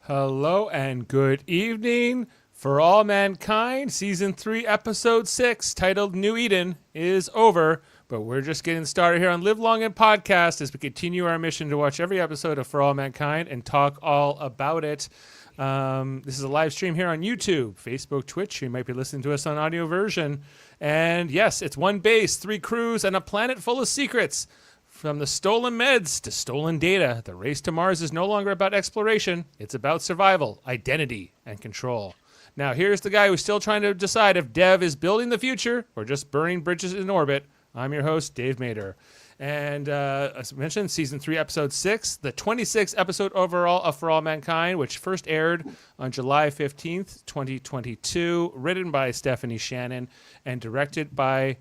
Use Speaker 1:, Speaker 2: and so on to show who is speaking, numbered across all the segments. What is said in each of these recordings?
Speaker 1: Hello and good evening. For All Mankind, Season 3, Episode 6, titled New Eden, is over. But we're just getting started here on Live Long and Podcast as we continue our mission to watch every episode of For All Mankind and talk all about it. This is a live stream here on YouTube, Facebook, Twitch. You might be listening to us on audio version. And yes, it's one base, 3 crews, and a planet full of secrets. From the stolen meds to stolen data, the race to Mars is no longer about exploration. It's about survival, identity, and control. Now, here's the guy who's still trying to decide if Dev is building the future or just burning bridges in orbit. I'm your host, Dave Mader. And as I mentioned, Season 3, Episode 6, the 26th episode overall of For All Mankind, which first aired on July 15th, 2022, written by Stephanie Shannon and directed by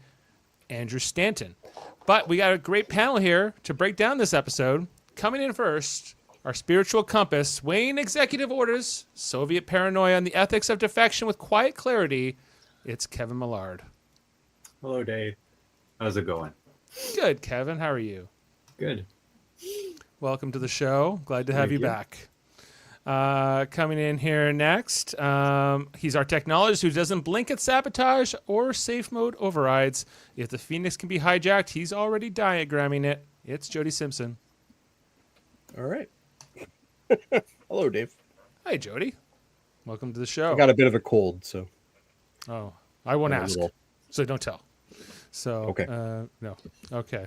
Speaker 1: Andrew Stanton. But we got a great panel here to break down this episode. Coming in first, our spiritual compass, weighing executive orders, Soviet paranoia, and the ethics of defection with quiet clarity. It's Kevin Millard.
Speaker 2: Hello, Dave. How's it going?
Speaker 1: Good, Kevin. How are you?
Speaker 2: Good.
Speaker 1: Welcome to the show. Glad to have you back. Coming in here next, he's our technologist who doesn't blink at sabotage or safe mode overrides. If the Phoenix can be hijacked, he's already diagramming it. It's Jody Simpson.
Speaker 3: All right. Hello, Dave.
Speaker 1: Hi, Jody. Welcome to the show.
Speaker 3: I got a bit of a cold, so.
Speaker 1: Oh, I won't ask. So don't tell. So,
Speaker 3: okay.
Speaker 1: No. Okay.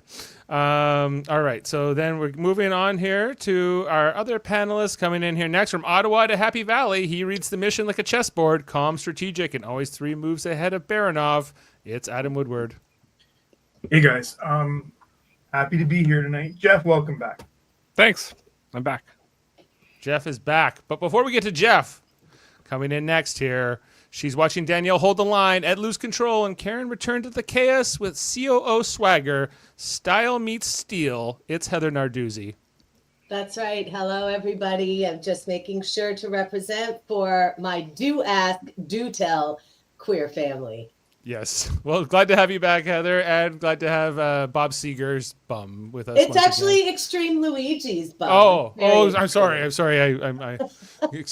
Speaker 1: All right. So then we're moving on here to our other panelist coming in here next from Ottawa to Happy Valley. He reads the mission like a chessboard, calm, strategic, and always 3 moves ahead of Baranov. It's Adam Woodward.
Speaker 4: Hey, guys. Happy to be here tonight. Jeff, welcome back.
Speaker 5: Thanks. I'm back.
Speaker 1: Jeff is back. But before we get to Jeff, coming in next here, she's watching Danielle hold the line, Ed lose control, and Karen return to the chaos with COO swagger. Style meets steel. It's Heather Narduzzi.
Speaker 6: That's right. Hello, everybody. I'm just making sure to represent for my do ask, do tell queer family.
Speaker 1: Yes. Well, glad to have you back, Heather, and glad to have Bob Seeger's bum with us.
Speaker 6: It's actually again. Extreme Luigi's bum.
Speaker 1: I'm sorry. I'm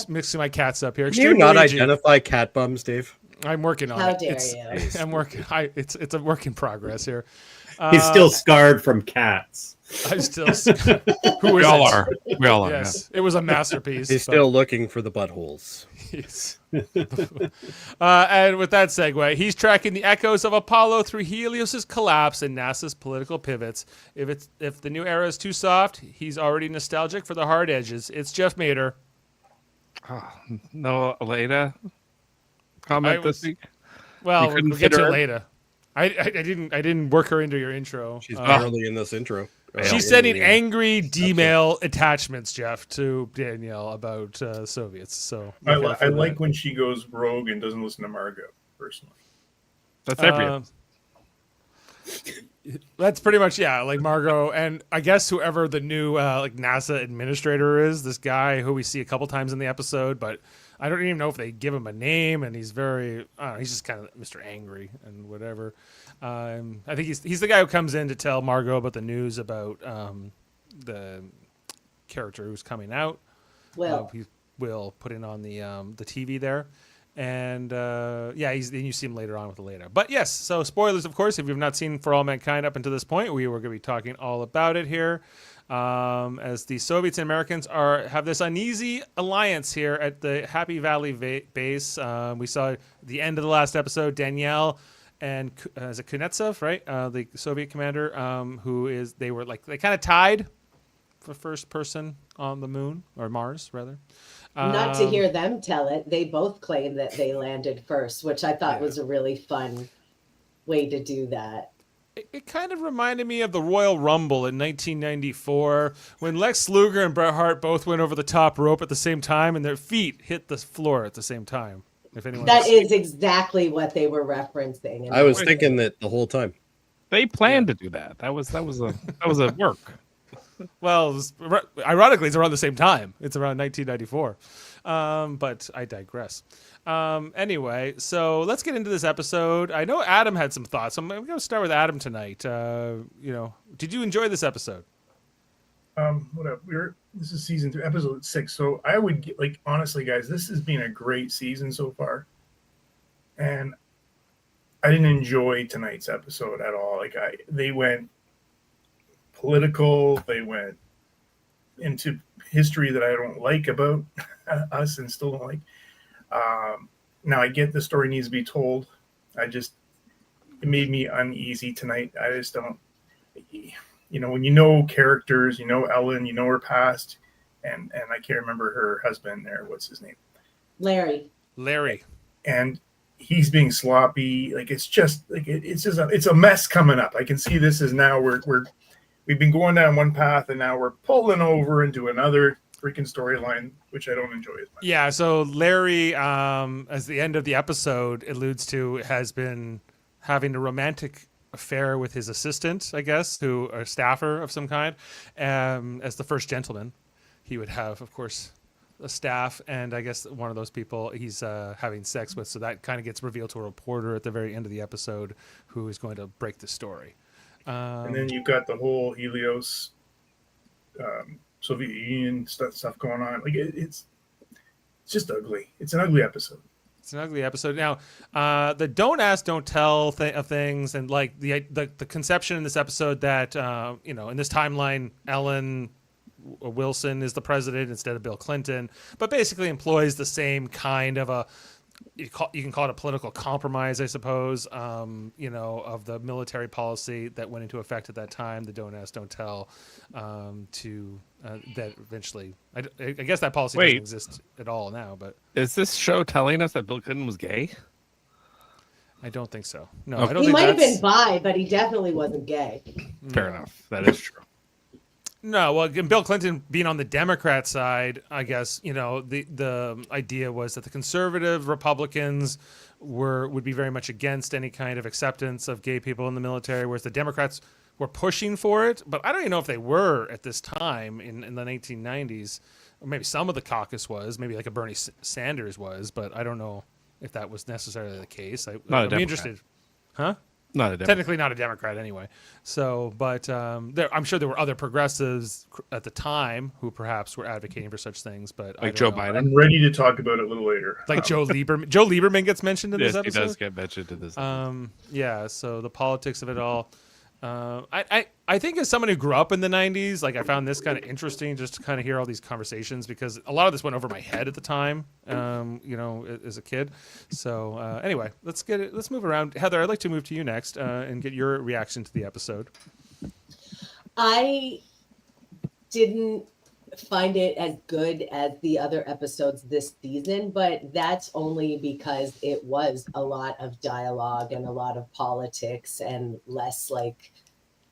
Speaker 1: mixing my cats up here.
Speaker 3: Can you not identify cat bums, Dave?
Speaker 1: I'm working on it.
Speaker 6: How dare you?
Speaker 1: I'm working. It's a work in progress here.
Speaker 2: He's still scarred from cats.
Speaker 1: I'm still.
Speaker 5: We all are. We all are.
Speaker 1: Yes, yeah. It was a masterpiece.
Speaker 3: He's still looking for the buttholes.
Speaker 1: Yes. And with that segue, he's tracking the echoes of Apollo through Helios's collapse and NASA's political pivots. If the new era is too soft, he's already nostalgic for the hard edges. It's Jeff Mader.
Speaker 5: Oh, no, Elena comment this week.
Speaker 1: Well, we'll get to it later. I didn't work her into your intro.
Speaker 3: She's barely in this intro.
Speaker 1: She's sending angry D-mail attachments, Jeff, to Danielle about Soviets. So
Speaker 4: I like when she goes rogue and doesn't listen to Margot, personally.
Speaker 5: That's every
Speaker 1: That's pretty much, yeah, like Margot, and I guess whoever the new like NASA administrator is, this guy who we see a couple times in the episode, but I don't even know if they give him a name, and he's very, he's just kind of Mr. Angry and whatever. I think he's the guy who comes in to tell Margot about the news about the character who's coming out.
Speaker 6: Will.
Speaker 1: He's Will putting on the TV there. And you see him later on with Elena. But yes, so spoilers, of course, if you've not seen For All Mankind up until this point, we were going to be talking all about it here. As the Soviets and Americans have this uneasy alliance here at the Happy Valley base. We saw the end of the last episode, Danielle and is it Kunetsov, right? The Soviet commander, they kind of tied for first person on the moon, or Mars rather.
Speaker 6: Not to hear them tell it. They both claim that they landed first, which I thought was a really fun way to do that.
Speaker 1: It kind of reminded me of the Royal Rumble in 1994 when Lex Luger and Bret Hart both went over the top rope at the same time and their feet hit the floor at the same time. If anyone
Speaker 6: that is exactly what they were referencing.
Speaker 3: I was thinking that the whole time.
Speaker 5: They planned to do that. That was a work.
Speaker 1: Well, ironically, it's around the same time. It's around 1994. But I digress. Anyway, so let's get into this episode. I know Adam had some thoughts. I'm going to start with Adam tonight. Did you enjoy this episode?
Speaker 4: What up? This is season 3, episode 6. So I would get, like, honestly, guys, this has been a great season so far, and I didn't enjoy tonight's episode at all. Like, they went political, they went into history that I don't like about us and still don't like. Now I get the story needs to be told. It made me uneasy tonight. I just don't, when you know characters, you know Ellen, you know her past, and I can't remember her husband there. What's his name?
Speaker 6: Larry.
Speaker 4: And he's being sloppy. Like, it's just like it's a mess coming up. I can see this is now we've been going down one path and now we're pulling over into another freaking storyline, which I don't enjoy as much.
Speaker 1: Yeah, so Larry, as the end of the episode alludes to, has been having a romantic affair with his assistant, I guess, who a staffer of some kind. As the first gentleman, he would have, of course, a staff, and I guess one of those people he's having sex with. So that kind of gets revealed to a reporter at the very end of the episode, who is going to break the story.
Speaker 4: And then you've got the whole Helios, Soviet Union stuff going on. Like, it's just ugly. It's an ugly episode.
Speaker 1: It's an ugly episode. Now, the don't ask, don't tell of things, and like the conception in this episode that in this timeline, Ellen Wilson is the president instead of Bill Clinton, but basically employs the same kind of you can call it a political compromise, I suppose, of the military policy that went into effect at that time, the don't ask, don't tell, that eventually, I guess that policy doesn't exist at all now. But
Speaker 5: is this show telling us that Bill Clinton was gay?
Speaker 1: I don't think so. No,
Speaker 5: Okay.
Speaker 1: I don't
Speaker 6: He
Speaker 1: think
Speaker 6: might have
Speaker 1: that's...
Speaker 6: been bi, but he definitely wasn't gay.
Speaker 5: Fair enough. That is true.
Speaker 1: No, well, Bill Clinton being on the Democrat side, I guess, the idea was that the conservative Republicans would be very much against any kind of acceptance of gay people in the military, whereas the Democrats were pushing for it. But I don't even know if they were at this time in the 1990s. Or maybe some of the caucus was, maybe like a Bernie Sanders was, but I don't know if that was necessarily the case. I'd be interested. Huh?
Speaker 5: Not a Democrat.
Speaker 1: Technically not a Democrat anyway. So, but I'm sure there were other progressives at the time who perhaps were advocating for such things. But
Speaker 5: Like Joe Biden.
Speaker 4: I'm ready to talk about it a little later.
Speaker 1: Like Joe Lieberman. Joe Lieberman gets mentioned in this
Speaker 5: Yes,
Speaker 1: episode.
Speaker 5: he does get mentioned in this.
Speaker 1: Yeah. So the politics of it all. I think as someone who grew up in the 90s, like I found this kind of interesting just to kind of hear all these conversations, because a lot of this went over my head at the time, as a kid. So anyway, let's move around. Heather, I'd like to move to you next and get your reaction to the episode.
Speaker 6: I didn't find it as good as the other episodes this season, but that's only because it was a lot of dialogue and a lot of politics and less like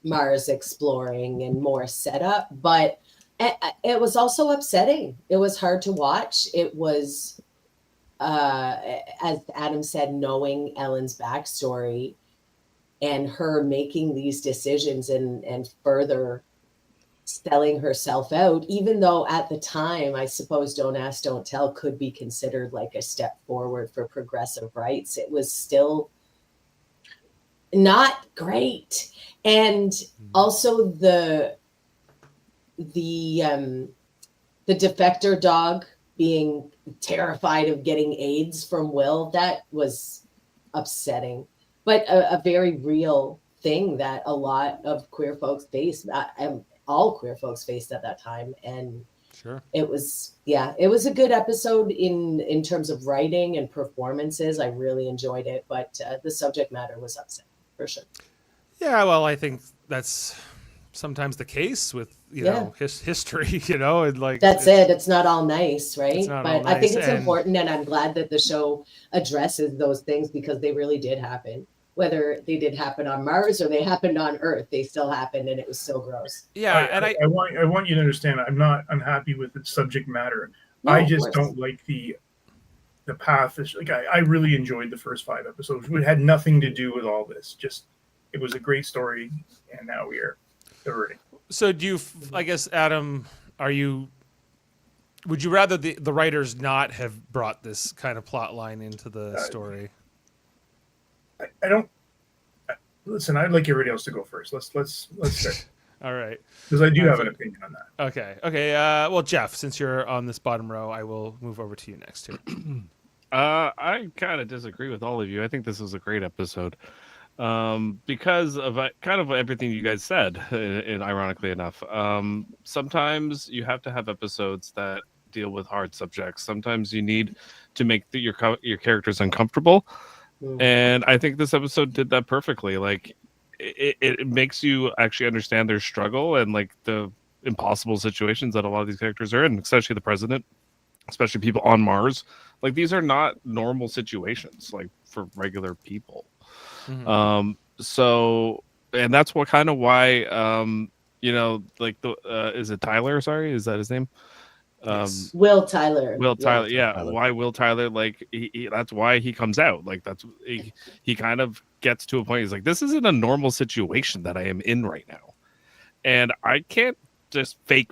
Speaker 6: Mars exploring and more setup. But it was also upsetting. It was hard to watch. It was, as Adam said, knowing Ellen's backstory and her making these decisions and further selling herself out, even though at the time, I suppose Don't Ask, Don't Tell could be considered like a step forward for progressive rights. It was still not great. And also the defector dog being terrified of getting AIDS from Will, that was upsetting, but a very real thing that a lot of queer folks face. All queer folks faced at that time. And
Speaker 1: Sure.
Speaker 6: it was a good episode in terms of writing and performances. I really enjoyed it, but the subject matter was upsetting for sure.
Speaker 1: Yeah, well, I think that's sometimes the case with history, and like
Speaker 6: that's it. It's not all nice, right?
Speaker 1: It's not
Speaker 6: but
Speaker 1: all
Speaker 6: I think
Speaker 1: nice,
Speaker 6: it's important, and I'm glad that the show addresses those things because they really did happen. Whether they did happen on Mars or they happened on Earth, they still happened, and it was so gross.
Speaker 1: Yeah,
Speaker 4: I want you to understand, I'm not unhappy with the subject matter.
Speaker 6: No,
Speaker 4: I
Speaker 6: of
Speaker 4: just
Speaker 6: course.
Speaker 4: don't like the path. Like, I really enjoyed the first 5 episodes. It had nothing to do with all this. Just, it was a great story, and now we are diverting.
Speaker 1: So do you? I guess, Adam, would you rather the writers not have brought this kind of plot line into the story?
Speaker 4: I don't listen. I'd like everybody else to go first. Let's start.
Speaker 1: All right.
Speaker 4: Because I do have an opinion on that.
Speaker 1: Okay. Okay. Well, Jeff, since you're on this bottom row, I will move over to you next here.
Speaker 5: I kind of disagree with all of you. I think this was a great episode because of kind of everything you guys said. And ironically enough, sometimes you have to have episodes that deal with hard subjects. Sometimes you need to make your characters uncomfortable, and I think this episode did that perfectly. Like, it makes you actually understand their struggle and like the impossible situations that a lot of these characters are in, especially the president, especially people on Mars. Like, these are not normal situations, like for regular people. So, and that's what kind of why, like is it Tyler? Sorry, is that his name?
Speaker 6: Will Tyler.
Speaker 5: Will Tyler, yeah.
Speaker 3: Tyler.
Speaker 5: Why Will Tyler? Like, that's why he comes out. Like, he kind of gets to a point. He's like, this isn't a normal situation that I am in right now, and I can't just fake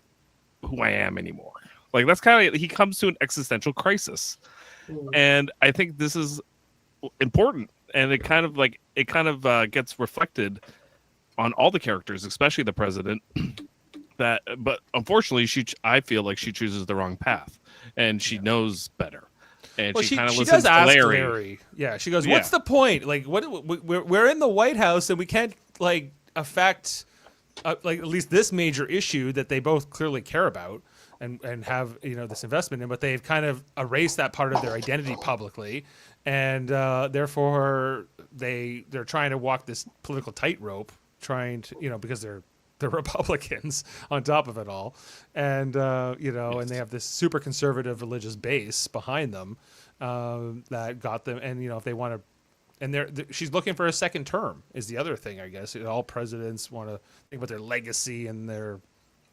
Speaker 5: who I am anymore. Like, that's kind of, he comes to an existential crisis, and I think this is important, and it kind of gets reflected on all the characters, especially the president. But unfortunately, I feel like she chooses the wrong path, and she knows better. And
Speaker 1: Well,
Speaker 5: she kind of
Speaker 1: she
Speaker 5: listens
Speaker 1: does ask
Speaker 5: to Larry.
Speaker 1: Larry. Yeah, she goes, "What's the point? Like, we're in the White House, and we can't like affect like at least this major issue that they both clearly care about and have this investment in, but they've kind of erased that part of their identity publicly, and therefore they're trying to walk this political tightrope, trying to because they're Republicans on top of it all, and and they have this super conservative religious base behind them that got them. And if they want to, and she's looking for a second term is the other thing, I guess. All presidents want to think about their legacy and their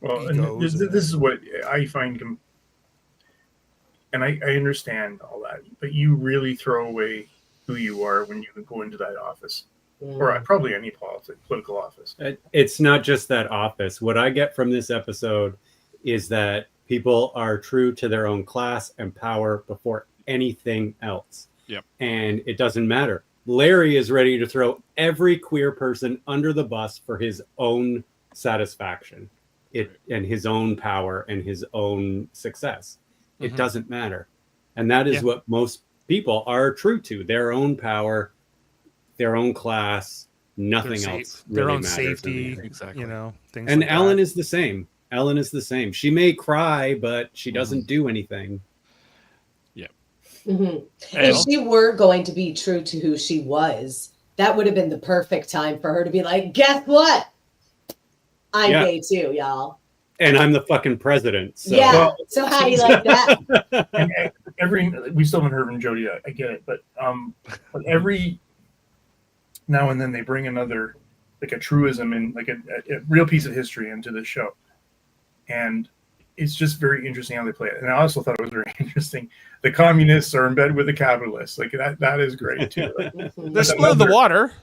Speaker 1: egos.
Speaker 4: And this is what I find, and I understand all that, but you really throw away who you are when you go into that office. Or probably any political office.
Speaker 2: It's not just that office. What I get from this episode is that people are true to their own class and power before anything else.
Speaker 5: Yep.
Speaker 2: And it doesn't matter. Larry is ready to throw every queer person under the bus for his own satisfaction, and his own power and his own success. It doesn't matter. And that is what most people are true to, their own power, their own class, nothing else really
Speaker 1: their own
Speaker 2: matters
Speaker 1: safety,
Speaker 5: Exactly.
Speaker 1: things.
Speaker 2: And
Speaker 1: like
Speaker 2: Ellen
Speaker 1: that.
Speaker 2: is the same. Ellen is the same. She may cry, but she doesn't do anything.
Speaker 6: If she were going to be true to who she was, that would have been the perfect time for her to be like, guess what? I'm gay too, y'all.
Speaker 2: And I'm the fucking president. So.
Speaker 6: Yeah.
Speaker 4: Well,
Speaker 6: so how do you like that?
Speaker 4: And we still haven't heard from Jody. I get it, but every now and then they bring another, like a truism and like a real piece of history into the show, and it's just very interesting how they play it. And I also thought it was very interesting. The communists are in bed with the capitalists. Like that is great too. Like,
Speaker 1: They're split the water.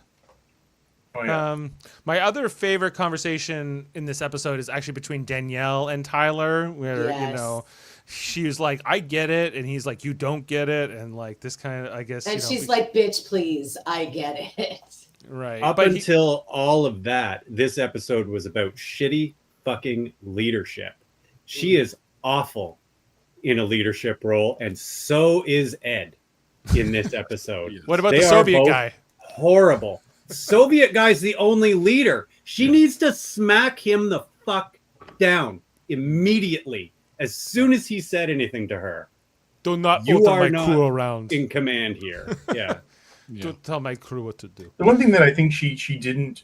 Speaker 4: oh, yeah.
Speaker 1: My other favorite conversation in this episode is actually between Danielle and Tyler, where she was like, "I get it," and he's like, "You don't get it," and like this kind of, I guess.
Speaker 6: And she's like, "Bitch, please, I get it."
Speaker 1: Right.
Speaker 2: Up until all of that, this episode was about shitty fucking leadership. She is awful in a leadership role, and so is Ed in this episode.
Speaker 1: What about the Soviet guy?
Speaker 2: Horrible. Soviet guy's the only leader. She needs to smack him the fuck down immediately as soon as he said anything to her.
Speaker 1: Do not
Speaker 2: You
Speaker 1: order
Speaker 2: are
Speaker 1: my
Speaker 2: not
Speaker 1: crew around.
Speaker 2: in command here. Yeah.
Speaker 1: Don't tell my crew what to do.
Speaker 4: The one thing that I think she didn't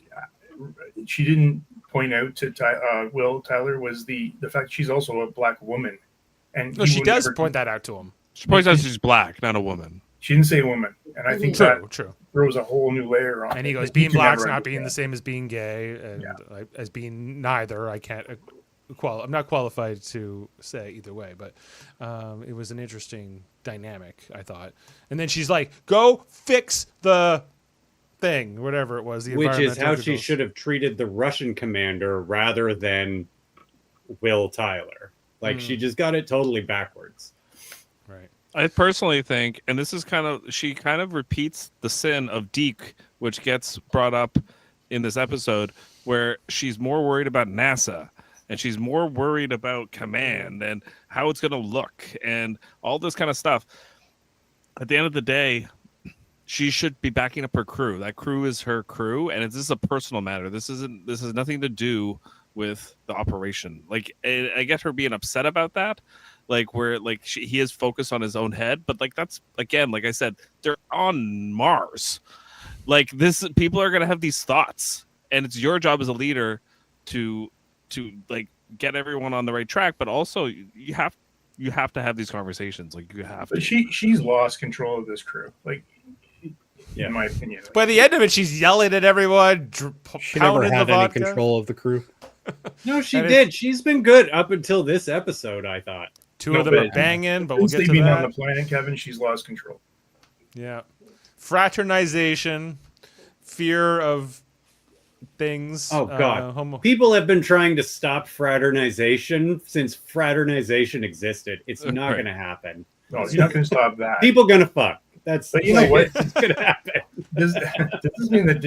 Speaker 4: point out to Will Tyler was the fact she's also a black woman, and
Speaker 1: No, she does point that out to him.
Speaker 5: She points out she's black, not a woman.
Speaker 4: She didn't say woman, and I think
Speaker 1: True,
Speaker 4: that
Speaker 1: true.
Speaker 4: throws a whole new layer on.
Speaker 1: And he
Speaker 4: it
Speaker 1: goes,
Speaker 4: that
Speaker 1: being
Speaker 4: you can
Speaker 1: black's
Speaker 4: never
Speaker 1: not being the
Speaker 4: understand.
Speaker 1: same as being gay, and as being neither. I can't. I'm not qualified to say either way, but it was an interesting dynamic, I thought. And then she's like, "Go fix the thing, whatever it was."
Speaker 2: Which is how she should have treated the Russian commander rather than Will Tyler. Like she just got it totally backwards.
Speaker 1: Right.
Speaker 5: I personally think, and this is she kind of repeats the sin of Deke, which gets brought up in this episode, where she's more worried about NASA and she's more worried about command and how it's going to look and all this kind of stuff. At the end of the day, she should be backing up her crew. That crew is her crew, and this is a personal matter. This has nothing to do with the operation. Like, I get her being upset about that, like where like he is focused on his own head, but like that's, again, like I said, they're on Mars. Like, this, people are gonna have these thoughts, and it's your job as a leader to like get everyone on the right track, but also you have to have these conversations. Like, you have
Speaker 4: But
Speaker 5: to.
Speaker 4: she's lost control of this crew. Like,
Speaker 2: Yeah.
Speaker 4: in my opinion.
Speaker 1: By the end of it, she's yelling at everyone,
Speaker 3: She never
Speaker 1: pounding the
Speaker 3: had any
Speaker 1: vodka.
Speaker 3: control of the crew.
Speaker 2: No, she
Speaker 1: That is-
Speaker 2: did. She's been good up until this episode, I thought.
Speaker 1: Two
Speaker 4: No,
Speaker 1: of them are
Speaker 4: but-
Speaker 1: banging, but we'll
Speaker 4: Since
Speaker 1: get
Speaker 4: they've
Speaker 1: to
Speaker 4: been on
Speaker 1: that.
Speaker 4: the planet, Kevin, she's lost control.
Speaker 1: Yeah. Fraternization, fear of things.
Speaker 2: Oh, God.
Speaker 1: homo-
Speaker 2: People have been trying to stop fraternization since fraternization existed. It's not
Speaker 5: Right.
Speaker 2: going to happen.
Speaker 4: No, you're not going to stop that.
Speaker 2: People going to fuck. That's
Speaker 4: But you know what?
Speaker 2: It's going to happen.
Speaker 4: Does this mean that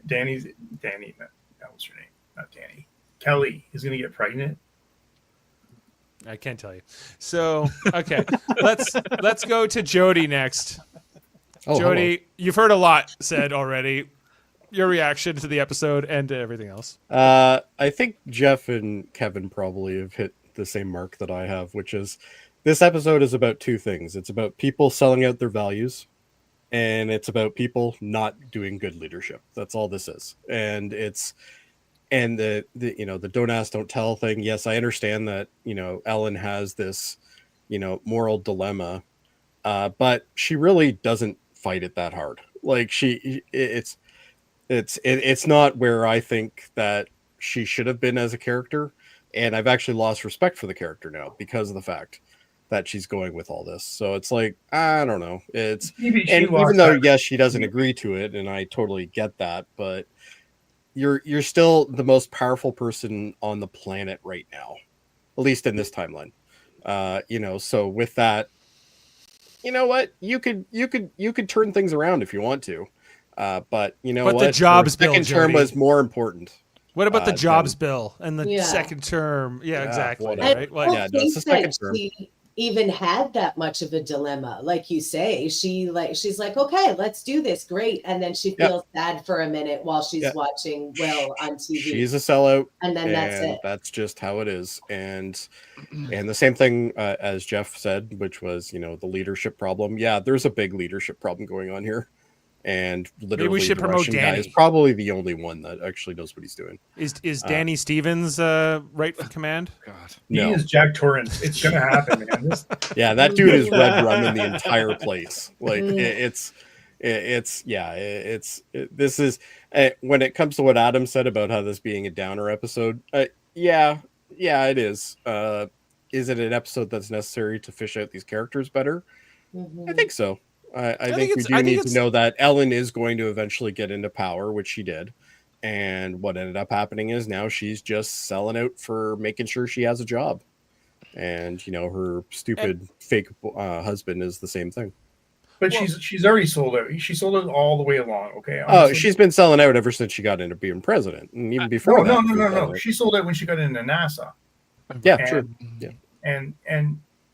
Speaker 4: Danny, that was her name, not Danny, Kelly is going to get pregnant?
Speaker 1: I can't tell you. So, okay, let's go to Jody next.
Speaker 3: Oh,
Speaker 1: Jody, you've heard a lot said already. Your reaction to the episode and to everything else.
Speaker 3: I think Jeff and Kevin probably have hit the same mark that I have, which is this episode is about two things. It's about people selling out their values, and it's about people not doing good leadership. That's all this is. And it's the the don't ask, don't tell thing. Yes, I understand that, Ellen has this, moral dilemma, but she really doesn't fight it that hard. Like, it's not where I think that she should have been as a character, and I've actually lost respect for the character now because of the fact that she's going with all this. So it's like, I don't know. It's
Speaker 4: Maybe she
Speaker 3: and
Speaker 4: lost
Speaker 3: even though
Speaker 4: that-
Speaker 3: yes, she doesn't agree to it, and I totally get that, but you're still the most powerful person on the planet right now, at least in this timeline. So with that, you know what? You could turn things around if you want to. But you know
Speaker 1: But
Speaker 3: what?
Speaker 1: the jobs
Speaker 3: Her second
Speaker 1: bill,
Speaker 3: term
Speaker 1: Jody.
Speaker 3: was more important.
Speaker 1: What about the
Speaker 3: then-
Speaker 1: jobs bill and the
Speaker 6: Yeah.
Speaker 1: second term? Yeah,
Speaker 3: Yeah,
Speaker 1: exactly.
Speaker 3: whatever.
Speaker 1: Right?
Speaker 6: I
Speaker 1: Like,
Speaker 6: don't
Speaker 3: Yeah, no, it's
Speaker 6: think
Speaker 3: the second
Speaker 6: that
Speaker 3: term.
Speaker 6: she even had that much of a dilemma. Like you say, she's like, okay, let's do this. Great. And then she
Speaker 3: Yeah.
Speaker 6: feels sad for a minute while she's
Speaker 3: Yeah.
Speaker 6: watching Will on TV.
Speaker 3: She's a sellout,
Speaker 6: and then that's
Speaker 3: and
Speaker 6: it.
Speaker 3: that's just how it is. And the same thing as Jeff said, which was the leadership problem. Yeah, there's a big leadership problem going on here, and literally
Speaker 1: we should
Speaker 3: the
Speaker 1: promote
Speaker 3: Russian guy is
Speaker 1: Danny.
Speaker 3: probably the only one that actually knows what he's doing.
Speaker 1: is Danny Stevens right for command?
Speaker 5: God.
Speaker 4: He
Speaker 3: No,
Speaker 4: is Jack Torrance. It's going to happen, man.
Speaker 3: yeah, that dude is red running the entire place. Like
Speaker 6: Mm.
Speaker 3: this is when it comes to what Adam said about how this being a downer episode. Yeah, it is. Is it an episode that's necessary to fish out these characters better?
Speaker 6: Mhm.
Speaker 3: I think so. I
Speaker 1: think
Speaker 3: think we
Speaker 1: it's-
Speaker 3: do
Speaker 1: I think
Speaker 3: need to
Speaker 1: it's-
Speaker 3: know that Ellen is going to eventually get into power, which she did. And what ended up happening is now she's just selling out for making sure she has a job. And her stupid fake husband is the same thing.
Speaker 4: But
Speaker 1: Well-
Speaker 4: she's already sold out. She sold it all the way along. Okay.
Speaker 3: Oh,
Speaker 4: honestly.
Speaker 3: she's been selling out ever since she got into being president, and even before
Speaker 4: no,
Speaker 3: that.
Speaker 4: no. She sold out when she got into NASA.
Speaker 3: Yeah,
Speaker 4: And-
Speaker 3: sure. Yeah.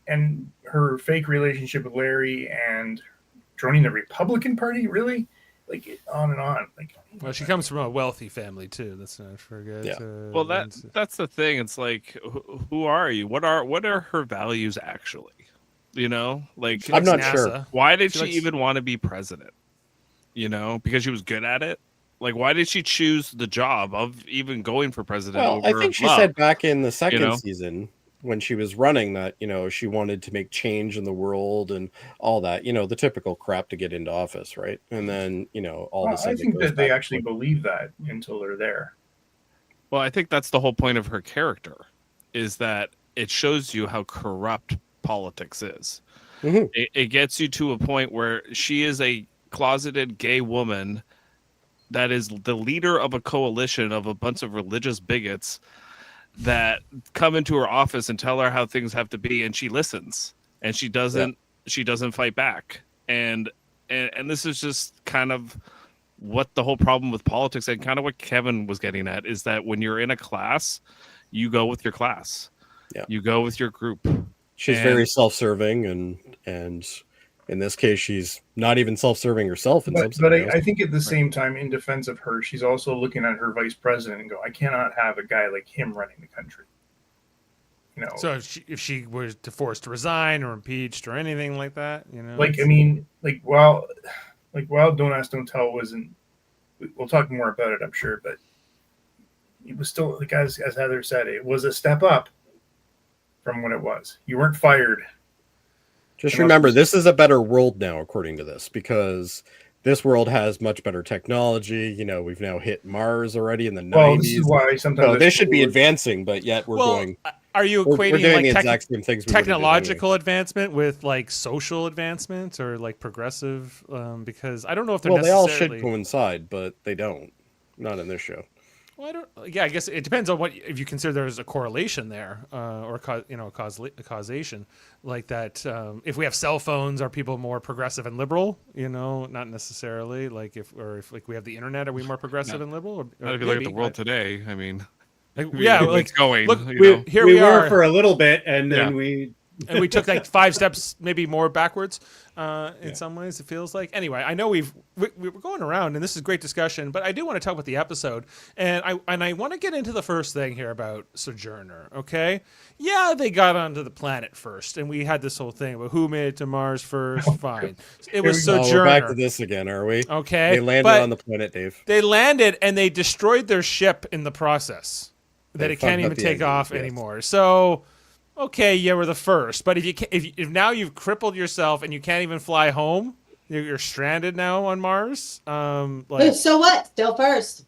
Speaker 4: And her fake relationship with Larry and joining the Republican Party, really, like on and on. Like,
Speaker 1: Well, she comes from a wealthy family too. Let's not forget.
Speaker 3: Yeah.
Speaker 5: Well, that's the thing. It's like, who are you? What are her values actually? Like,
Speaker 1: She
Speaker 3: I'm
Speaker 1: likes
Speaker 3: not sure.
Speaker 1: NASA.
Speaker 5: why did
Speaker 1: She
Speaker 5: she
Speaker 1: likes-
Speaker 5: even want to be president? Because she was good at it. Like, why did she choose the job of even going for president?
Speaker 3: Well, I
Speaker 5: over
Speaker 3: think she
Speaker 5: love?
Speaker 3: said back in the second
Speaker 5: know?
Speaker 3: season when she was running that, she wanted to make change in the world and all that, the typical crap to get into office, right? And then, all of a
Speaker 4: I
Speaker 3: sudden.
Speaker 4: think
Speaker 3: it goes
Speaker 4: that they
Speaker 3: back to
Speaker 4: actually believe that until they're there.
Speaker 5: Well, I think that's the whole point of her character, is that it shows you how corrupt politics is.
Speaker 3: Mhm.
Speaker 5: It gets you to a point where she is a closeted gay woman that is the leader of a coalition of a bunch of religious bigots that come into her office and tell her how things have to be, and she listens, and she doesn't fight back. And this is just kind of what the whole problem with politics and kind of what Kevin was getting at is that when you're in a class, you go with your class.
Speaker 3: Yeah.
Speaker 5: You go with your group.
Speaker 3: She's very self-serving, and in this case, she's not even self-serving herself.
Speaker 4: But I think at the same time, in defense of her, she's also looking at her vice president and go, I cannot have a guy like him running the country. You know,
Speaker 1: So if she was forced to resign or impeached or anything like that,
Speaker 4: like, I mean, while Don't Ask, Don't Tell wasn't, we'll talk more about it, I'm sure, but it was still, like, as Heather said, it was a step up from what it was. You weren't fired.
Speaker 3: Just remember, this is a better world now, according to this, because this world has much better technology. We've now hit Mars already in the 90s.
Speaker 4: Well, this is why sometimes
Speaker 3: so they should be advancing, but yet we're going.
Speaker 1: Are you
Speaker 3: We're
Speaker 1: equating
Speaker 3: doing
Speaker 1: like
Speaker 3: the exact same things
Speaker 1: technological advancement with like social advancement or like progressive? Because I don't know if they're
Speaker 3: they all
Speaker 1: necessarily...
Speaker 3: should coincide, but they don't. Not in this show.
Speaker 1: Well, I guess it depends on what, if you consider there's a correlation there, or a causation like that. If we have cell phones, are people more progressive and liberal? Not necessarily. Like if we have the internet, are we more progressive and liberal? Or
Speaker 5: if you look at the world today, I mean,
Speaker 1: it's
Speaker 5: going.
Speaker 1: Look,
Speaker 2: we were for a little bit, and then we
Speaker 1: took like 5 steps, maybe more backwards. In some ways, it feels like. Anyway, I know we were going around, and this is great discussion, but I do want to talk about the episode, and I want to get into the first thing here about Sojourner. Okay, yeah, they got onto the planet first, and we had this whole thing about who made it to Mars first. Fine, it was Sojourner.
Speaker 3: We're back to this again, are we?
Speaker 1: Okay,
Speaker 3: they landed on the planet, Dave.
Speaker 1: They landed, and they destroyed their ship in the process. That it can't even take off anymore. So. Okay, yeah, we're the first, but if now you've crippled yourself and you can't even fly home, you're stranded now on Mars.
Speaker 6: So what? Still first.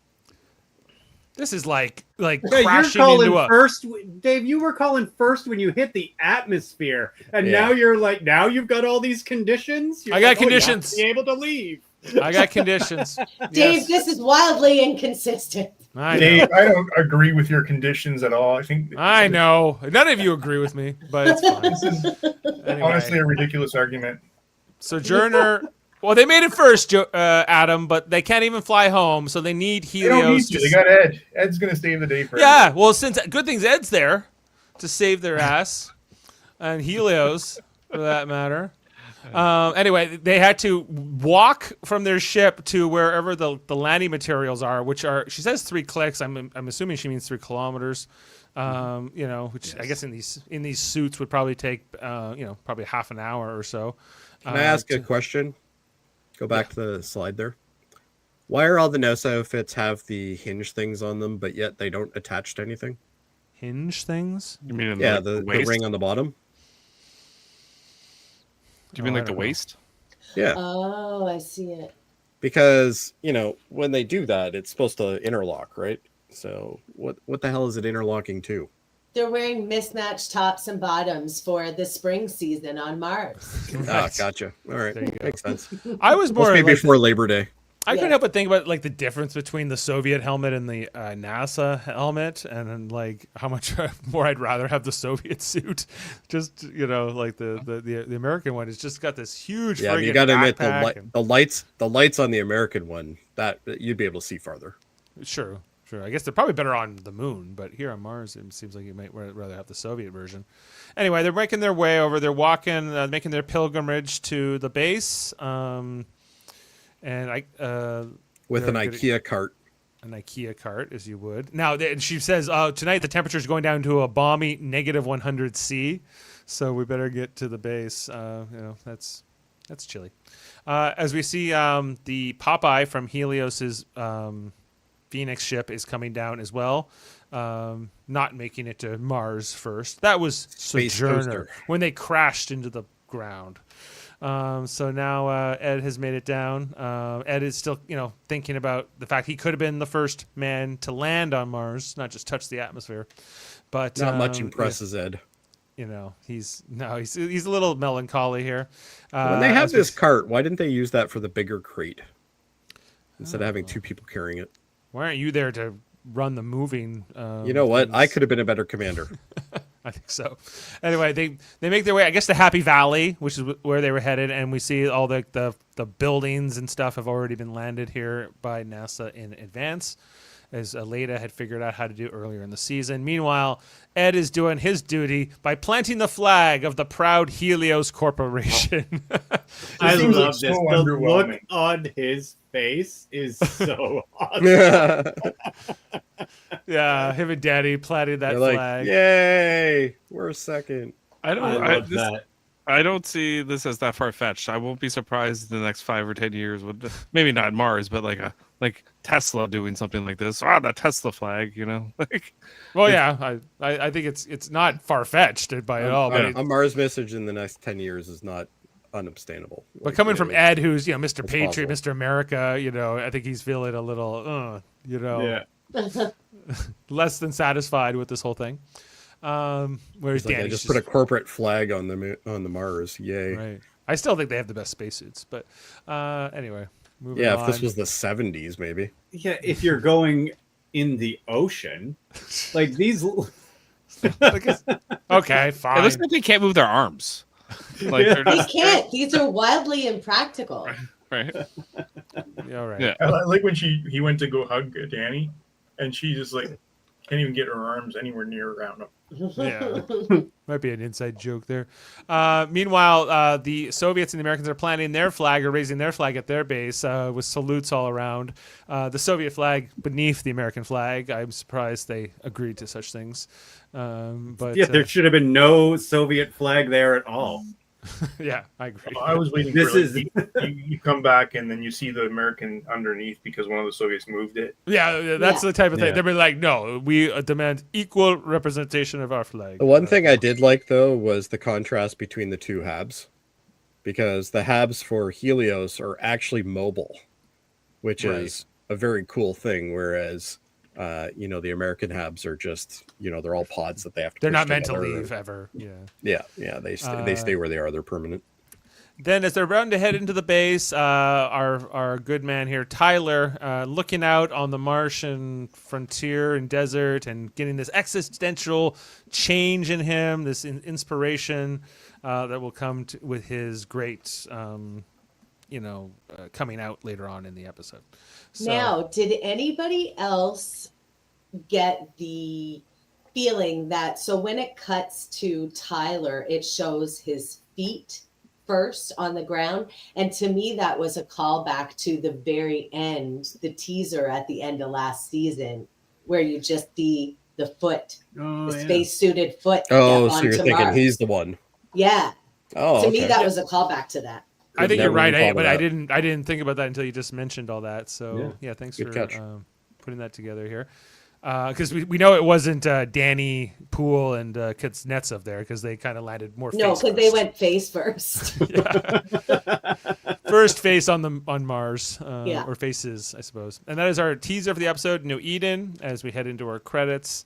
Speaker 1: This is like
Speaker 2: you're
Speaker 1: crashing
Speaker 2: calling
Speaker 1: into a
Speaker 2: first, Dave. You were calling first when you hit the atmosphere, and now you've got all these conditions.
Speaker 1: I got conditions.
Speaker 2: You have to be able to leave.
Speaker 1: I got conditions.
Speaker 6: Dave, this is wildly inconsistent.
Speaker 4: Dave, I don't agree with your conditions at all.
Speaker 1: I know. None of you agree with me, but it's fine.
Speaker 4: This is honestly a ridiculous argument.
Speaker 1: Sojourner. Well, they made it first, Adam, but they can't even fly home, so they need Helios.
Speaker 4: They don't need to. They got Ed. Ed's going to save the day for
Speaker 1: Yeah, well, since good things Ed's there to save their ass, and Helios, for that matter. Anyway, they had to walk from their ship to wherever the landing materials are, which are, she says 3 clicks. I'm assuming she means 3 kilometers. Which I guess in these suits would probably take probably half an hour or so.
Speaker 3: Can I ask a question? Go back to the slide there. Why are all the NASA outfits have the hinge things on them, but yet they don't attach to anything?
Speaker 1: Hinge things?
Speaker 5: You mean
Speaker 3: the ring on the bottom?
Speaker 5: Do you mean like the waist?
Speaker 3: Yeah.
Speaker 6: Oh, I see it.
Speaker 3: Because, when they do that, it's supposed to interlock, right? So what the hell is it interlocking to?
Speaker 6: They're wearing mismatched tops and bottoms for the spring season on Mars.
Speaker 3: Ah, gotcha. All right. Makes sense.
Speaker 1: I was more
Speaker 3: maybe before Labor Day.
Speaker 1: I couldn't help but think about like the difference between the Soviet helmet and the NASA helmet, and then like how much more I'd rather have the Soviet suit. Just like the American one has just got this huge.
Speaker 3: Yeah, you got to admit the lights on the American one that you'd be able to see farther.
Speaker 1: Sure. I guess they're probably better on the moon, but here on Mars, it seems like you might rather have the Soviet version. Anyway, they're making their way over. They're walking, making their pilgrimage to the base. With
Speaker 3: an IKEA cart.
Speaker 1: An IKEA cart, as you would. Now, she says, tonight the temperature is going down to a balmy -100°C, so we better get to the base. That's chilly. As we see, the Popeye from Helios's Phoenix ship is coming down as well, not making it to Mars first. That was Sojourner when they crashed into the ground. So now Ed has made it down. Ed is still, thinking about the fact he could have been the first man to land on Mars, not just touch the atmosphere. But
Speaker 3: not much impresses Ed.
Speaker 1: He's a little melancholy here.
Speaker 3: When they have this cart, why didn't they use that for the bigger crate instead of having 2 people carrying it?
Speaker 1: Why aren't you there to run the moving?
Speaker 3: You know what? I could have been a better commander.
Speaker 1: I think so. Anyway, they make their way, I guess, to Happy Valley, which is where they were headed, and we see all the the buildings and stuff have already been landed here by NASA in advance, as Leda had figured out how to do earlier in the season. Meanwhile, Ed is doing his duty by planting the flag of the proud Helios Corporation.
Speaker 2: I
Speaker 4: seems
Speaker 2: love
Speaker 4: like
Speaker 2: this.
Speaker 4: so
Speaker 2: The look
Speaker 4: underwhelming.
Speaker 2: on his face is so awesome.
Speaker 1: Yeah, him and Daddy planted that
Speaker 3: They're like,
Speaker 1: flag.
Speaker 3: yay, we're second.
Speaker 5: I don't.
Speaker 2: I love that.
Speaker 5: I don't see this as that far fetched. I won't be surprised in the next 5 or 10 years with maybe not Mars, but like Tesla doing something like this. Ah, that Tesla flag, you know. Like,
Speaker 1: Well, yeah, I think it's not far fetched by at all, but
Speaker 3: A Mars message in the next 10 years is not unobtainable.
Speaker 1: but coming from Ed, who's Mr.
Speaker 3: It's
Speaker 1: Patriot,
Speaker 3: possible.
Speaker 1: Mr. America, I think he's feeling a little,
Speaker 2: Yeah.
Speaker 1: less than satisfied with this whole thing. Whereas
Speaker 3: He's like, I
Speaker 1: Danny's
Speaker 3: just put a corporate flag on the Mars. Yay.
Speaker 1: right. I still think they have the best spacesuits, but anyway, moving
Speaker 3: Yeah,
Speaker 1: on.
Speaker 3: if this was the 70s, maybe.
Speaker 2: Yeah, if you're going in the ocean, like these.
Speaker 1: Okay, fine.
Speaker 5: it looks like they can't move their arms. Like they're
Speaker 6: He
Speaker 5: just
Speaker 6: can't. These are wildly impractical.
Speaker 5: right.
Speaker 1: Yeah, all right.
Speaker 5: Yeah.
Speaker 4: I like when he went to go hug Danny, and she just like can't even get her arms anywhere near around him.
Speaker 1: Yeah. Might be an inside joke there. Meanwhile, the Soviets and the Americans are planting their flag or raising their flag at their base with salutes all around. The Soviet flag beneath the American flag. I'm surprised they agreed to such things. But
Speaker 2: Yeah, there should have been no Soviet flag there at all.
Speaker 1: yeah, I agree.
Speaker 4: I was waiting
Speaker 2: This
Speaker 4: for
Speaker 2: is-
Speaker 4: you come back and then you see the American underneath because one of the Soviets moved it.
Speaker 1: Yeah, that's the type of thing.
Speaker 2: Yeah.
Speaker 1: They'll be like, no, we demand equal representation of our flag.
Speaker 3: The one thing I did like, though, was the contrast between the two HABs. Because the HABs for Helios are actually mobile, which is a very cool thing. Whereas, the American HABs are just, they're all pods that they have to
Speaker 1: They're
Speaker 3: push
Speaker 1: not meant to
Speaker 3: together.
Speaker 1: leave ever. Yeah.
Speaker 3: Yeah, they stay where they are. They're permanent.
Speaker 1: Then, as they're about to head into the base, our good man here, Tyler, looking out on the Martian frontier and desert and getting this existential change in him, this inspiration that will come with his great, coming out later on in the episode. So,
Speaker 6: Now, did anybody else get the feeling that when it cuts to Tyler, it shows his feet first on the ground? And to me, that was a callback to the very end, the teaser at the end of last season, where you just see the foot,
Speaker 2: Oh,
Speaker 6: the
Speaker 2: yeah.
Speaker 6: space-suited foot.
Speaker 3: Oh,
Speaker 6: step
Speaker 3: so you're
Speaker 6: onto
Speaker 3: thinking
Speaker 6: Mars.
Speaker 3: he's the one.
Speaker 6: Yeah.
Speaker 3: Oh,
Speaker 6: To
Speaker 3: okay.
Speaker 6: me, that was a callback to that.
Speaker 1: I think
Speaker 3: Never
Speaker 1: you're right,
Speaker 3: even thought of
Speaker 1: but I
Speaker 3: that.
Speaker 1: didn't think about that until you just mentioned all that. So yeah, thanks
Speaker 3: Good
Speaker 1: for
Speaker 3: catch.
Speaker 1: putting that together here. Because we know it wasn't Danny Poole and Kuznetsov there because they kind of landed more.
Speaker 6: No,
Speaker 1: face
Speaker 6: because they
Speaker 1: first.
Speaker 6: went face first.
Speaker 1: First face on Mars,
Speaker 6: Yeah.
Speaker 1: or faces, I suppose. And that is our teaser for the episode, New Eden, as we head into our credits.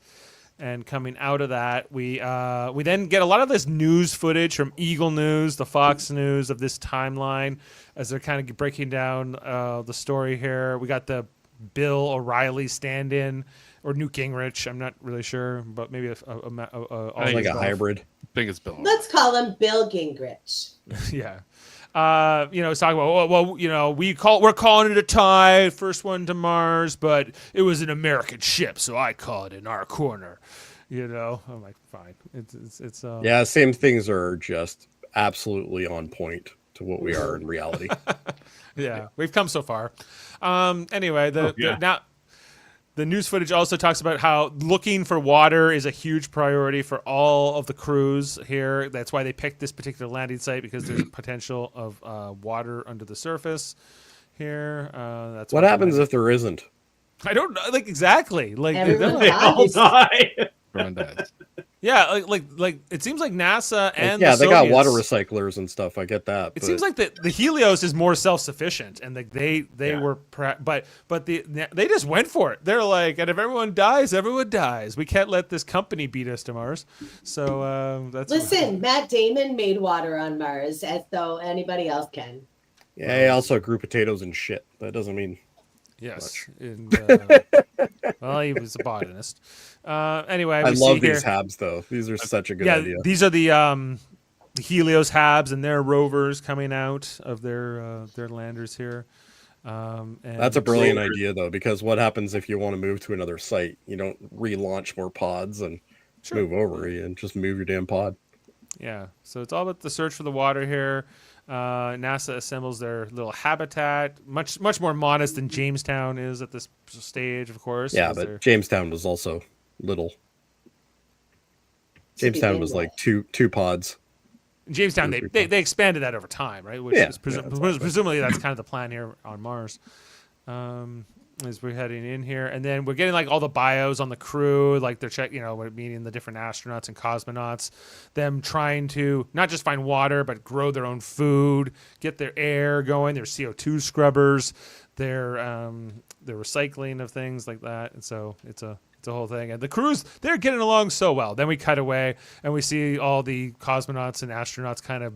Speaker 1: And coming out of that, we then get a lot of this news footage from Eagle News, the Fox News of this timeline, as they're kind of breaking down the story here. We got the Bill O'Reilly stand-in, or Newt Gingrich. I'm not really sure, but maybe
Speaker 3: It's like
Speaker 1: all
Speaker 3: a hybrid.
Speaker 5: Biggest bill.
Speaker 6: Let's call him Bill Gingrich.
Speaker 1: yeah. It's talking about, we're calling it a tie, first one to Mars, but it was an American ship, so I call it in our corner. I'm like, fine. It's
Speaker 3: Yeah, same things are just absolutely on point to what we are in reality.
Speaker 1: yeah, we've come so far. Anyway, the news footage also talks about how looking for water is a huge priority for all of the crews here. That's why they picked this particular landing site, because there's potential of water under the surface here. That's
Speaker 3: What
Speaker 1: why
Speaker 3: happens
Speaker 1: they-
Speaker 3: if there isn't?
Speaker 1: I don't know, exactly.
Speaker 6: Everyone
Speaker 2: They all
Speaker 6: dies.
Speaker 2: die.
Speaker 5: Everyone dies.
Speaker 1: Yeah, like it seems like NASA and
Speaker 3: Yeah,
Speaker 1: the
Speaker 3: they got
Speaker 1: Soviets-
Speaker 3: water recyclers and stuff. I get that.
Speaker 1: It seems like the Helios is more self-sufficient, and they were, but they just went for it. They're like, and if everyone dies, everyone dies. We can't let this company beat us to Mars. So that's
Speaker 6: Listen, Matt Damon made water on Mars as though anybody else can.
Speaker 3: Yeah, he also grew potatoes and shit. That doesn't mean
Speaker 1: yes. And, well, he was a botanist. Anyway,
Speaker 3: I
Speaker 1: we
Speaker 3: love
Speaker 1: see here,
Speaker 3: these HABs though. These are such a good
Speaker 1: yeah,
Speaker 3: idea.
Speaker 1: these are the the Helios Habs and their rovers coming out of their landers here. And
Speaker 3: That's a brilliant idea, though, because what happens if you want to move to another site? You don't relaunch more pods and move over. You just move your damn pod.
Speaker 1: Yeah, so it's all about the search for the water here. NASA assembles their little habitat, much more modest than Jamestown is at this stage, of course.
Speaker 3: Yeah, but Jamestown was also little. Jamestown was like two pods.
Speaker 1: Jamestown, they expanded that over time, right? Which is presumably that's kind of the plan here on Mars. As we're heading in here, and then we're getting like all the bios on the crew, like they're we're meeting the different astronauts and cosmonauts, them trying to not just find water but grow their own food, get their air going, their CO2 scrubbers, their recycling of things like that, and so it's a whole thing. And the crews, they're getting along so well. Then we cut away and we see all the cosmonauts and astronauts kind of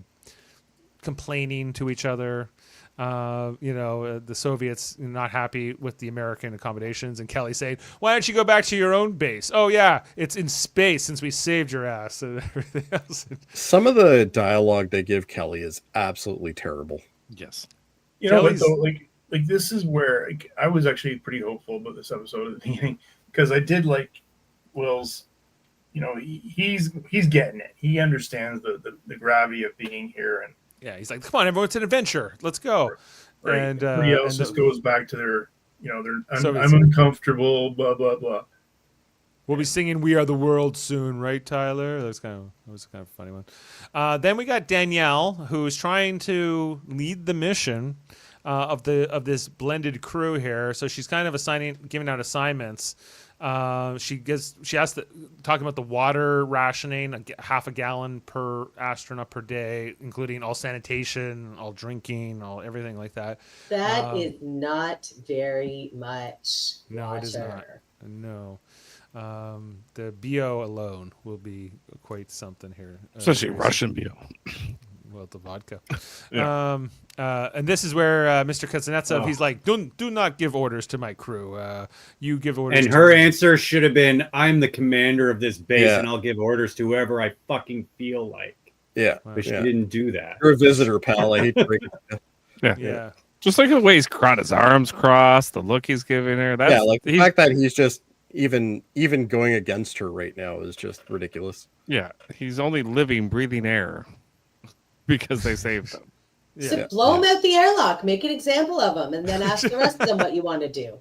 Speaker 1: complaining to each other. The Soviets not happy with the American accommodations, and Kelly saying, "Why don't you go back to your own base?" Oh yeah, it's in space since we saved your ass and everything else.
Speaker 3: Some of the dialogue they give Kelly is absolutely terrible.
Speaker 5: Yes.
Speaker 4: But though, like this is where I was actually pretty hopeful about this episode at the beginning, because I did like Will's. He's getting it. He understands the gravity of being here, and
Speaker 1: yeah, he's like, "Come on, everyone, it's an adventure. Let's go."
Speaker 4: Right.
Speaker 1: And
Speaker 4: everybody else just goes back to their, I'm uncomfortable, blah blah blah.
Speaker 1: We'll be singing "We Are the World" soon, right, Tyler? That was kind of a funny one. Then we got Danielle, who's trying to lead the mission of this blended crew here. So she's kind of giving out assignments. She has to talk about the water rationing, half a gallon per astronaut per day, including all sanitation, all drinking, all everything like that.
Speaker 6: That is not very much.
Speaker 1: No,
Speaker 6: water.
Speaker 1: it is not. No. The BO alone will be quite something here.
Speaker 5: Especially Russian BO.
Speaker 1: Well, the vodka.
Speaker 5: Yeah.
Speaker 1: And this is where Mr. Kuznetsov, he's like, do not give orders to my crew. You give orders.
Speaker 2: And her answer should have been, "I'm the commander of this base,
Speaker 3: Yeah.
Speaker 2: and I'll give orders to whoever I fucking feel like."
Speaker 3: Yeah,
Speaker 2: But she didn't do that.
Speaker 3: you're a visitor, pal. I hate to break it.
Speaker 1: Yeah.
Speaker 5: Just like the way he's got his arms crossed, the look he's giving her. That's,
Speaker 3: Yeah, like the fact that he's just even going against her right now is just ridiculous.
Speaker 5: Yeah, he's only living, breathing air because they saved him.
Speaker 6: So blow him out the airlock, make an example of him, and then ask the rest of them what you want to do.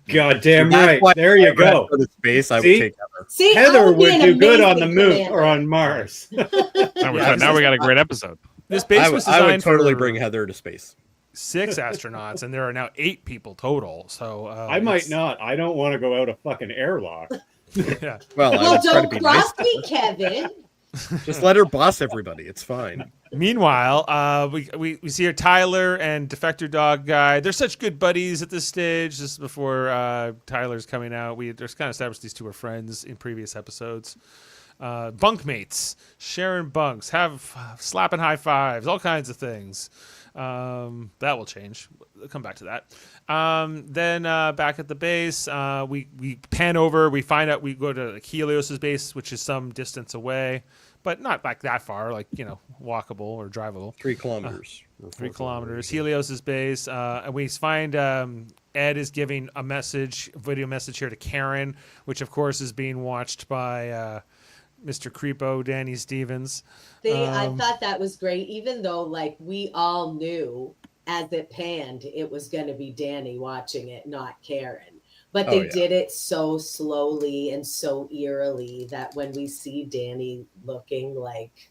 Speaker 2: God damn
Speaker 3: That's
Speaker 2: right.
Speaker 3: why
Speaker 2: There you
Speaker 3: if I had
Speaker 2: go.
Speaker 3: to go to space, I would
Speaker 2: See?
Speaker 3: take Heather.
Speaker 6: See, I
Speaker 2: Heather
Speaker 6: would be
Speaker 2: would
Speaker 6: an
Speaker 2: do good on the
Speaker 6: amazing
Speaker 2: moon
Speaker 6: commander.
Speaker 2: or on Mars.
Speaker 5: Now we got a great episode.
Speaker 1: This base was
Speaker 3: I
Speaker 1: designed
Speaker 3: would totally
Speaker 1: for
Speaker 3: bring Heather to space.
Speaker 1: 6 astronauts, and there are now 8 people total. So
Speaker 2: I might not. I don't want to go out a fucking airlock.
Speaker 1: Yeah.
Speaker 3: Well, I
Speaker 6: Well,
Speaker 3: would try to
Speaker 6: don't
Speaker 3: be nice.
Speaker 6: cross me, Kevin.
Speaker 3: Just let her boss everybody. It's fine.
Speaker 1: Meanwhile, we see here Tyler and Defector Dog Guy. They're such good buddies at this stage. Just before Tyler's coming out, we just kind of established these two are friends in previous episodes. Bunkmates, sharing bunks, have slapping high fives, all kinds of things. That will change. We'll come back to that. Then back at the base, we pan over. We find out we go to Helios's base, which is some distance away, but not like that far, like walkable or drivable.
Speaker 3: 3 kilometers.
Speaker 1: 3 kilometers. Helios's base, and we find Ed is giving a video message here to Karen, which of course is being watched by Mr. Creepo, Danny Stevens.
Speaker 6: I thought that was great, even though we all knew as it panned it was going to be Danny watching it, not Karen. But they did it so slowly and so eerily that when we see Danny looking like,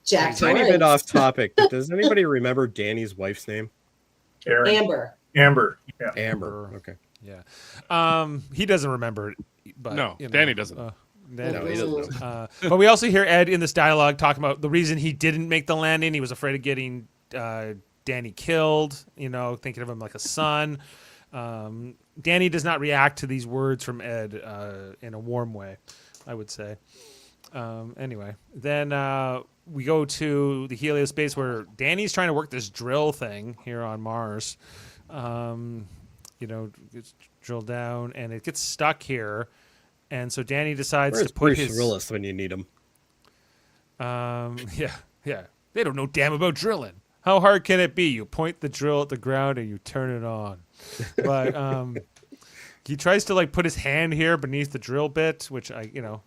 Speaker 6: Jack
Speaker 3: Tiny
Speaker 6: Torrance.
Speaker 3: bit off topic, but does anybody remember Danny's wife's name?
Speaker 6: Amber.
Speaker 4: Yeah.
Speaker 3: Amber. Okay.
Speaker 1: Yeah. He doesn't remember it, but
Speaker 5: No, Danny doesn't.
Speaker 3: No, he doesn't know.
Speaker 1: But we also hear Ed in this dialogue talking about the reason he didn't make the landing. He was afraid of getting Danny killed, thinking of him like a son. Danny does not react to these words from Ed in a warm way, I would say. Anyway, then we go to the Helios base where Danny's trying to work this drill thing here on Mars. Gets drilled down and it gets stuck here. And so Danny decides
Speaker 3: Where's
Speaker 1: to put
Speaker 3: Bruce
Speaker 1: his
Speaker 3: Willis when you need him?
Speaker 1: Yeah. They don't know damn about drilling. How hard can it be? You point the drill at the ground and you turn it on. But he tries to like put his hand here beneath the drill bit, which
Speaker 6: Ugh.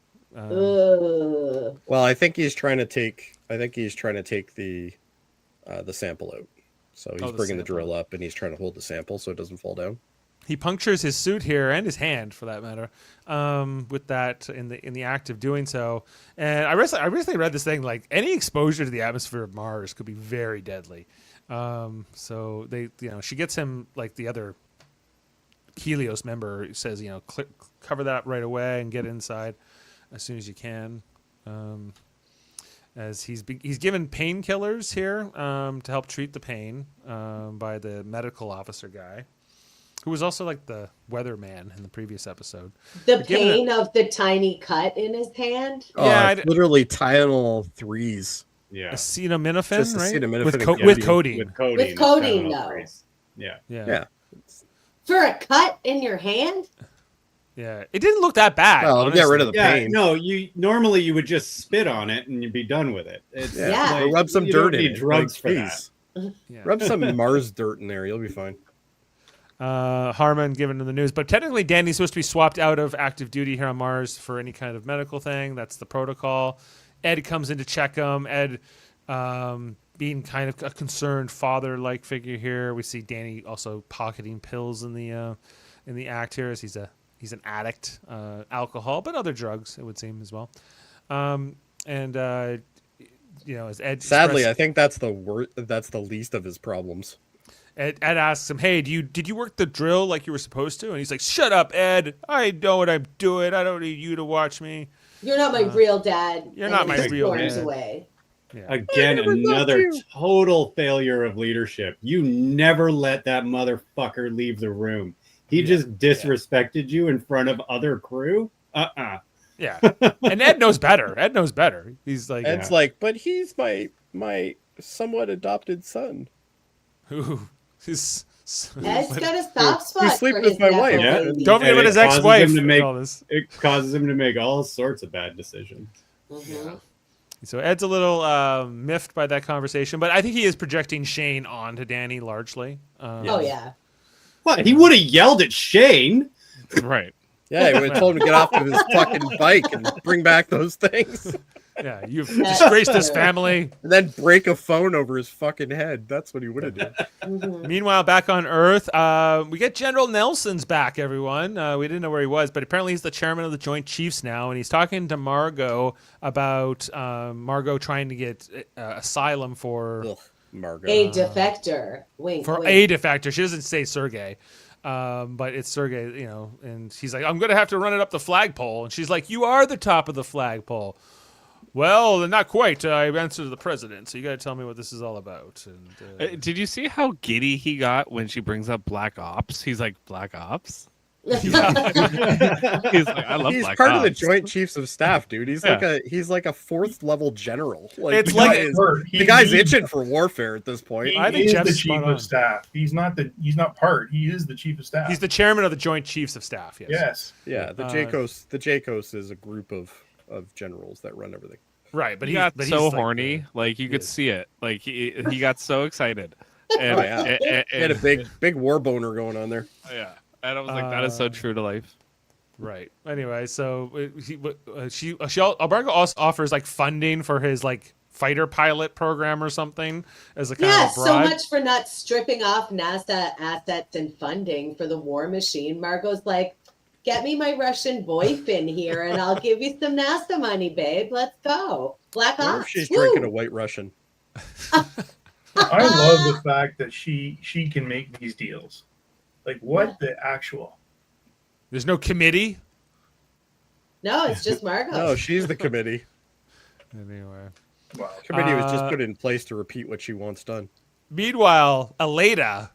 Speaker 3: Well, I think he's trying to take the sample out. So he's
Speaker 1: the
Speaker 3: bringing the
Speaker 1: sample.
Speaker 3: drill up and he's trying to hold the sample so it doesn't fall down.
Speaker 1: he punctures his suit here and his hand, for that matter, with that in the act of doing so. And I recently read this thing like any exposure to the atmosphere of Mars could be very deadly. So she gets him like the other Helios member who says, cover that right away and get inside as soon as you can. As he's given painkillers here to help treat the pain by the medical officer guy, who was also like the weatherman in the previous episode.
Speaker 6: The pain of the tiny cut in his hand.
Speaker 3: Oh, yeah, it's literally Tylenol 3s.
Speaker 2: Yeah,
Speaker 1: acetaminophen,
Speaker 3: Just
Speaker 1: right?
Speaker 3: acetaminophen
Speaker 1: With codeine.
Speaker 2: With
Speaker 6: codeine, though.
Speaker 2: Yeah.
Speaker 6: For a cut in your hand?
Speaker 1: Yeah, it didn't look that bad.
Speaker 3: Well, to get rid of the
Speaker 2: Yeah,
Speaker 3: pain.
Speaker 2: no, normally you would just spit on it and you'd be done with it. It's
Speaker 6: Yeah.
Speaker 2: like,
Speaker 3: Or rub some
Speaker 2: you
Speaker 3: dirt
Speaker 2: don't
Speaker 3: in
Speaker 2: need
Speaker 3: it.
Speaker 2: drugs
Speaker 3: Like,
Speaker 2: for that.
Speaker 3: please.
Speaker 1: Yeah.
Speaker 3: Rub some Mars dirt in there. You'll be fine.
Speaker 1: Harmon given to the news, but technically Danny's supposed to be swapped out of active duty here on Mars for any kind of medical thing. That's the protocol. Ed comes in to check him. Ed, being kind of a concerned father-like figure here. We see Danny also pocketing pills in the act here, as he's an addict, alcohol, but other drugs, it would seem, as well. As Ed
Speaker 3: Sadly, I think that's the least of his problems.
Speaker 1: Ed asks him, "Hey, did you work the drill like you were supposed to?" And he's like, "Shut up, Ed. I know what I'm doing. I don't need you to watch me."
Speaker 6: You're not my real dad.
Speaker 1: You're
Speaker 6: and
Speaker 1: not
Speaker 6: he
Speaker 1: my
Speaker 6: just
Speaker 1: real
Speaker 6: storms
Speaker 1: dad.
Speaker 6: away.
Speaker 1: Yeah.
Speaker 2: Again, another total failure of leadership. You never let that motherfucker leave the room. He just disrespected you in front of other crew.
Speaker 1: Yeah. And Ed knows better. He's like,
Speaker 3: Ed's like, but he's my somewhat adopted son.
Speaker 1: Ooh,
Speaker 6: Ed's got a soft spot.
Speaker 3: You sleep
Speaker 6: for
Speaker 3: with
Speaker 6: his
Speaker 3: my
Speaker 6: nephew.
Speaker 3: wife.
Speaker 2: Yeah.
Speaker 1: don't forget
Speaker 2: And
Speaker 1: about
Speaker 2: it
Speaker 1: his
Speaker 2: causes
Speaker 1: ex-wife.
Speaker 2: him to make-
Speaker 1: and all this.
Speaker 2: It causes him to make all sorts of bad decisions.
Speaker 6: Mhm.
Speaker 1: So Ed's a little miffed by that conversation, but I think he is projecting Shane onto Danny largely.
Speaker 6: Oh yeah.
Speaker 2: What? He would have yelled at Shane.
Speaker 5: Right.
Speaker 3: Yeah, he would have told him to get off of his fucking bike and bring back those things.
Speaker 1: Yeah, you've disgraced this family.
Speaker 3: And then break a phone over his fucking head. That's what he would have done.
Speaker 6: Mhm.
Speaker 1: Meanwhile, back on Earth, we get General Nelson's back, everyone. We didn't know where he was, but apparently he's the chairman of the Joint Chiefs now, and he's talking to Margot about Margot trying to get asylum for
Speaker 3: Ugh, Margot.
Speaker 6: A defector. Wink.
Speaker 1: a
Speaker 6: wink.
Speaker 1: defector. She doesn't say Sergey, but it's Sergey, and he's like, I'm going to have to run it up the flagpole. And she's like, you are the top of the flagpole. Well, not quite. I answered to the president, so you got to tell me what this is all about. And
Speaker 5: Did you see how giddy he got when she brings up Black Ops? He's like, Black Ops? He's like, I love
Speaker 3: He's
Speaker 5: Black
Speaker 3: part
Speaker 5: Ops.
Speaker 3: of the Joint Chiefs of Staff, dude. He's like a fourth level general. Like,
Speaker 1: It's
Speaker 3: the
Speaker 1: like-
Speaker 3: guy is- the guy's itching for warfare at this point.
Speaker 4: He
Speaker 1: I think
Speaker 4: is
Speaker 1: Jeff's
Speaker 4: the chief
Speaker 1: spot on.
Speaker 4: of staff. He's not part. He is the chief of staff.
Speaker 1: he's the chairman of the Joint Chiefs of Staff. Yes.
Speaker 4: yes.
Speaker 3: Yeah, the JCOS. The JCOS is a group of generals that run everything.
Speaker 1: Right, but
Speaker 5: He
Speaker 1: he's
Speaker 5: got
Speaker 1: but
Speaker 5: so
Speaker 1: he's
Speaker 5: horny, like you could
Speaker 1: is.
Speaker 5: see it. Like he got so excited. And,
Speaker 3: Oh, yeah. He had a big war boner going on there.
Speaker 5: yeah. And I was like, that is so true to life.
Speaker 1: Right. Anyway, so Margot also offers like funding for his like fighter pilot program or something as a kind
Speaker 6: Yeah,
Speaker 1: of a
Speaker 6: so
Speaker 1: bribe.
Speaker 6: much for not stripping off NASA assets and funding for the war machine. Margot's like, get me my Russian boyfriend here and I'll give you some NASA money, babe. Let's go. Black
Speaker 3: I wonder if
Speaker 6: Ops.
Speaker 3: she's
Speaker 6: Woo!
Speaker 3: drinking a White Russian.
Speaker 4: I love the fact that she can make these deals. Like what the actual?
Speaker 1: There's no committee.
Speaker 6: No, it's just Margot.
Speaker 3: No, she's the committee.
Speaker 1: Anyway.
Speaker 4: Wow.
Speaker 3: Committee was just put in place to repeat what she wants done.
Speaker 1: Meanwhile, Aleda,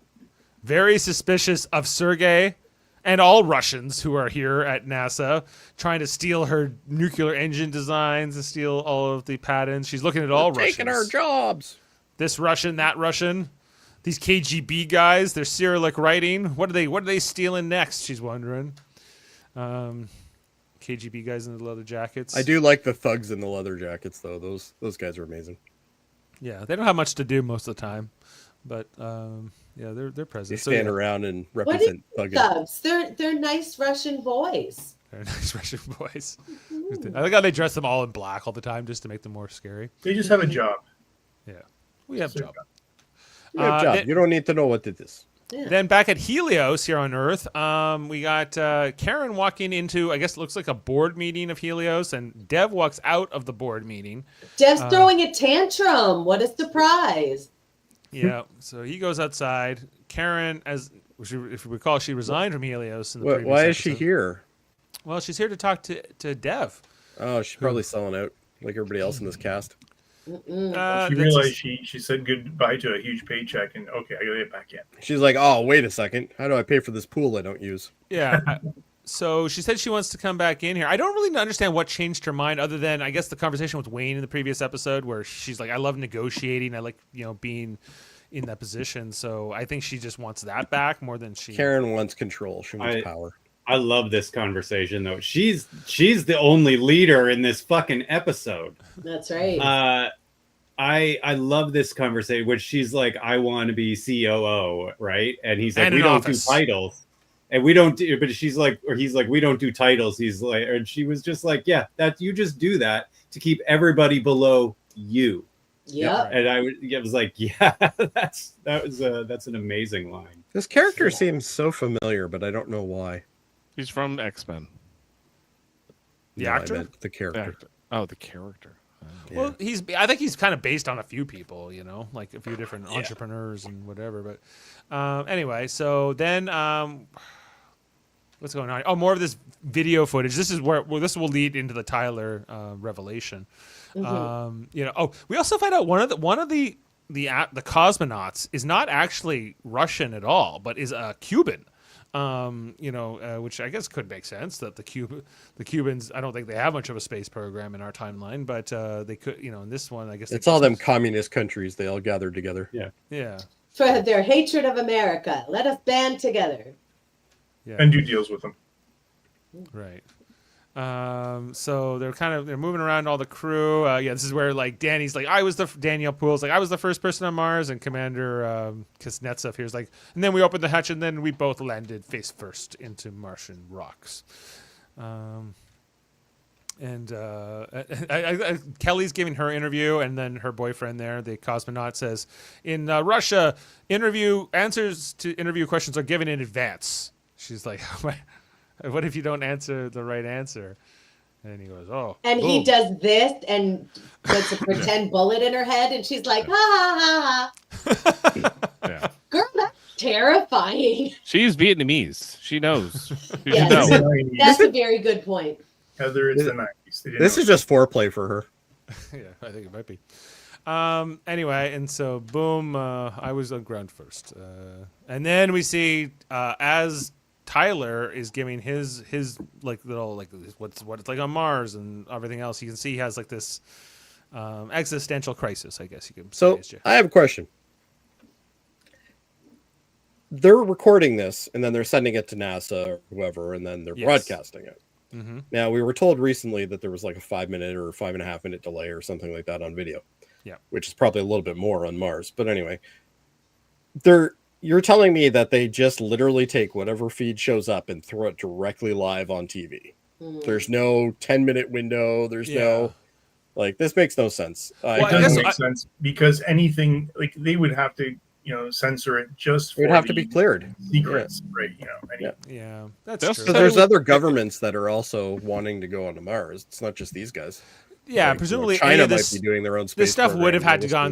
Speaker 1: very suspicious of Sergei and all Russians who are here at NASA, trying to steal her nuclear engine designs and steal all of the patents. She's looking at all
Speaker 3: They're taking
Speaker 1: Russians.
Speaker 3: our jobs.
Speaker 1: This Russian, that Russian, these KGB guys, they're Cyrillic writing. What are they stealing next? She's wondering. KGB guys in the leather jackets.
Speaker 3: I do like the thugs in the leather jackets, though. Those guys are amazing.
Speaker 1: Yeah, they don't have much to do most of the time, but yeah, they're present.
Speaker 3: They stand around and represent thugging.
Speaker 6: Thugs. They're nice Russian boys.
Speaker 1: They're nice Russian boys. I like how they dress them all in black all the time just to make them more scary.
Speaker 4: They just have a job.
Speaker 1: Yeah, we have
Speaker 4: It's their
Speaker 1: job.
Speaker 3: You have job. You don't need to know what it is.
Speaker 6: Yeah.
Speaker 1: Then back at Helios here on Earth, we got Karen walking into, I guess it looks like a board meeting of Helios, and Dev walks out of the board meeting.
Speaker 6: Dev's throwing a tantrum. What a surprise.
Speaker 1: Yeah, so he goes outside. Karen, if you recall, she resigned from Helios in the previous
Speaker 3: Why is she
Speaker 1: episode.
Speaker 3: here?
Speaker 1: Well, she's here to talk to Dev.
Speaker 3: Oh, she's probably selling out like everybody else in this cast.
Speaker 4: She
Speaker 1: That's
Speaker 4: realized
Speaker 1: just-
Speaker 4: she said goodbye to a huge paycheck, and okay, I gotta get back in.
Speaker 3: She's like, oh, wait a second. How do I pay for this pool I don't use?
Speaker 1: Yeah. So she said she wants to come back in here. I don't really understand what changed her mind, other than I guess the conversation with Wayne in the previous episode, where she's like, "I love negotiating. I like being in that position." So I think she just wants that back more than she.
Speaker 3: Karen wants control. She wants power.
Speaker 2: I love this conversation though. She's the only leader in this fucking episode.
Speaker 6: That's right.
Speaker 2: I love this conversation, which she's like, I want to be COO, right? And he's like,
Speaker 1: And
Speaker 2: we
Speaker 1: an
Speaker 2: don't
Speaker 1: office.
Speaker 2: do titles, and we don't do. But she's like, or he's like, we don't do titles. He's like, and she was just like, yeah, that you just do that to keep everybody below you.
Speaker 6: Yep.
Speaker 2: And I was like, yeah, that's an amazing line.
Speaker 3: This character seems so familiar, but I don't know why.
Speaker 5: He's from X-Men.
Speaker 1: The
Speaker 3: No, I
Speaker 1: actor?
Speaker 3: meant the
Speaker 5: The
Speaker 3: character.
Speaker 5: actor. Oh, the character.
Speaker 3: Yeah.
Speaker 1: Well, I think he's kind of based on a few people, like a few different entrepreneurs and whatever. But anyway, so then what's going on? Oh, more of this video footage. This is where this will lead into the Tyler revelation. Oh, we also find out one of the cosmonauts is not actually Russian at all, but is a Cuban. Which I guess could make sense that the Cubans, I don't think they have much of a space program in our timeline, but they could, in this one, I guess
Speaker 3: It's all them communist countries. They all gathered together.
Speaker 1: Yeah.
Speaker 6: For their hatred of America, let us band together.
Speaker 1: Yeah.
Speaker 4: And do deals with them.
Speaker 1: Right. So they're moving around all the crew. This is where like Danny's like, Danielle Poole's like, I was the first person on Mars, and Commander Kuznetsov here's like, and then we opened the hatch, and then we both landed face first into Martian rocks. Kelly's giving her interview, and then her boyfriend there, the cosmonaut, says, in Russia, answers to interview questions are given in advance. She's like, what if you don't answer the right answer? And he goes, oh.
Speaker 6: And
Speaker 1: boom.
Speaker 6: he does this and puts a pretend bullet in her head, and she's like, ha ha ha.
Speaker 5: Yeah.
Speaker 6: Girl, that's terrifying.
Speaker 5: She's Vietnamese. She knows. You
Speaker 6: Yes.
Speaker 5: should know.
Speaker 6: That's a very good point.
Speaker 4: Heather, it's the 90s. They didn't
Speaker 3: This
Speaker 4: know.
Speaker 3: is just foreplay for her.
Speaker 1: Yeah, I think it might be. Anyway, and so boom, I was on ground first. And then we see as Tyler is giving his like little like what it's like on Mars and everything else. You can see he has like this existential crisis, I guess you could
Speaker 3: So
Speaker 1: say.
Speaker 3: I have a question. They're recording this, and then they're sending it to NASA or whoever, and then they're
Speaker 1: Yes.
Speaker 3: broadcasting it.
Speaker 1: Mm-hmm.
Speaker 3: Now, we were told recently that there was like a 5-minute or 5.5-minute delay or something like that on video.
Speaker 1: Yeah.
Speaker 3: Which is probably a little bit more on Mars. But anyway, you're telling me that they just literally take whatever feed shows up and throw it directly live on TV. There's no 10-minute window. There's no, like, this makes no sense.
Speaker 1: Well,
Speaker 4: It
Speaker 1: I guess
Speaker 4: doesn't make sense because anything like they would have to, censor it just for
Speaker 3: it would have to
Speaker 4: the
Speaker 3: be cleared.
Speaker 4: secrets, right?
Speaker 1: Yeah, that's
Speaker 5: That's
Speaker 1: true.
Speaker 3: Because there's other governments that are also wanting to go onto Mars. It's not just these guys.
Speaker 1: Yeah,
Speaker 3: Like,
Speaker 1: presumably any
Speaker 3: China
Speaker 1: of
Speaker 3: might
Speaker 1: this,
Speaker 3: be doing their own space
Speaker 1: this stuff would have
Speaker 3: program,
Speaker 1: had to
Speaker 3: this
Speaker 1: gone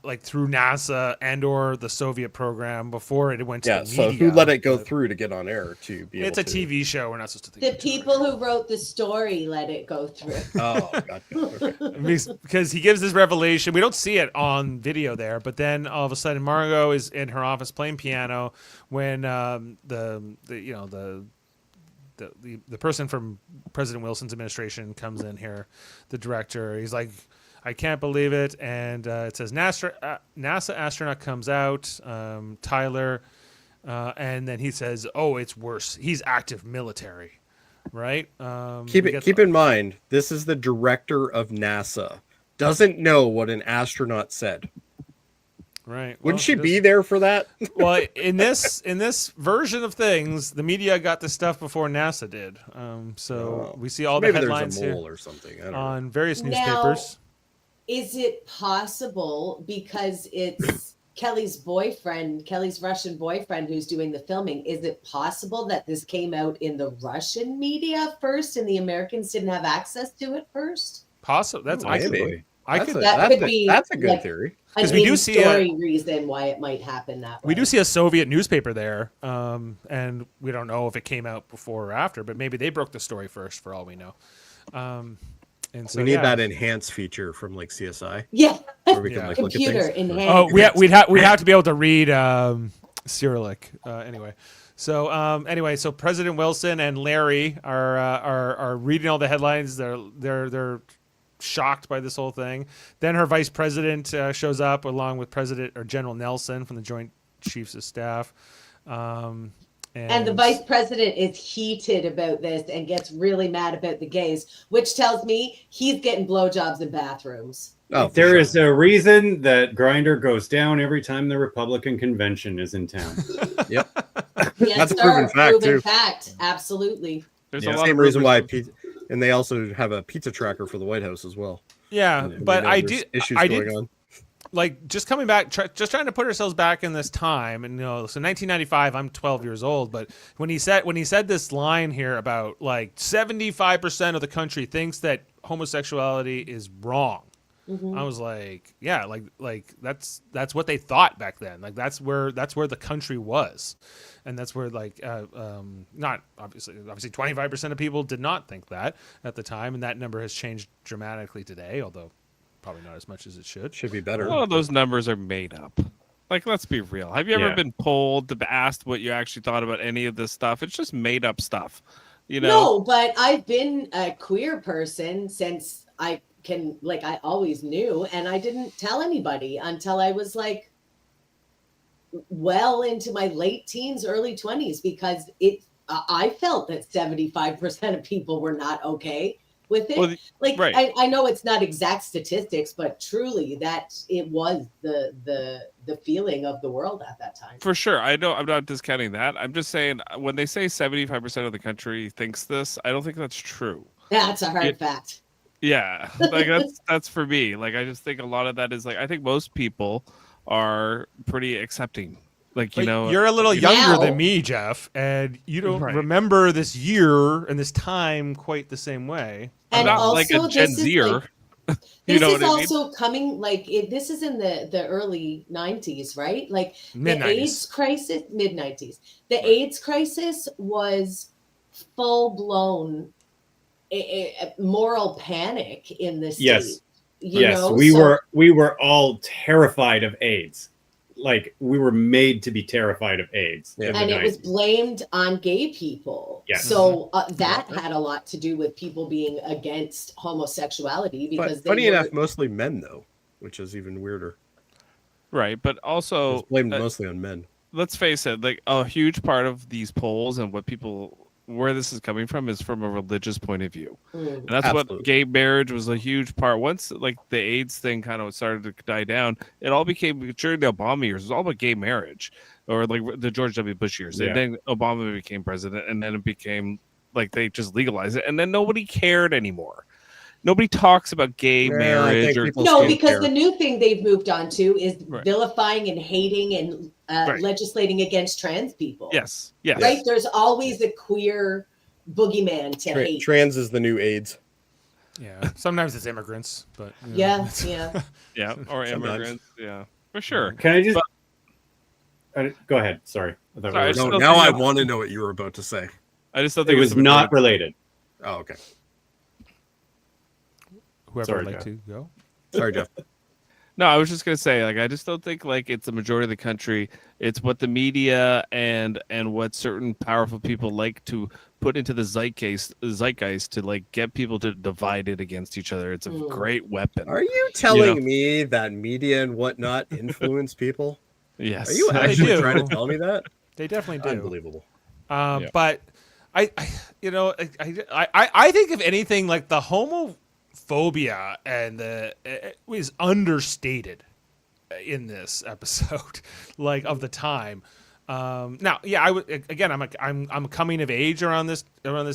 Speaker 3: would-
Speaker 1: through NASA and or the Soviet program before it went to
Speaker 3: Yeah,
Speaker 1: the
Speaker 3: so
Speaker 1: media.
Speaker 3: who let it go
Speaker 1: But
Speaker 3: through to get on air to be
Speaker 1: It's
Speaker 3: able
Speaker 1: a
Speaker 3: to...
Speaker 1: TV show. We're not supposed to think.
Speaker 6: The
Speaker 1: too much.
Speaker 6: people who wrote the story let it go through.
Speaker 3: Oh, gotcha. Okay.
Speaker 1: Because he gives this revelation. We don't see it on video there, but then all of a sudden Margot is in her office playing piano when the person from President Wilson's administration comes in here, the director. He's like, I can't believe it, and it says NASA astronaut comes out, Tyler, and then he says, oh, it's worse. He's active military. right?
Speaker 3: Keep in mind, this is the director of NASA. Doesn't know what an astronaut said.
Speaker 1: Right.
Speaker 3: Wouldn't she be there for that?
Speaker 1: Well, in this version of things, the media got the stuff before NASA did. We see all the
Speaker 3: Maybe
Speaker 1: headlines
Speaker 3: there's a mole
Speaker 1: here
Speaker 3: or something. I don't know.
Speaker 1: on various
Speaker 6: Now,
Speaker 1: newspapers.
Speaker 6: Is it possible, because it's Kelly's Russian boyfriend who's doing the filming, is it possible that this came out in the Russian media first and the Americans didn't have access to it first?
Speaker 1: Possible. That's
Speaker 2: Possibly.
Speaker 3: That's a good theory.
Speaker 1: Because
Speaker 6: An
Speaker 1: we do see
Speaker 6: story reason why it might happen that way.
Speaker 1: We do see a Soviet newspaper there, and we don't know if it came out before or after, but maybe they broke the story first, for all we know. And so
Speaker 3: We need that enhance feature from like CSI.
Speaker 6: Yeah.
Speaker 3: Where we can
Speaker 1: Yeah.
Speaker 3: like look at
Speaker 6: Computer
Speaker 3: things.
Speaker 6: enhanced.
Speaker 1: Oh, we'd have to be able to read Cyrillic. Anyway, so President Wilson and Larry are reading all the headlines. They're shocked by this whole thing. Then her vice president shows up along with General Nelson from the Joint Chiefs of Staff. And
Speaker 6: the vice president is heated about this and gets really mad about the gays, which tells me he's getting blowjobs in bathrooms.
Speaker 3: Oh,
Speaker 2: There is a reason that Grindr goes down every time the Republican convention is in town.
Speaker 6: Yes,
Speaker 3: That's a
Speaker 6: sir.
Speaker 3: proven fact, too.
Speaker 6: Fact. Absolutely.
Speaker 5: There's
Speaker 2: Yeah.
Speaker 5: a lot
Speaker 3: Same
Speaker 5: of
Speaker 3: reason why
Speaker 5: rumors
Speaker 3: and they also have a pizza tracker for the White House as well.
Speaker 1: yeah,
Speaker 3: You
Speaker 1: but
Speaker 3: know,
Speaker 1: I
Speaker 3: there's
Speaker 1: did
Speaker 3: issues
Speaker 1: I
Speaker 3: going
Speaker 1: did
Speaker 3: on.
Speaker 1: like just coming back, just trying to put ourselves back in this time, and so 1995, I'm 12 years old, but when he said this line here about like 75% of the country thinks that homosexuality is wrong, I was like, yeah, like that's what they thought back then. Like that's where the country was, and that's where not obviously 25% of people did not think that at the time, and that number has changed dramatically today, although probably not as much as it should.
Speaker 3: Should be better.
Speaker 5: a lot of those numbers are made up. Like, let's be real. Have you ever
Speaker 2: Yeah.
Speaker 5: been polled, asked what you actually thought about any of this stuff? It's just made up stuff. You know?
Speaker 6: No, but I've been a queer person since I always knew, and I didn't tell anybody until I was like well into my late teens, early 20s, because I felt that 75% of people were not okay with it.
Speaker 5: Well, right.
Speaker 6: I know it's not exact statistics, but truly that it was the feeling of the world at that time.
Speaker 5: For sure. I know I'm not discounting that. I'm just saying when they say 75% of the country thinks this, I don't think that's true.
Speaker 6: That's a hard fact.
Speaker 5: Yeah. Like that's for me. Like, I just think a lot of that is like, I think most people are pretty accepting. Like, you know,
Speaker 1: you're a little younger
Speaker 6: Now-
Speaker 1: than me, Jeff, and you don't
Speaker 5: Right.
Speaker 1: remember this year and this time quite the same way.
Speaker 5: I'm
Speaker 6: And
Speaker 5: not
Speaker 6: also,
Speaker 5: like a Gen
Speaker 6: this is
Speaker 5: Zer.
Speaker 6: like-
Speaker 5: You
Speaker 6: This
Speaker 5: know
Speaker 6: is
Speaker 5: what I mean?
Speaker 6: also coming this is in the early 90s, right? Like
Speaker 1: Mid-90s.
Speaker 6: the AIDS crisis, mid 90s. The AIDS crisis was full blown moral panic in the state.
Speaker 2: Yes.
Speaker 6: You
Speaker 2: Yes,
Speaker 6: know?
Speaker 2: we were all terrified of AIDS. Like, we were made to be terrified of AIDS.
Speaker 3: Yeah.
Speaker 2: in the
Speaker 6: And it was
Speaker 2: 90s.
Speaker 6: blamed on gay people.
Speaker 2: Yes.
Speaker 6: So that had a lot to do with people being against homosexuality because
Speaker 3: But funny
Speaker 6: they were,
Speaker 3: enough, mostly men though, which is even weirder.
Speaker 5: Right. But also,
Speaker 3: It's blamed mostly on men.
Speaker 5: let's face it, like a huge part of these polls and where this is coming from is from a religious point of view.
Speaker 6: Mm.
Speaker 5: And that's
Speaker 3: Absolutely.
Speaker 5: what gay marriage was a huge part. Once like the AIDS thing kind of started to die down, it all became during the Obama years, it was all about gay marriage, or like the George W. Bush years.
Speaker 2: Yeah.
Speaker 5: And then Obama became president, and then it became like they just legalized it, and then nobody cared anymore. Nobody talks about gay
Speaker 3: Yeah, I
Speaker 5: marriage
Speaker 3: think
Speaker 5: or
Speaker 3: people
Speaker 6: No,
Speaker 3: still
Speaker 6: because
Speaker 3: care.
Speaker 6: the new thing they've moved on to is
Speaker 5: Right.
Speaker 6: vilifying and hating and
Speaker 5: Right.
Speaker 6: legislating against trans people.
Speaker 5: yes.
Speaker 6: Right? There's always a queer boogeyman to hate.
Speaker 3: Trans is the new AIDS.
Speaker 1: Yeah, sometimes it's immigrants, but you know,
Speaker 6: Yeah,
Speaker 1: it's-
Speaker 6: yeah.
Speaker 5: Yeah, or
Speaker 3: Sometimes.
Speaker 5: immigrants. Yeah, for sure.
Speaker 2: Can I just go ahead? Sorry. I thought we
Speaker 5: Sorry,
Speaker 2: were-
Speaker 5: I just
Speaker 3: No,
Speaker 5: don't
Speaker 3: now I
Speaker 5: think-
Speaker 3: want to know what you were about to say.
Speaker 5: I just don't
Speaker 2: it
Speaker 5: think
Speaker 2: was
Speaker 5: it's a
Speaker 2: not
Speaker 5: majority.
Speaker 2: related.
Speaker 3: Oh, okay.
Speaker 1: whoever
Speaker 2: Sorry,
Speaker 1: would like
Speaker 2: Jeff.
Speaker 1: to go.
Speaker 3: Sorry, Jeff.
Speaker 5: No, I was just gonna say, like, I just don't think like it's a majority of the country. It's what the media and what certain powerful people like to put into the zeitgeist to like get people to divide it against each other. It's a
Speaker 6: Mm.
Speaker 5: great weapon.
Speaker 3: Are you telling me that media and whatnot influence people?
Speaker 5: Yes.
Speaker 3: Are you
Speaker 1: They
Speaker 3: actually
Speaker 1: do.
Speaker 3: trying to tell me that?
Speaker 1: They definitely do.
Speaker 3: Unbelievable.
Speaker 5: Yeah.
Speaker 1: But I think if anything, like the homophobia and it was understated in this episode, like of the time. Now, yeah, I'm coming of age around this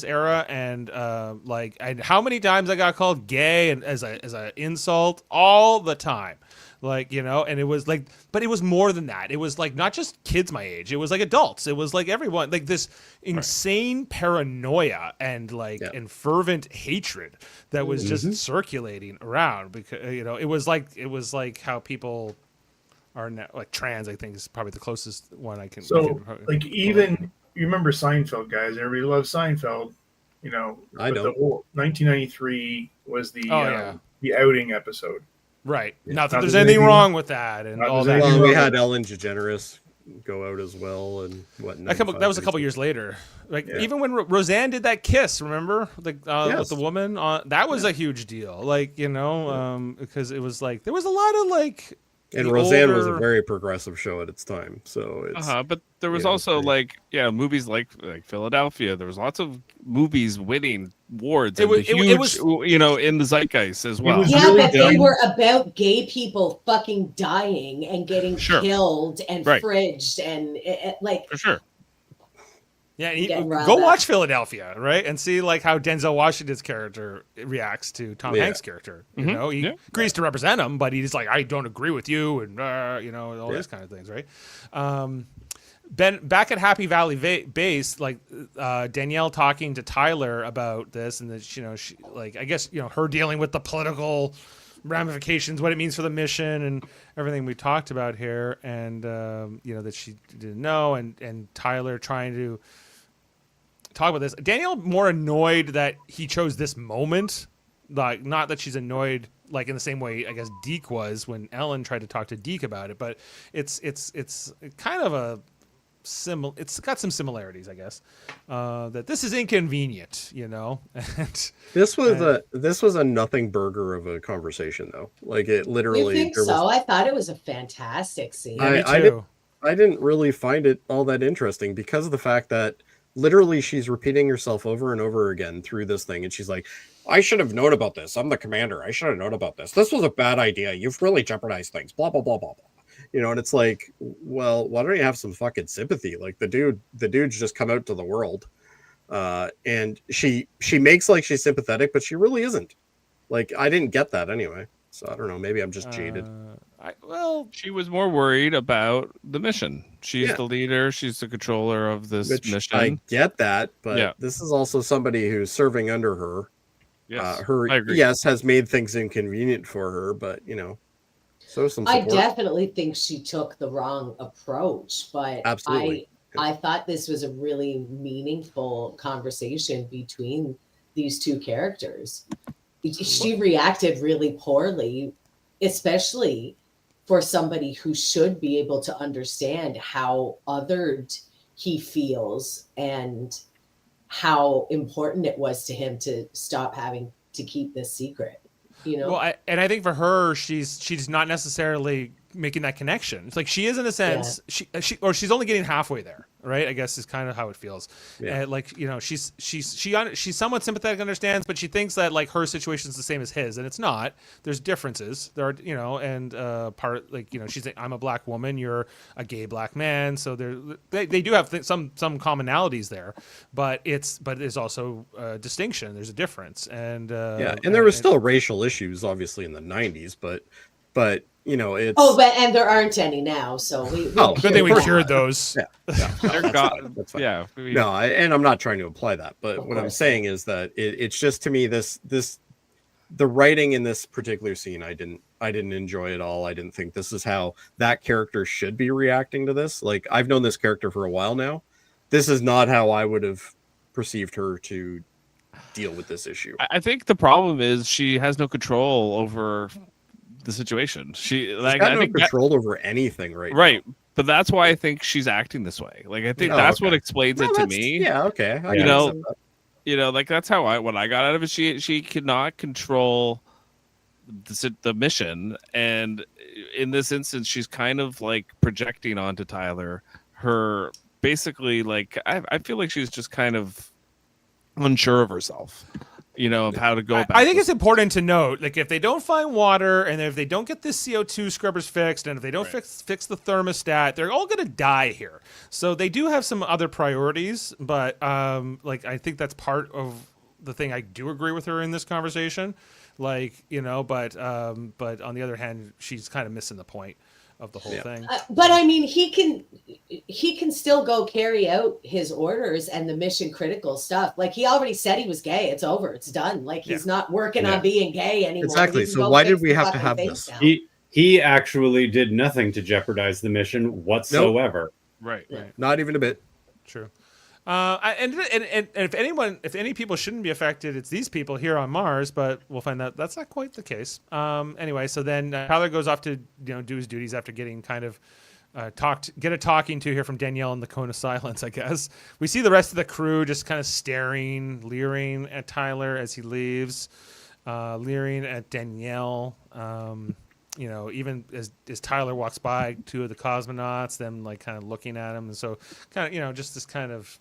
Speaker 1: era, and and how many times I got called gay and as a insult all the time, like, you know, and it was like, but it was more than that. It was like not just kids my age. It was like adults. It was like everyone, like this insane paranoia and and fervent hatred that was just circulating around, because, you know, it was like how people are now, like trans, I think is probably the closest one I can.
Speaker 4: So, like, even you remember Seinfeld, guys? Everybody loves Seinfeld, you know.
Speaker 3: I don't.
Speaker 4: The whole 1993 was the outing episode.
Speaker 1: Right. Not that there's anything wrong with that and all that.
Speaker 3: Well, we had Ellen DeGeneres go out as well, and
Speaker 1: that was a couple years later. Like even when Roseanne did that kiss, remember, with the woman on, that was a huge deal. Like, you know, because it was like there was a lot of like.
Speaker 3: And Roseanne was a very progressive show at its time, so it's
Speaker 5: but there was also movies like Philadelphia. There was lots of movies winning awards. It was you know, in the zeitgeist as well.
Speaker 6: But they were about gay people fucking dying and getting killed and fridged and like
Speaker 5: for sure.
Speaker 1: Yeah, go watch Philadelphia, right, and see like how Denzel Washington's character reacts to Tom Hanks' character. You know, he agrees to represent him, but he's like, I don't agree with you, and you know, all these kind of things, right? Ben, back at Happy Valley Base, like Danielle talking to Tyler about this, and that, you know, she, like, I guess, you know, her dealing with the political ramifications, what it means for the mission, and everything we talked about here, and you know, that she didn't know, and Tyler trying to talk about this. Danielle more annoyed that he chose this moment, like, not that she's annoyed like in the same way I guess Deke was when Ellen tried to talk to Deke about it, but it's kind of a it's got some similarities, I guess. That this is inconvenient, you know.
Speaker 3: This was a nothing burger of a conversation, though. Like, it literally.
Speaker 6: You think so? I thought it was a fantastic scene.
Speaker 3: I didn't really find it all that interesting because of the fact that literally she's repeating herself over and over again through this thing, and she's like, I should have known about this. I'm the commander. I should have known about this. This was a bad idea. You've really jeopardized things. Blah, blah, blah, blah, blah. You know, and it's like, well, why don't you have some fucking sympathy? Like, the dude's just come out to the world. And she makes like she's sympathetic, but she really isn't. Like, I didn't get that anyway. So I don't know. Maybe I'm just jaded.
Speaker 5: She was more worried about the mission. She's the leader. She's the controller of this mission.
Speaker 3: I get that, but this is also somebody who's serving under her. Yes, has made things inconvenient for her, but, you know, so some support.
Speaker 6: I definitely think she took the wrong approach, but
Speaker 3: absolutely.
Speaker 6: I thought this was a really meaningful conversation between these two characters. She reacted really poorly, especially for somebody who should be able to understand how othered he feels and how important it was to him to stop having to keep this secret. You know?
Speaker 1: Well, I think for her, she's not necessarily making that connection. It's like she is in a sense, she's only getting halfway there, right? I guess is kind of how it feels. Yeah. Like, you know, she's somewhat sympathetic, understands, but she thinks that like her situation is the same as his, and it's not. There's differences. There are, you know, and part, like, you know, she's like, I'm a black woman, you're a gay black man, so they do have some commonalities there, but there's also a distinction. There's a difference, and
Speaker 3: and there was still racial issues, obviously, in the 90s, but you know, it's
Speaker 6: and there aren't any now, so
Speaker 1: good thing we cured those.
Speaker 5: They're gone.
Speaker 3: That's fine. And I'm not trying to imply that, but what I'm saying is that it's just, to me, the writing in this particular scene, I didn't enjoy at all. I didn't think this is how that character should be reacting to this. Like, I've known this character for a while now. This is not how I would have perceived her to deal with this issue.
Speaker 5: I think the problem is she has no control over the situation. She's got
Speaker 3: no control over anything right now.
Speaker 5: But that's why I think she's acting this way. Like, I think that's what explains it to me.
Speaker 3: Yeah, okay.
Speaker 5: You know, like, that's how what I got out of it. She could not control the mission, and in this instance, she's kind of like projecting onto Tyler her basically, like, I feel like she's just kind of unsure of herself, of how to go about
Speaker 1: I think
Speaker 5: this.
Speaker 1: it's important to note, like, if they don't find water and if they don't get the CO2 scrubbers fixed and if they don't fix the thermostat, they're all going to die here. So they do have some other priorities, but I think that's part of the thing. I do agree with her in this conversation, but on the other hand, she's kind of missing the point of the whole thing.
Speaker 6: But I mean, he can still go carry out his orders and the mission critical stuff. Like, he already said he was gay. It's over. It's done. Like, he's not working on being gay anymore.
Speaker 3: Exactly. So why did we have to have this?
Speaker 2: He actually did nothing to jeopardize the mission whatsoever.
Speaker 5: Right.
Speaker 3: Not even a bit.
Speaker 1: True. And if any people shouldn't be affected, it's these people here on Mars, but we'll find out that's not quite the case. Anyway, so then Tyler goes off to do his duties after getting kind of get a talking to here from Danielle in the cone of silence, I guess. We see the rest of the crew just kind of staring, leering at Tyler as he leaves, leering at Danielle. Even as Tyler walks by, two of the cosmonauts, them like kind of looking at him, and so kind of just this kind of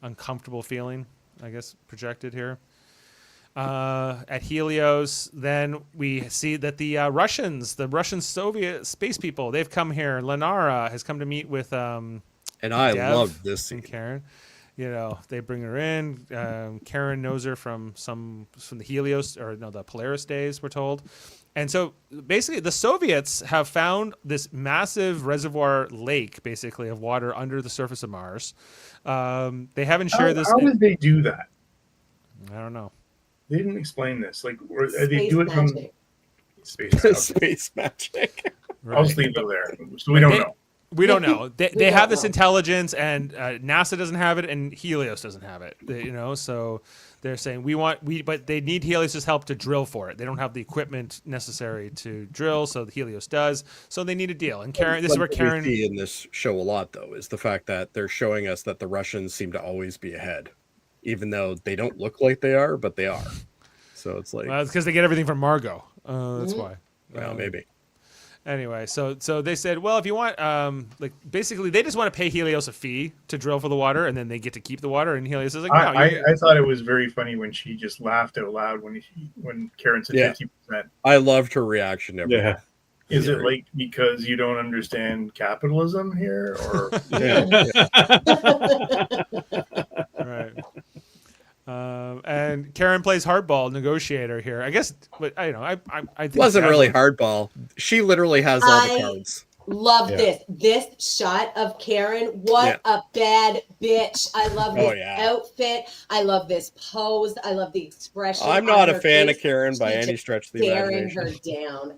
Speaker 1: uncomfortable feeling, I guess, projected here. At Helios, then we see that the Russian Soviet space people, they've come here. Lenara has come to meet with
Speaker 3: and I
Speaker 1: Dev
Speaker 3: love this scene.
Speaker 1: and Karen. They bring her in. Karen knows her from the Helios, the Polaris days, we're told. And so basically the Soviets have found this massive reservoir lake, basically, of water under the surface of Mars. They haven't shared this.
Speaker 4: How would they do that?
Speaker 1: I don't know.
Speaker 4: They didn't explain this. Like, they do it from space.
Speaker 3: Space magic.
Speaker 4: I'll just leave it there. So we don't know.
Speaker 1: We don't know. They
Speaker 6: don't
Speaker 1: have this
Speaker 6: know.
Speaker 1: intelligence, and NASA doesn't have it, and Helios doesn't have it. So they're saying but they need Helios' help to drill for it. They don't have the equipment necessary to drill, so the Helios does. So they need a deal. And Karen, this is where Karen.
Speaker 3: What we see in this show a lot, though, is the fact that they're showing us that the Russians seem to always be ahead, even though they don't look like they are, but they are. So it's like,
Speaker 1: Well, it's because they get everything from Margot. That's why.
Speaker 3: well, maybe.
Speaker 1: Anyway, so they said, well, if you want, basically, they just want to pay Helios a fee to drill for the water, and then they get to keep the water. And Helios is like, no.
Speaker 4: I thought it was very funny when she just laughed out loud when Karen said 50%.
Speaker 3: I loved her reaction.
Speaker 4: Is it like because you don't understand capitalism here, or
Speaker 1: Right. And Karen plays hardball negotiator here. I guess, but I think
Speaker 3: It wasn't really hardball. She literally has all the cards.
Speaker 6: Love this shot of Karen. What a bad bitch. I love this outfit. I love this pose. I love the expression.
Speaker 3: I'm not a fan of Karen by any stretch of the
Speaker 6: staring
Speaker 3: imagination.
Speaker 6: her down.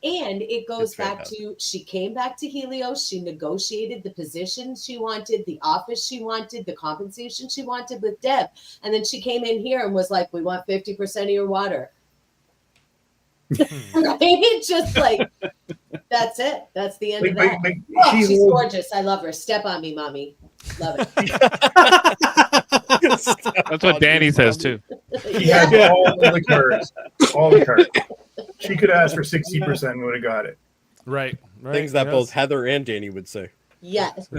Speaker 6: And it goes back to, she came back to Helios. She negotiated the position she wanted, the office she wanted, the compensation she wanted with Deb. And then she came in here and was like, we want 50% of your water. Right? Just like, that's it. That's the end of that. She's gorgeous. I love her. Step on me, mommy. Love it.
Speaker 5: That's what Danny says too.
Speaker 4: She had all the cards. All the cards. She could ask for 60% and would have got it.
Speaker 1: Right.
Speaker 3: Things that both Heather and Danny would say.
Speaker 6: Yes.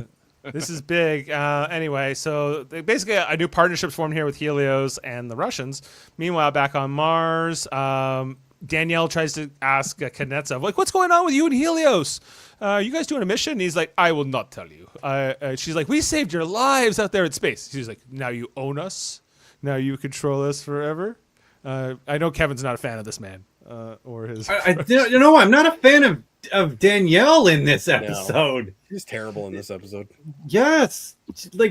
Speaker 1: This is big. Anyway, so basically a new partnership's formed here with Helios and the Russians. Meanwhile, back on Mars, Danielle tries to ask Kuznetsov, like, what's going on with you and Helios? You guys doing a mission? And he's like, I will not tell you. She's like, we saved your lives out there in space. She's like, now you own us? Now you control us forever? I know Kevin's not a fan of this man or his.
Speaker 2: I'm not a fan of Danielle in this episode.
Speaker 3: No, she's terrible in this episode.
Speaker 2: Yes,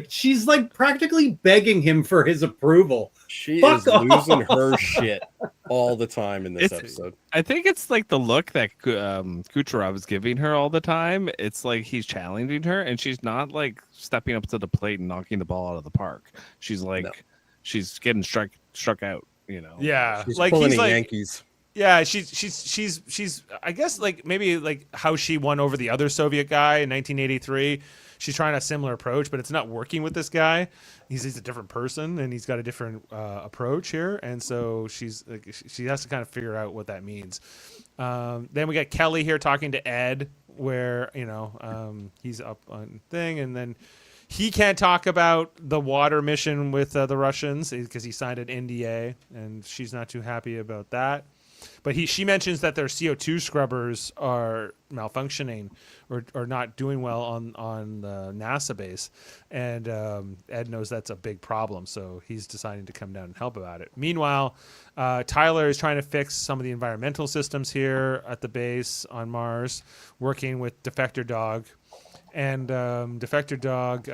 Speaker 2: she's like practically begging him for his approval.
Speaker 3: She is losing her shit all the time in this episode.
Speaker 5: I think it's like the look that Kucherov is giving her all the time. It's like he's challenging her, and she's not like stepping up to the plate and knocking the ball out of the park. She's like, she's getting struck out.
Speaker 1: Yeah,
Speaker 3: she's
Speaker 1: like
Speaker 3: pulling
Speaker 1: he's like
Speaker 3: Yankees.
Speaker 1: Yeah, she's I guess like maybe like how she won over the other Soviet guy in 1983. She's trying a similar approach, but it's not working with this guy. He's a different person, and he's got a different approach here, and so she has to kind of figure out what that means. Then we got Kelly here talking to Ed, where he's up on thing, and then he can't talk about the water mission with the Russians because he signed an NDA, and she's not too happy about that. But she mentions that their CO2 scrubbers are malfunctioning or not doing well on the NASA base, and Ed knows that's a big problem, so he's deciding to come down and help about it. Meanwhile, Tyler is trying to fix some of the environmental systems here at the base on Mars, working with Defector Dog, and Defector Dog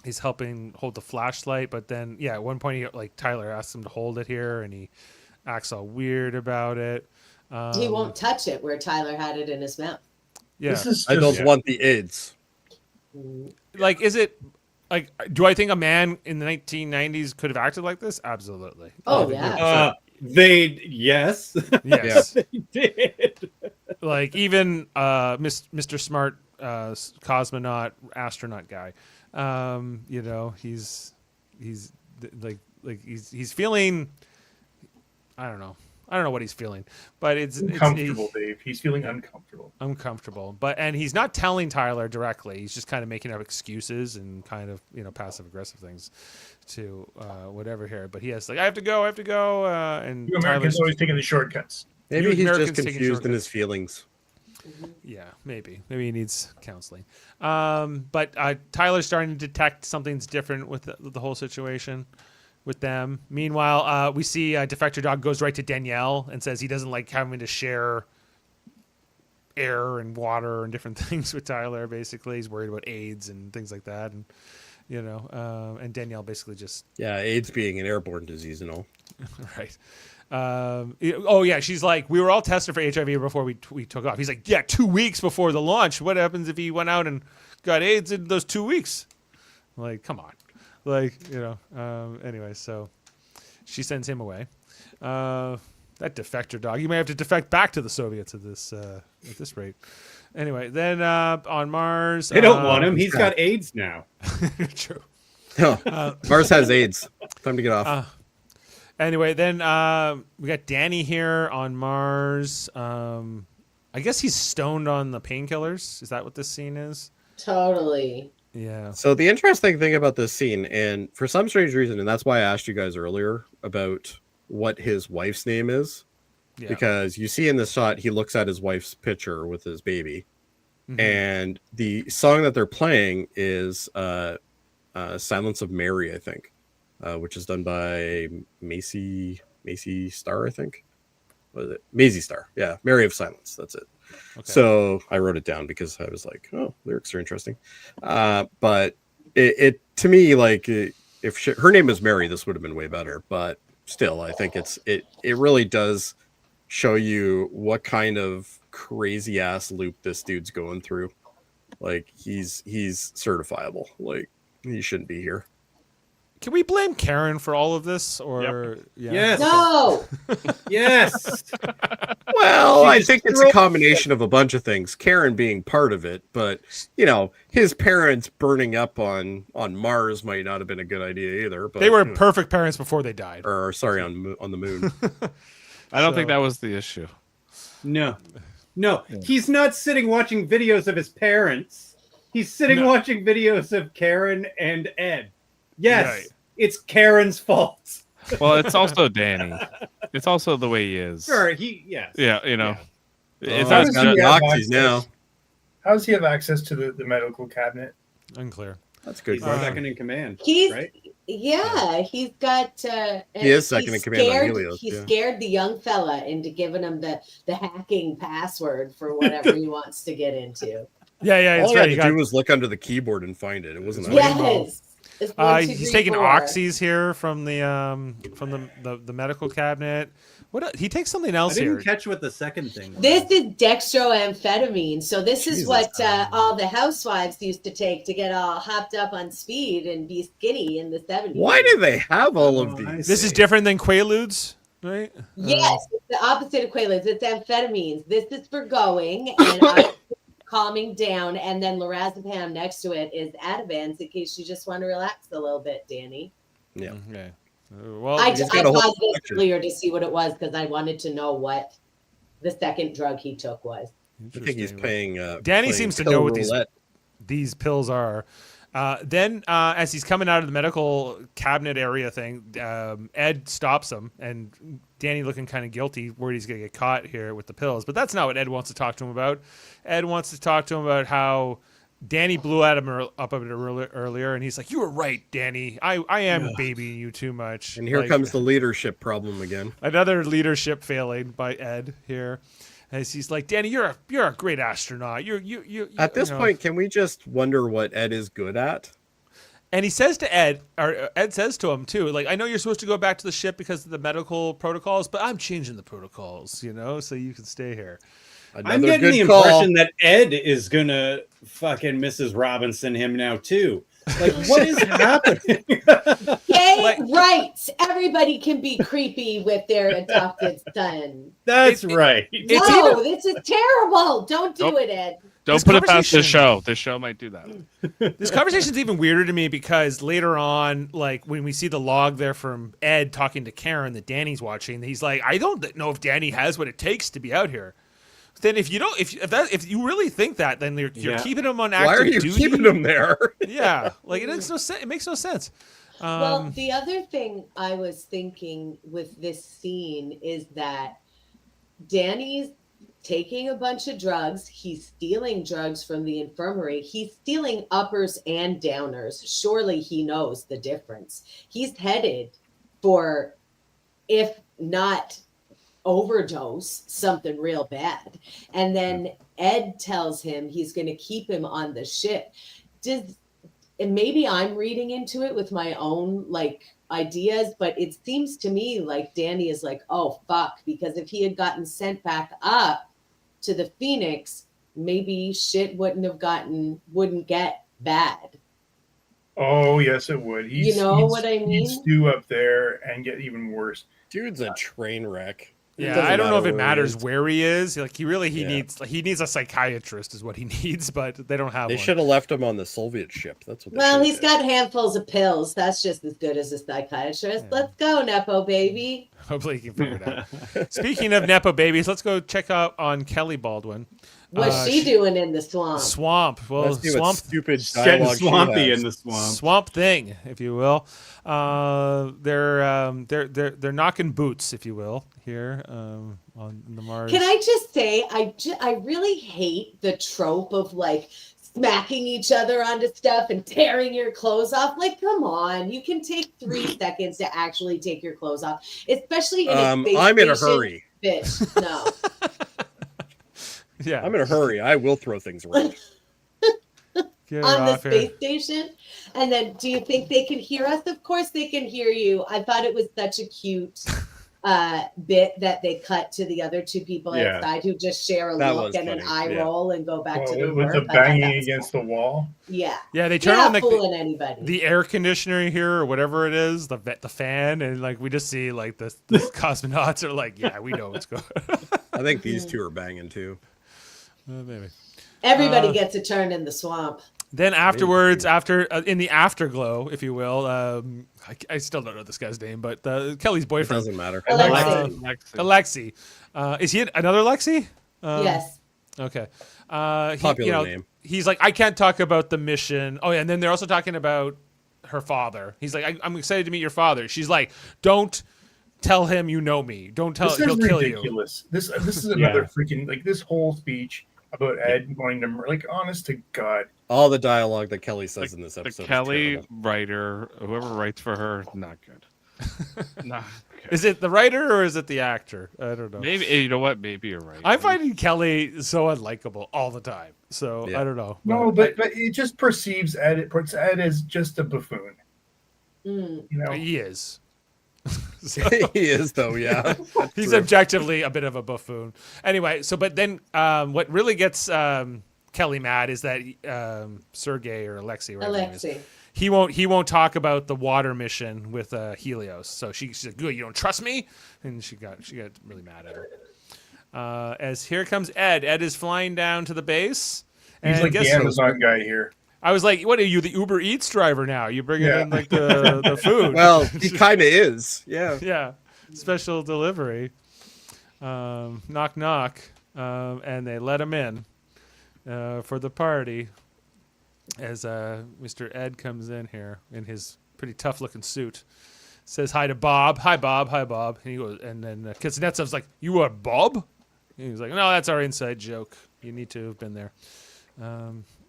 Speaker 1: is helping hold the flashlight. But then, at one point, Tyler asks him to hold it here, and he acts all weird about it.
Speaker 6: He won't touch it where Tyler had it in his mouth.
Speaker 1: Yeah,
Speaker 4: This is
Speaker 3: I don't
Speaker 4: just,
Speaker 3: want the AIDS.
Speaker 1: is it do I think a man in the 1990s could have acted like this? Absolutely.
Speaker 6: Oh, yeah.
Speaker 2: Yes.
Speaker 1: Yes.
Speaker 2: They did.
Speaker 1: Even Mr. Smart cosmonaut astronaut guy, he's feeling, I don't know what he's feeling, but it's
Speaker 4: uncomfortable, Dave. He's feeling uncomfortable.
Speaker 1: and he's not telling Tyler directly. He's just kind of making up excuses and kind of passive aggressive things to whatever here. But he has I have to go, and
Speaker 4: You Americans
Speaker 1: Tyler's
Speaker 4: always taking the shortcuts.
Speaker 3: Maybe he's
Speaker 1: Americans
Speaker 3: just
Speaker 1: taking
Speaker 3: confused in
Speaker 1: shortcuts.
Speaker 3: his feelings.
Speaker 1: Yeah, maybe he needs counseling. But Tyler's starting to detect something's different with the whole situation with them. Meanwhile, we see Defector Dog goes right to Danielle and says he doesn't like having to share air and water and different things with Tyler. Basically, he's worried about AIDS and things like that, and and Danielle basically just
Speaker 3: AIDS being an airborne disease and all.
Speaker 1: right. She's like, we were all tested for HIV before we took off. He's like, 2 weeks before the launch. What happens if he went out and got AIDS in those 2 weeks? Come on. Anyway, so she sends him away. That Defector Dog, you may have to defect back to the Soviets at this rate. Anyway, then on Mars,
Speaker 2: They don't want him. He's got AIDS now.
Speaker 1: True.
Speaker 3: Mars has AIDS. Time to get off.
Speaker 1: Anyway, then we got Danny here on Mars. I guess he's stoned on the painkillers. Is that what this scene is?
Speaker 6: Totally.
Speaker 1: Yeah.
Speaker 3: So the interesting thing about this scene, and for some strange reason, and that's why I asked you guys earlier about what his wife's name is, because you see in this shot, he looks at his wife's picture with his baby, and the song that they're playing is Silence of Mary, I think, which is done by Macy Starr, I think. What is it? Maisie Starr. Yeah, Mary of Silence. That's it. Okay. So I wrote it down because I was like, oh, lyrics are interesting. But it to me, if her name was Mary, this would have been way better. But still, I think it really does show you what kind of crazy ass loop this dude's going through. He's certifiable. He shouldn't be here.
Speaker 1: Can we blame Karen for all of this? Or
Speaker 2: Yes.
Speaker 6: No.
Speaker 2: Yes.
Speaker 3: Well, I think it's a combination of a bunch of things. Karen being part of it, but his parents burning up on Mars might not have been a good idea either. But
Speaker 1: they were perfect parents before they died.
Speaker 3: Or sorry, on the moon.
Speaker 5: I don't think that was the issue.
Speaker 2: No. He's not sitting watching videos of his parents. He's sitting watching videos of Karen and Ed. Yes, right. It's Karen's fault.
Speaker 5: Well, it's also Danny. It's also the way he is.
Speaker 2: Sure,
Speaker 5: Yeah, It's
Speaker 3: not Nazis now.
Speaker 4: How does he have access to the medical cabinet?
Speaker 1: Unclear.
Speaker 3: That's good.
Speaker 2: He's second in command.
Speaker 6: He's
Speaker 2: right?
Speaker 6: He's got.
Speaker 3: He is second in command on Helios.
Speaker 6: He scared the young fella into giving him the hacking password for whatever he wants to get into.
Speaker 1: Yeah,
Speaker 3: all he had to do was look under the keyboard and find it. It wasn't.
Speaker 6: Yes.
Speaker 1: He's taking oxys here from the medical cabinet. He takes something else here.
Speaker 2: I didn't catch what the second thing was.
Speaker 6: This is dextroamphetamine. So this is what all the housewives used to take to get all hopped up on speed and be skinny in the 70s.
Speaker 3: Why do they have all of these?
Speaker 1: This is different than Quaaludes, right?
Speaker 6: Yes, it's the opposite of Quaaludes. It's amphetamines. This is for going and calming down, and then lorazepam next to it is Ativan in case you just want to relax a little bit, Danny.
Speaker 3: Yeah.
Speaker 1: Okay. Well,
Speaker 6: I paused it earlier to see what it was because I wanted to know what the second drug he took was.
Speaker 3: I think he's paying.
Speaker 1: Danny seems to know what these pills are. Then, as he's coming out of the medical cabinet area thing, Ed stops him, and Danny looking kind of guilty, worried he's going to get caught here with the pills. But that's not what Ed wants to talk to him about. Ed wants to talk to him about how Danny blew at him up a bit earlier, and he's like, "You were right, Danny. I am babying you too much."
Speaker 3: And here comes the leadership problem again.
Speaker 1: Another leadership failing by Ed here. As he's like, Danny, you're a great astronaut. You
Speaker 3: At this point, can we just wonder what Ed is good at?
Speaker 1: And he says to Ed, or Ed says to him too, like, I know you're supposed to go back to the ship because of the medical protocols, but I'm changing the protocols, so you can stay here.
Speaker 2: I'm getting the impression that Ed is gonna fucking Mrs. Robinson him now too. Like, what is happening?
Speaker 6: Okay, right. Everybody can be creepy with their adopted son.
Speaker 2: That's right.
Speaker 6: No, this is terrible. Don't do it, Ed.
Speaker 5: Don't put it past this show. This show might do that.
Speaker 1: This conversation is even weirder to me because later on, like when we see the log there from Ed talking to Karen that Danny's watching, he's like, I don't know if Danny has what it takes to be out here. Then if you don't, if you really think that, then you're keeping him on active duty.
Speaker 3: Why are you keeping him there?
Speaker 1: Yeah, like it makes no sense. It makes no sense.
Speaker 6: Well, the other thing I was thinking with this scene is that Danny's taking a bunch of drugs. He's stealing drugs from the infirmary. He's stealing uppers and downers. Surely he knows the difference. He's headed for, if not overdose, something real bad. And then Ed tells him he's going to keep him on the ship. And maybe I'm reading into it with my own ideas, but it seems to me like Danny is like, oh fuck, because if he had gotten sent back up to the Phoenix, maybe shit wouldn't get bad.
Speaker 4: Oh yes, it would.
Speaker 6: What I mean?
Speaker 4: He'd stew up there and get even worse.
Speaker 3: Dude's a train wreck.
Speaker 1: Yeah, I don't know if it matters where he is. Like he needs a psychiatrist is what he needs, but they don't have one.
Speaker 3: They should have left him on the Soviet ship. That's what.
Speaker 6: Well, he's got handfuls of pills. That's just as good as a psychiatrist. Yeah. Let's go, Nepo baby.
Speaker 1: Hopefully he can figure it out. Speaking of Nepo babies, let's go check out on Kelly Baldwin.
Speaker 6: What's she doing in the swamp?
Speaker 1: Swamp. Well, swamp.
Speaker 3: Stupid
Speaker 2: getting swampy in the swamp.
Speaker 1: Swamp thing, if you will. They're knocking boots, if you will, here on the Mars.
Speaker 6: Can I just say, I really hate the trope of smacking each other onto stuff and tearing your clothes off. Like, come on, you can take 3 seconds to actually take your clothes off, especially in a space
Speaker 3: I'm in a
Speaker 6: station.
Speaker 3: hurry.
Speaker 6: Bitch, no.
Speaker 1: Yeah,
Speaker 3: I'm in a hurry. I will throw things around.
Speaker 6: On the space station. And then, do you think they can hear us? Of course they can hear you. I thought it was such a cute bit that they cut to the other 2 people outside who just share a look and an eye roll and go back to their
Speaker 4: with
Speaker 6: work.
Speaker 4: the banging against the wall.
Speaker 6: Yeah.
Speaker 1: Yeah, they turn on
Speaker 6: anybody.
Speaker 1: The air conditioner here or whatever it is, the fan, and we just see the cosmonauts are like, yeah, we know what's going on.
Speaker 3: I think these 2 are banging too.
Speaker 1: Maybe.
Speaker 6: Everybody gets a turn in the swamp.
Speaker 1: Then afterwards, in the afterglow, if you will, I still don't know this guy's name, but Kelly's boyfriend.
Speaker 3: It doesn't matter.
Speaker 1: Alexi. Is he another Lexi?
Speaker 6: Yes.
Speaker 1: Okay.
Speaker 3: Popular name.
Speaker 1: He's like, I can't talk about the mission. Oh, yeah, and then they're also talking about her father. He's like, I'm excited to meet your father. She's like, don't tell him you know me. Don't tell him. He'll kill you.
Speaker 4: This is another freaking this whole speech about Ed wanting to honest to God.
Speaker 3: All the dialogue that Kelly says in this episode.
Speaker 5: The Kelly writer, whoever writes for her, not good. Not good.
Speaker 1: Is it the writer or is it the actor? I don't know.
Speaker 5: Maybe you know what? Maybe you're right.
Speaker 1: I'm finding Kelly so unlikable all the time. So I don't know.
Speaker 4: No, but it just perceives Ed. It puts Ed as just a buffoon.
Speaker 1: He is.
Speaker 3: He is though, yeah.
Speaker 1: He's objectively a bit of a buffoon. Anyway, but then what really gets Kelly mad is that Sergey or Alexei, he won't talk about the water mission with Helios. So she's like, "Good, you don't trust me," and she got really mad at her. As here comes Ed. Ed is flying down to the base.
Speaker 4: He's like the Amazon guy here.
Speaker 1: I was like, what are you, the Uber Eats driver now? You bring in the food.
Speaker 3: Well, he kind of is. Yeah.
Speaker 1: Yeah. Special delivery. Knock, knock. And they let him in for the party. as Mr. Ed comes in here in his pretty tough-looking suit. Says hi to Bob. Hi, Bob. Hi, Bob. And he goes, and then Kuznetsov's like, "You are Bob?" And he's like, "No, that's our inside joke. You need to have been there."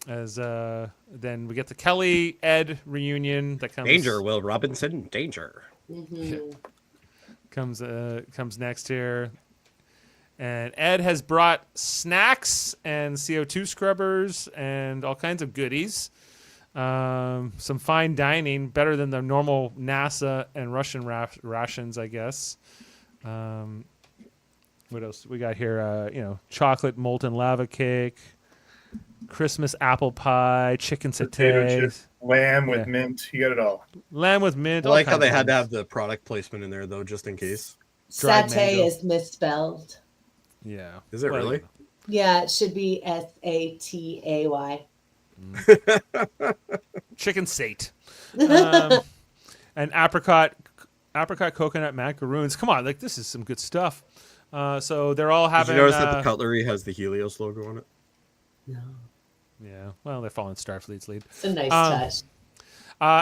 Speaker 1: Then we get the Kelly Ed reunion that comes.
Speaker 3: Danger, Will Robinson. Danger.
Speaker 6: Mhm.
Speaker 1: Comes next here. And Ed has brought snacks and CO2 scrubbers and all kinds of goodies. Some fine dining, better than the normal NASA and Russian rations, I guess. What else we got here? Chocolate molten lava cake, Christmas apple pie, chicken
Speaker 4: Potato
Speaker 1: satay,
Speaker 4: chips, lamb with mint. You got it all.
Speaker 1: lamb with mint.
Speaker 3: I
Speaker 1: all
Speaker 3: like how
Speaker 1: kinds
Speaker 3: they
Speaker 1: of
Speaker 3: had to
Speaker 1: things.
Speaker 3: have the product placement in there, though, just in case.
Speaker 1: Dried
Speaker 6: Satay
Speaker 1: mango.
Speaker 6: is misspelled.
Speaker 1: Yeah.
Speaker 3: Is it
Speaker 1: Well,
Speaker 3: really?
Speaker 6: Yeah, it should be Satay.
Speaker 1: Chicken sate. And apricot coconut macaroons. Come on, like this is some good stuff. So they're all
Speaker 3: Did
Speaker 1: having.
Speaker 3: you notice that the cutlery has the Helios logo on it?
Speaker 6: No,
Speaker 1: Yeah, well, they're following Starfleet's lead.
Speaker 6: it's a nice touch.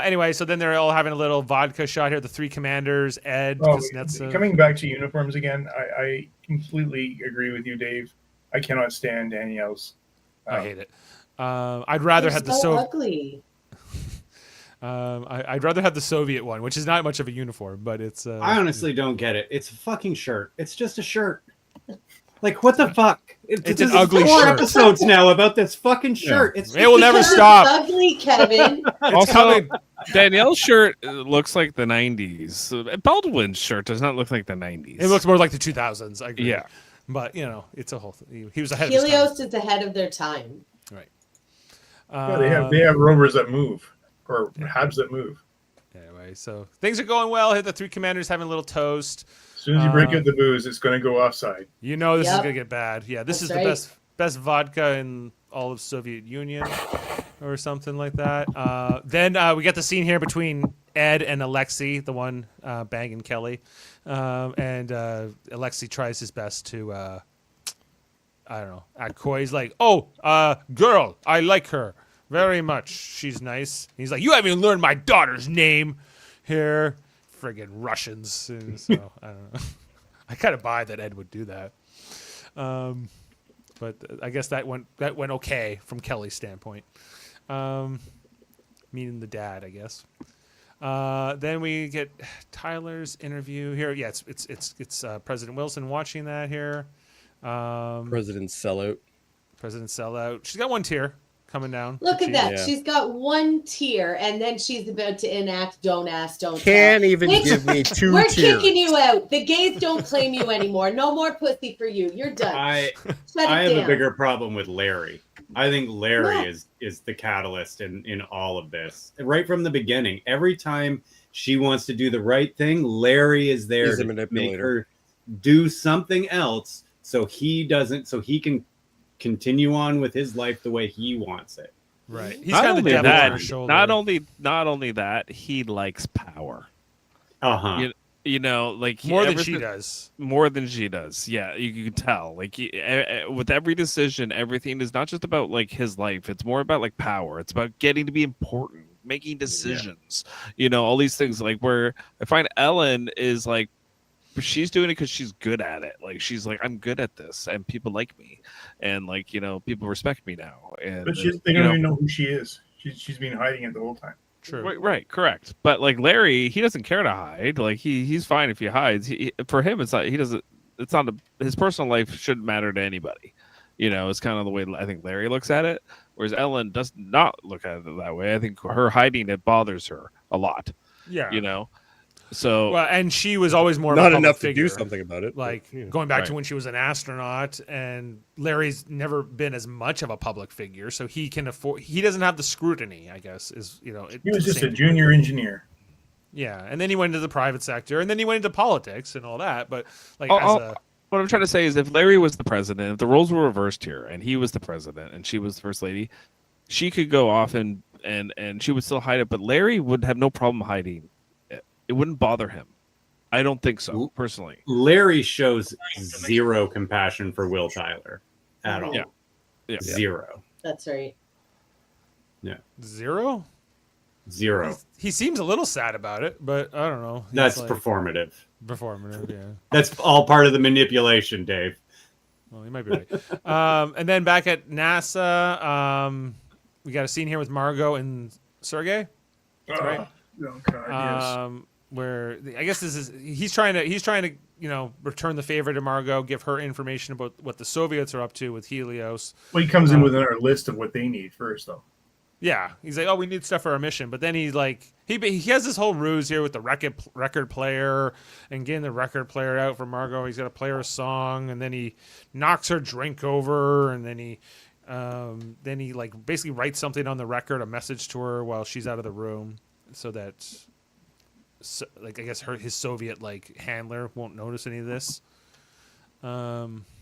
Speaker 1: Anyway, so then they're all having a little vodka shot here. The three commanders, Ed,
Speaker 4: Oh,
Speaker 1: Kuznetsov.
Speaker 4: coming back to uniforms again, I completely agree with you, Dave. I cannot stand Danielle's.
Speaker 1: I hate it. I'd rather
Speaker 6: They're
Speaker 1: have the
Speaker 6: so ugly.
Speaker 1: I'd rather have the Soviet one, which is not much of a uniform, but it's.
Speaker 2: I honestly don't get it. It's a fucking shirt. It's just a shirt. Like, what the fuck?
Speaker 1: It's an ugly
Speaker 2: four
Speaker 1: shirt.
Speaker 2: episodes now about this fucking shirt. It's
Speaker 1: It will never
Speaker 6: Because it's
Speaker 1: stop.
Speaker 6: ugly, Kevin.
Speaker 1: It's
Speaker 5: Also,
Speaker 1: coming.
Speaker 5: Danielle's shirt looks like the 90s. Baldwin's shirt does not look like the 90s.
Speaker 1: It looks more like the 2000s. I agree.
Speaker 5: Yeah.
Speaker 1: But it's a whole thing. He was ahead of his time.
Speaker 6: Helios is ahead of their time.
Speaker 1: Right.
Speaker 4: Yeah, they have rovers that move or habs that move.
Speaker 1: Anyway, so things are going well. Here, the three commanders having a little toast.
Speaker 4: As soon as you break out the booze, it's going to go offside.
Speaker 1: You know this is
Speaker 6: Yep.
Speaker 1: gonna get bad. Yeah, this
Speaker 6: That's
Speaker 1: is
Speaker 6: right.
Speaker 1: the best vodka in all of Soviet Union, or something like that. Then we get the scene here between Ed and Alexei, the one banging Kelly, and Alexei tries his best to I don't know, act coy. He's like, "Oh, girl, I like her very much. She's nice." He's like, "You haven't even learned my daughter's name here." Friggin' Russians. And so I don't know. I kind of buy that Ed would do that. But I guess that went okay from Kelly's standpoint. Meaning the dad, I guess. Then we get Tyler's interview here. Yeah, it's President Wilson watching that here.
Speaker 3: President sellout.
Speaker 1: President sellout. She's got one tear coming down.
Speaker 6: Look at that.
Speaker 3: Yeah.
Speaker 6: She's got one tear, and then she's about to enact "Don't Ask, Don't
Speaker 3: Can't
Speaker 6: Tell."
Speaker 3: even
Speaker 6: Which-
Speaker 3: give me 2
Speaker 6: We're
Speaker 3: tears.
Speaker 6: kicking you out. The gays don't claim you anymore. No more pussy for you. You're done.
Speaker 2: I
Speaker 6: Shut
Speaker 2: I
Speaker 6: it
Speaker 2: have
Speaker 6: down.
Speaker 2: a bigger problem with Larry. I think Larry
Speaker 6: Yeah.
Speaker 2: is the catalyst in all of this. Right from the beginning, every time she wants to do the right thing, Larry is there
Speaker 3: He's a
Speaker 2: to make
Speaker 3: manipulator.
Speaker 2: her do something else so he can continue on with his life the way he wants it.
Speaker 1: Right. He's
Speaker 5: not
Speaker 1: kind of the
Speaker 5: only
Speaker 1: devil on
Speaker 5: that,
Speaker 1: her shoulder.
Speaker 5: not only that, he likes power.
Speaker 2: Uh-huh.
Speaker 5: You know, like
Speaker 1: more than
Speaker 5: ever
Speaker 1: she
Speaker 5: since-
Speaker 1: does.
Speaker 5: More than she does. Yeah, you can tell. Like with every decision, everything is not just about like his life. It's more about like power. It's about getting to be important, making decisions. You know, all these things. Like where I find Ellen is like, she's doing it because she's good at it. Like she's like, I'm good at this, and people like me, and like people respect me now. And
Speaker 4: But they don't even know who she is. She's been hiding it the whole time.
Speaker 1: True.
Speaker 5: Right, correct. But like Larry, he doesn't care to hide. Like he's fine if he hides. For him, it's not. He doesn't. It's not. His personal life shouldn't matter to anybody. You know, it's kind of the way I think Larry looks at it. Whereas Ellen does not look at it that way. I think her hiding it bothers her a lot.
Speaker 1: Yeah.
Speaker 5: You know. So
Speaker 1: Well, and she was always more of a
Speaker 3: Not
Speaker 1: public
Speaker 3: enough
Speaker 1: figure.
Speaker 3: to do something about it.
Speaker 1: Like
Speaker 3: but, you know.
Speaker 1: going back
Speaker 5: Right.
Speaker 1: to when she was an astronaut, and Larry's never been as much of a public figure, so he can afford. He doesn't have the scrutiny, I guess. Is
Speaker 4: He was just a junior engineer.
Speaker 1: Yeah, and then he went into the private sector, and then he went into politics and all that. But like,
Speaker 5: what I'm trying to say is, if Larry was the president, if the roles were reversed here, and he was the president and she was the first lady, she could go off and she would still hide it. But Larry would have no problem hiding it. It wouldn't bother him. I don't think so, personally.
Speaker 2: Larry shows zero compassion for Will Tyler at all.
Speaker 5: Yeah. Yeah.
Speaker 2: Zero.
Speaker 6: That's right.
Speaker 1: 0?
Speaker 2: Zero.
Speaker 1: He seems a little sad about it, but I don't know. He's
Speaker 2: That's
Speaker 1: like,
Speaker 2: performative.
Speaker 1: performative, yeah.
Speaker 2: That's all part of the manipulation, Dave.
Speaker 1: Well, you might be right. And then back at NASA, we got a scene here with Margot and Sergey. That's right.
Speaker 4: Oh God, yes.
Speaker 1: Where I guess he's trying to return the favor to Margot, give her information about what the Soviets are up to with Helios.
Speaker 4: Well, he comes in with our list of what they need first, though.
Speaker 1: Yeah, he's like, oh, we need stuff for our mission, but then he's like, he has this whole ruse here with the record player and getting the record player out for Margot. He's got to play her a song, and then he knocks her drink over, and then he like basically writes something on the record, a message to her while she's out of the room, so that I guess his Soviet like handler won't notice any of this.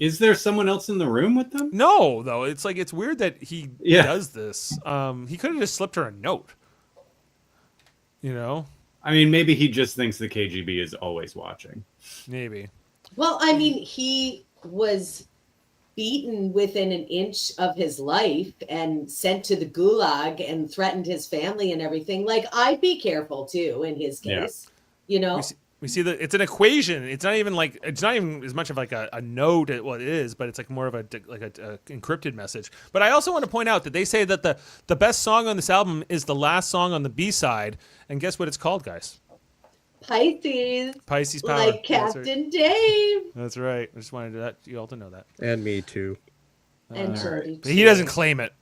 Speaker 2: Is there someone else in the room with them?
Speaker 1: No, though. It's like, it's weird that he does this. He could have just slipped her a note.
Speaker 2: I mean, maybe he just thinks the KGB is always watching.
Speaker 1: Maybe.
Speaker 6: Well, I mean, he was beaten within an inch of his life and sent to the gulag and threatened his family and everything. Like, I'd be careful too in his case.
Speaker 1: We see that it's an equation. It's not even as much of like a note at what it is, but it's like more of a encrypted message. But I also want to point out that they say that the best song on this album is the last song on the B-side. And guess what it's called, guys? Pisces Power.
Speaker 6: Like Captain Dave.
Speaker 1: That's right. I just wanted you all to know that.
Speaker 3: And me too.
Speaker 6: And Jody
Speaker 1: But he doesn't claim it.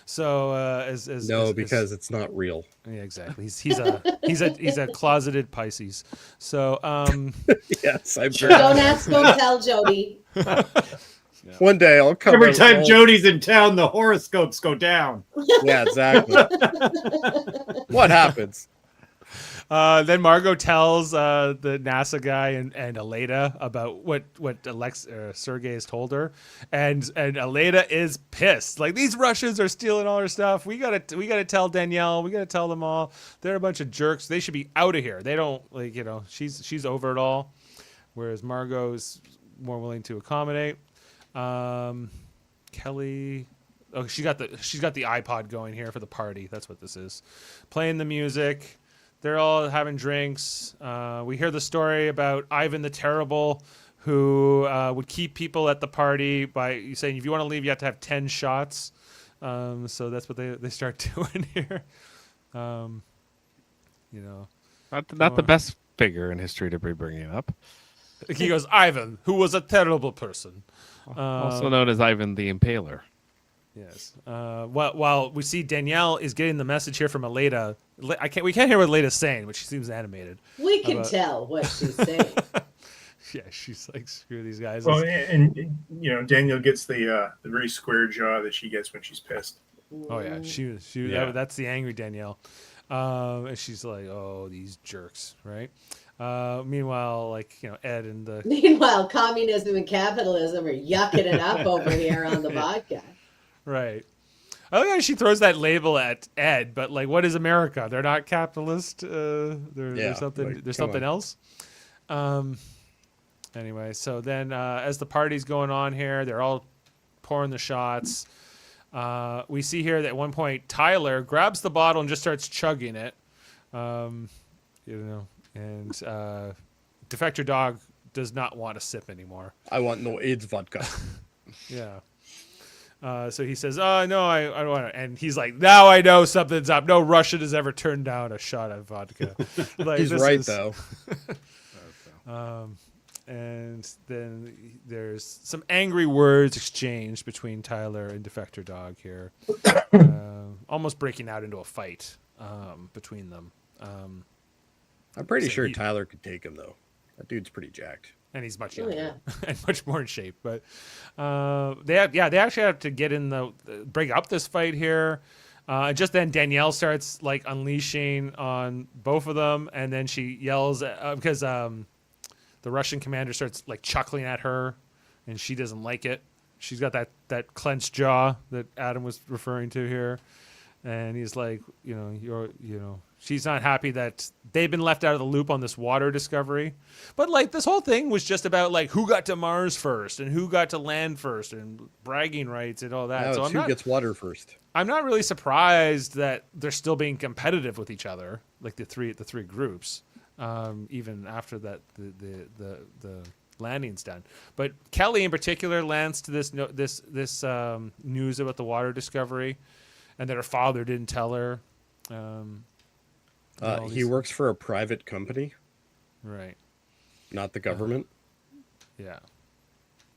Speaker 1: So
Speaker 3: because it's not real.
Speaker 1: Yeah, exactly. He's a closeted Pisces. So
Speaker 3: Yes, I'm sure.
Speaker 6: Don't ask, don't tell, Jody.
Speaker 3: One day I'll come.
Speaker 2: Every time Jody's in town, the horoscopes go down.
Speaker 3: Yeah, exactly. What happens?
Speaker 1: Then Margot tells the NASA guy and Aleda about what Sergey has told her, and Aleda is pissed. Like, these Russians are stealing all her stuff. We gotta tell Danielle. We gotta tell them all. They're a bunch of jerks. They should be out of here. They don't she's over it all, whereas Margot's more willing to accommodate. Kelly. Oh, she's got the iPod going here for the party. That's what this is. Playing the music. They're all having drinks. We hear the story about Ivan the Terrible, who would keep people at the party by saying, if you want to leave, you have to have 10 shots. So that's what they start doing here.
Speaker 5: Not the best figure in history to be bringing up.
Speaker 1: He goes, Ivan, who was a terrible person.
Speaker 5: Also known as Ivan the Impaler.
Speaker 1: Yes. While we see Danielle is getting the message here from Aleda. We can't hear what Aleda's saying, but she seems animated.
Speaker 6: We can tell what she's saying.
Speaker 1: Yeah, she's like, screw these guys.
Speaker 4: Well, and Danielle gets the very square jaw that she gets when she's pissed.
Speaker 1: Oh yeah, she that's the angry Danielle. And she's like, oh, these jerks, right? Meanwhile, Ed and the
Speaker 6: Meanwhile, communism and capitalism are yucking it up over here on the podcast.
Speaker 1: Right. I like how she throws that label at Ed, but what is America? They're not capitalist. There's something else. Anyway, so then as the party's going on here, they're all pouring the shots. We see here that at one point Tyler grabs the bottle and just starts chugging it. And Defector Dog does not want a sip anymore.
Speaker 3: I want no AIDS vodka.
Speaker 1: Yeah. So he says, "Oh no, I don't want to." And he's like, "Now I know something's up. No Russian has ever turned down a shot of vodka."
Speaker 3: He's right though.
Speaker 1: And then there's some angry words exchanged between Tyler and Defector Dog here, almost breaking out into a fight between them.
Speaker 3: I'm pretty sure Tyler could take him though. That dude's pretty jacked.
Speaker 1: And he's much younger and much more in shape. But they actually have to get in break up this fight here. Just then Danielle starts unleashing on both of them, and then she yells because the Russian commander starts chuckling at her, and she doesn't like it. She's got that clenched jaw that Adam was referring to here. And he's like, she's not happy that they've been left out of the loop on this water discovery. But like this whole thing was just about like who got to Mars first and who got to land first and bragging rights and all that.
Speaker 3: Now
Speaker 1: So
Speaker 3: it's who gets water first.
Speaker 1: I'm not really surprised that they're still being competitive with each other, like the three groups, even after that the landing's done. But Kelly in particular lands to this news about the water discovery, and that her father didn't tell her.
Speaker 3: He works for a private company,
Speaker 1: right?
Speaker 3: Not the government.
Speaker 1: Yeah.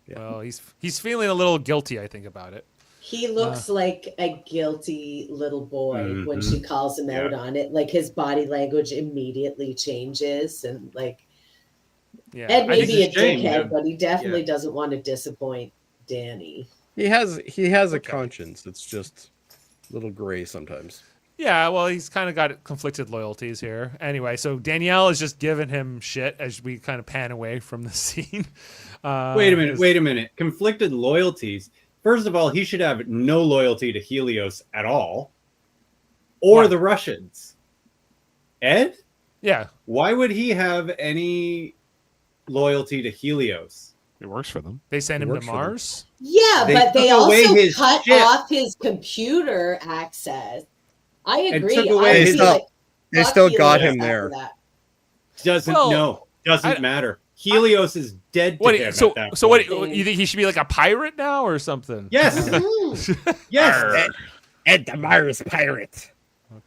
Speaker 3: Yeah.
Speaker 1: Well, he's feeling a little guilty, I think, about it.
Speaker 6: He looks like a guilty little boy when she calls him out on it. Like his body language immediately changes, and like Ed may be a dickhead, but he definitely doesn't want to disappoint Danny.
Speaker 3: He has a conscience. It's just a little gray sometimes.
Speaker 1: Yeah, well, he's kind of got conflicted loyalties here. Anyway, so Danielle is just giving him shit as we kind of pan away from the scene.
Speaker 2: Wait a minute. Conflicted loyalties. First of all, he should have no loyalty to Helios at all, or the Russians. Ed?
Speaker 1: Yeah.
Speaker 2: Why would he have any loyalty to Helios?
Speaker 5: It works for them.
Speaker 1: They send him to Mars?
Speaker 6: Yeah,
Speaker 2: They
Speaker 6: but they
Speaker 2: took away
Speaker 6: also
Speaker 2: his
Speaker 6: cut
Speaker 2: ship.
Speaker 6: off his computer access. I agree.
Speaker 2: took away his-
Speaker 3: They still got him there.
Speaker 2: Doesn't matter. Helios is dead to him at that point.
Speaker 1: So what? You think he should be like a pirate now or something?
Speaker 2: Yes. Yes.
Speaker 3: Ed the Mars pirate.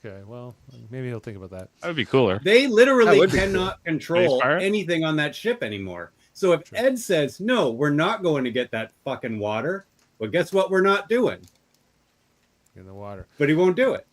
Speaker 1: Okay, well, maybe he'll think about that.
Speaker 5: That would be cooler.
Speaker 2: They literally
Speaker 3: would be
Speaker 2: cannot control
Speaker 5: pirate?
Speaker 2: anything on that ship anymore. So if Ed says, no, we're not going to get that fucking water, well, guess what we're not doing?
Speaker 1: In the water.
Speaker 2: But he won't do it.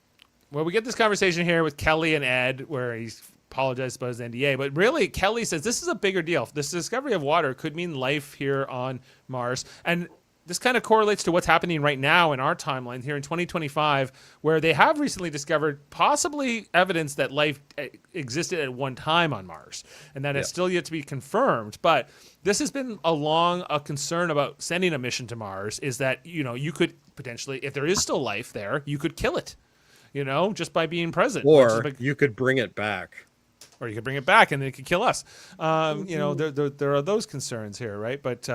Speaker 1: Well, we get this conversation here with Kelly and Ed where he's apologized about his NDA, but really Kelly says this is a bigger deal. This discovery of water could mean life here on Mars. And this kind of correlates to what's happening right now in our timeline here in 2025, where they have recently discovered possibly evidence that life existed at one time on Mars, and that it's still yet to be confirmed. But this has been a concern about sending a mission to Mars, is that, you could potentially, if there is still life there, you could kill it, just by being present.
Speaker 3: Or you could bring it back.
Speaker 1: Or you could bring it back and it could kill us. There are those concerns here, right? But,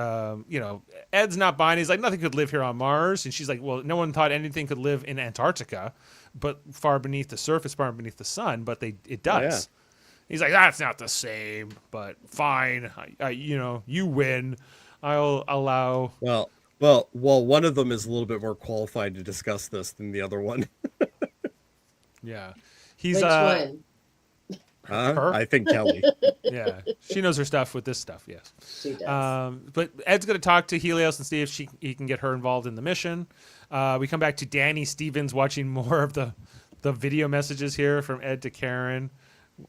Speaker 1: Ed's not buying. He's like, nothing could live here on Mars. And she's like, well, no one thought anything could live in Antarctica, but far beneath the surface, far beneath the sun. But it does. Yeah. He's like, that's not the same, but fine. You win. I'll allow.
Speaker 3: Well, one of them is a little bit more qualified to discuss this than the other one.
Speaker 1: Yeah.
Speaker 6: Which one?
Speaker 1: Her?
Speaker 3: I think Kelly.
Speaker 1: Yeah, she knows her stuff with this stuff. Yes,
Speaker 6: she does.
Speaker 1: But Ed's going to talk to Helios and see if he can get her involved in the mission. We come back to Danny Stevens watching more of the video messages here from Ed to Karen,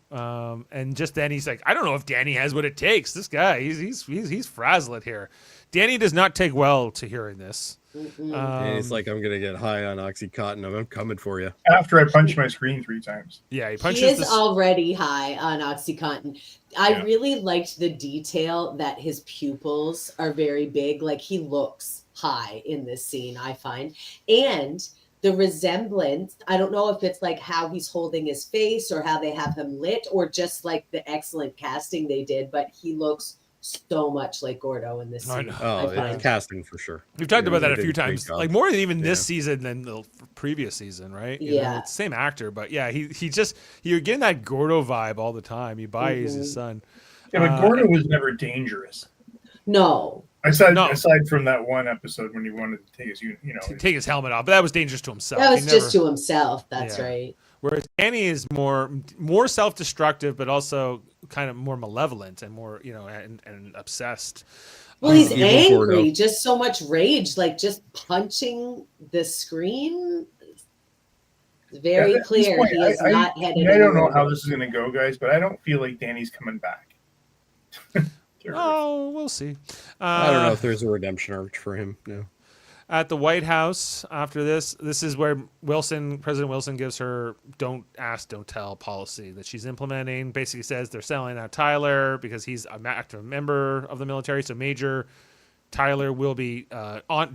Speaker 1: and just then he's like, I don't know if Danny has what it takes. This guy, he's frazzled here. Danny does not take well to hearing this.
Speaker 3: And he's like, I'm gonna get high on Oxycontin. I'm coming for you.
Speaker 4: After I punch my screen 3 times.
Speaker 1: Yeah, he punches.
Speaker 6: He is already high on Oxycontin. I really liked the detail that his pupils are very big. Like he looks high in this scene, I find. And the resemblance, I don't know if it's like how he's holding his face or how they have him lit or just like the excellent casting they did, but he looks so much like Gordo in this scene.
Speaker 3: It's casting for sure.
Speaker 1: We've talked about that a few times, like more than even this season than the previous season, right? It's the same actor, but you're getting that Gordo vibe all the time. You buy he's his son.
Speaker 4: Yeah, but Gordo was never dangerous.
Speaker 6: No.
Speaker 4: Aside from that one episode when he wanted to take his,
Speaker 1: take his helmet off, but that was dangerous to himself.
Speaker 6: That was just to himself. That's right.
Speaker 1: Whereas Danny is more self-destructive, but also kind of more malevolent and more, and obsessed.
Speaker 6: Well, he's angry, just so much rage, like just punching the screen. It's very clear he is not headed.
Speaker 4: I don't know how this is going to go, guys, but I don't feel like Danny's coming back.
Speaker 1: Oh, we'll see.
Speaker 3: I don't know if there's a redemption arc for him. No.
Speaker 1: At the White House, after this is where President Wilson gives her "don't ask, don't tell" policy that she's implementing. Basically says they're selling out Tyler because he's an active member of the military. So Major Tyler will be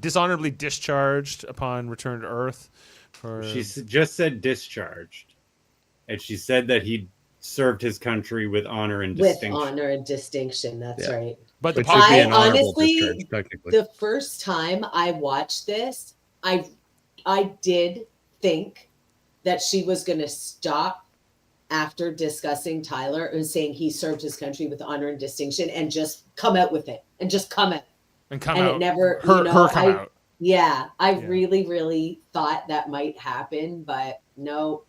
Speaker 1: dishonorably discharged upon return to Earth. For
Speaker 2: Just said discharged, and she said that he served his country with honor and
Speaker 6: With
Speaker 2: distinction.
Speaker 6: honor and distinction. That's
Speaker 3: Yeah.
Speaker 6: right.
Speaker 1: but the
Speaker 3: Which should be an
Speaker 6: I
Speaker 3: honorable
Speaker 6: honestly,
Speaker 3: discharge, technically.
Speaker 6: the first time I watched this, I did think that she was going to stop after discussing Tyler and saying he served his country with honor and distinction and just come out with it and just come out.
Speaker 1: and come
Speaker 6: And
Speaker 1: out.
Speaker 6: it never,
Speaker 1: her come out.
Speaker 6: Yeah, I
Speaker 1: Yeah.
Speaker 6: really, really thought that might happen, but no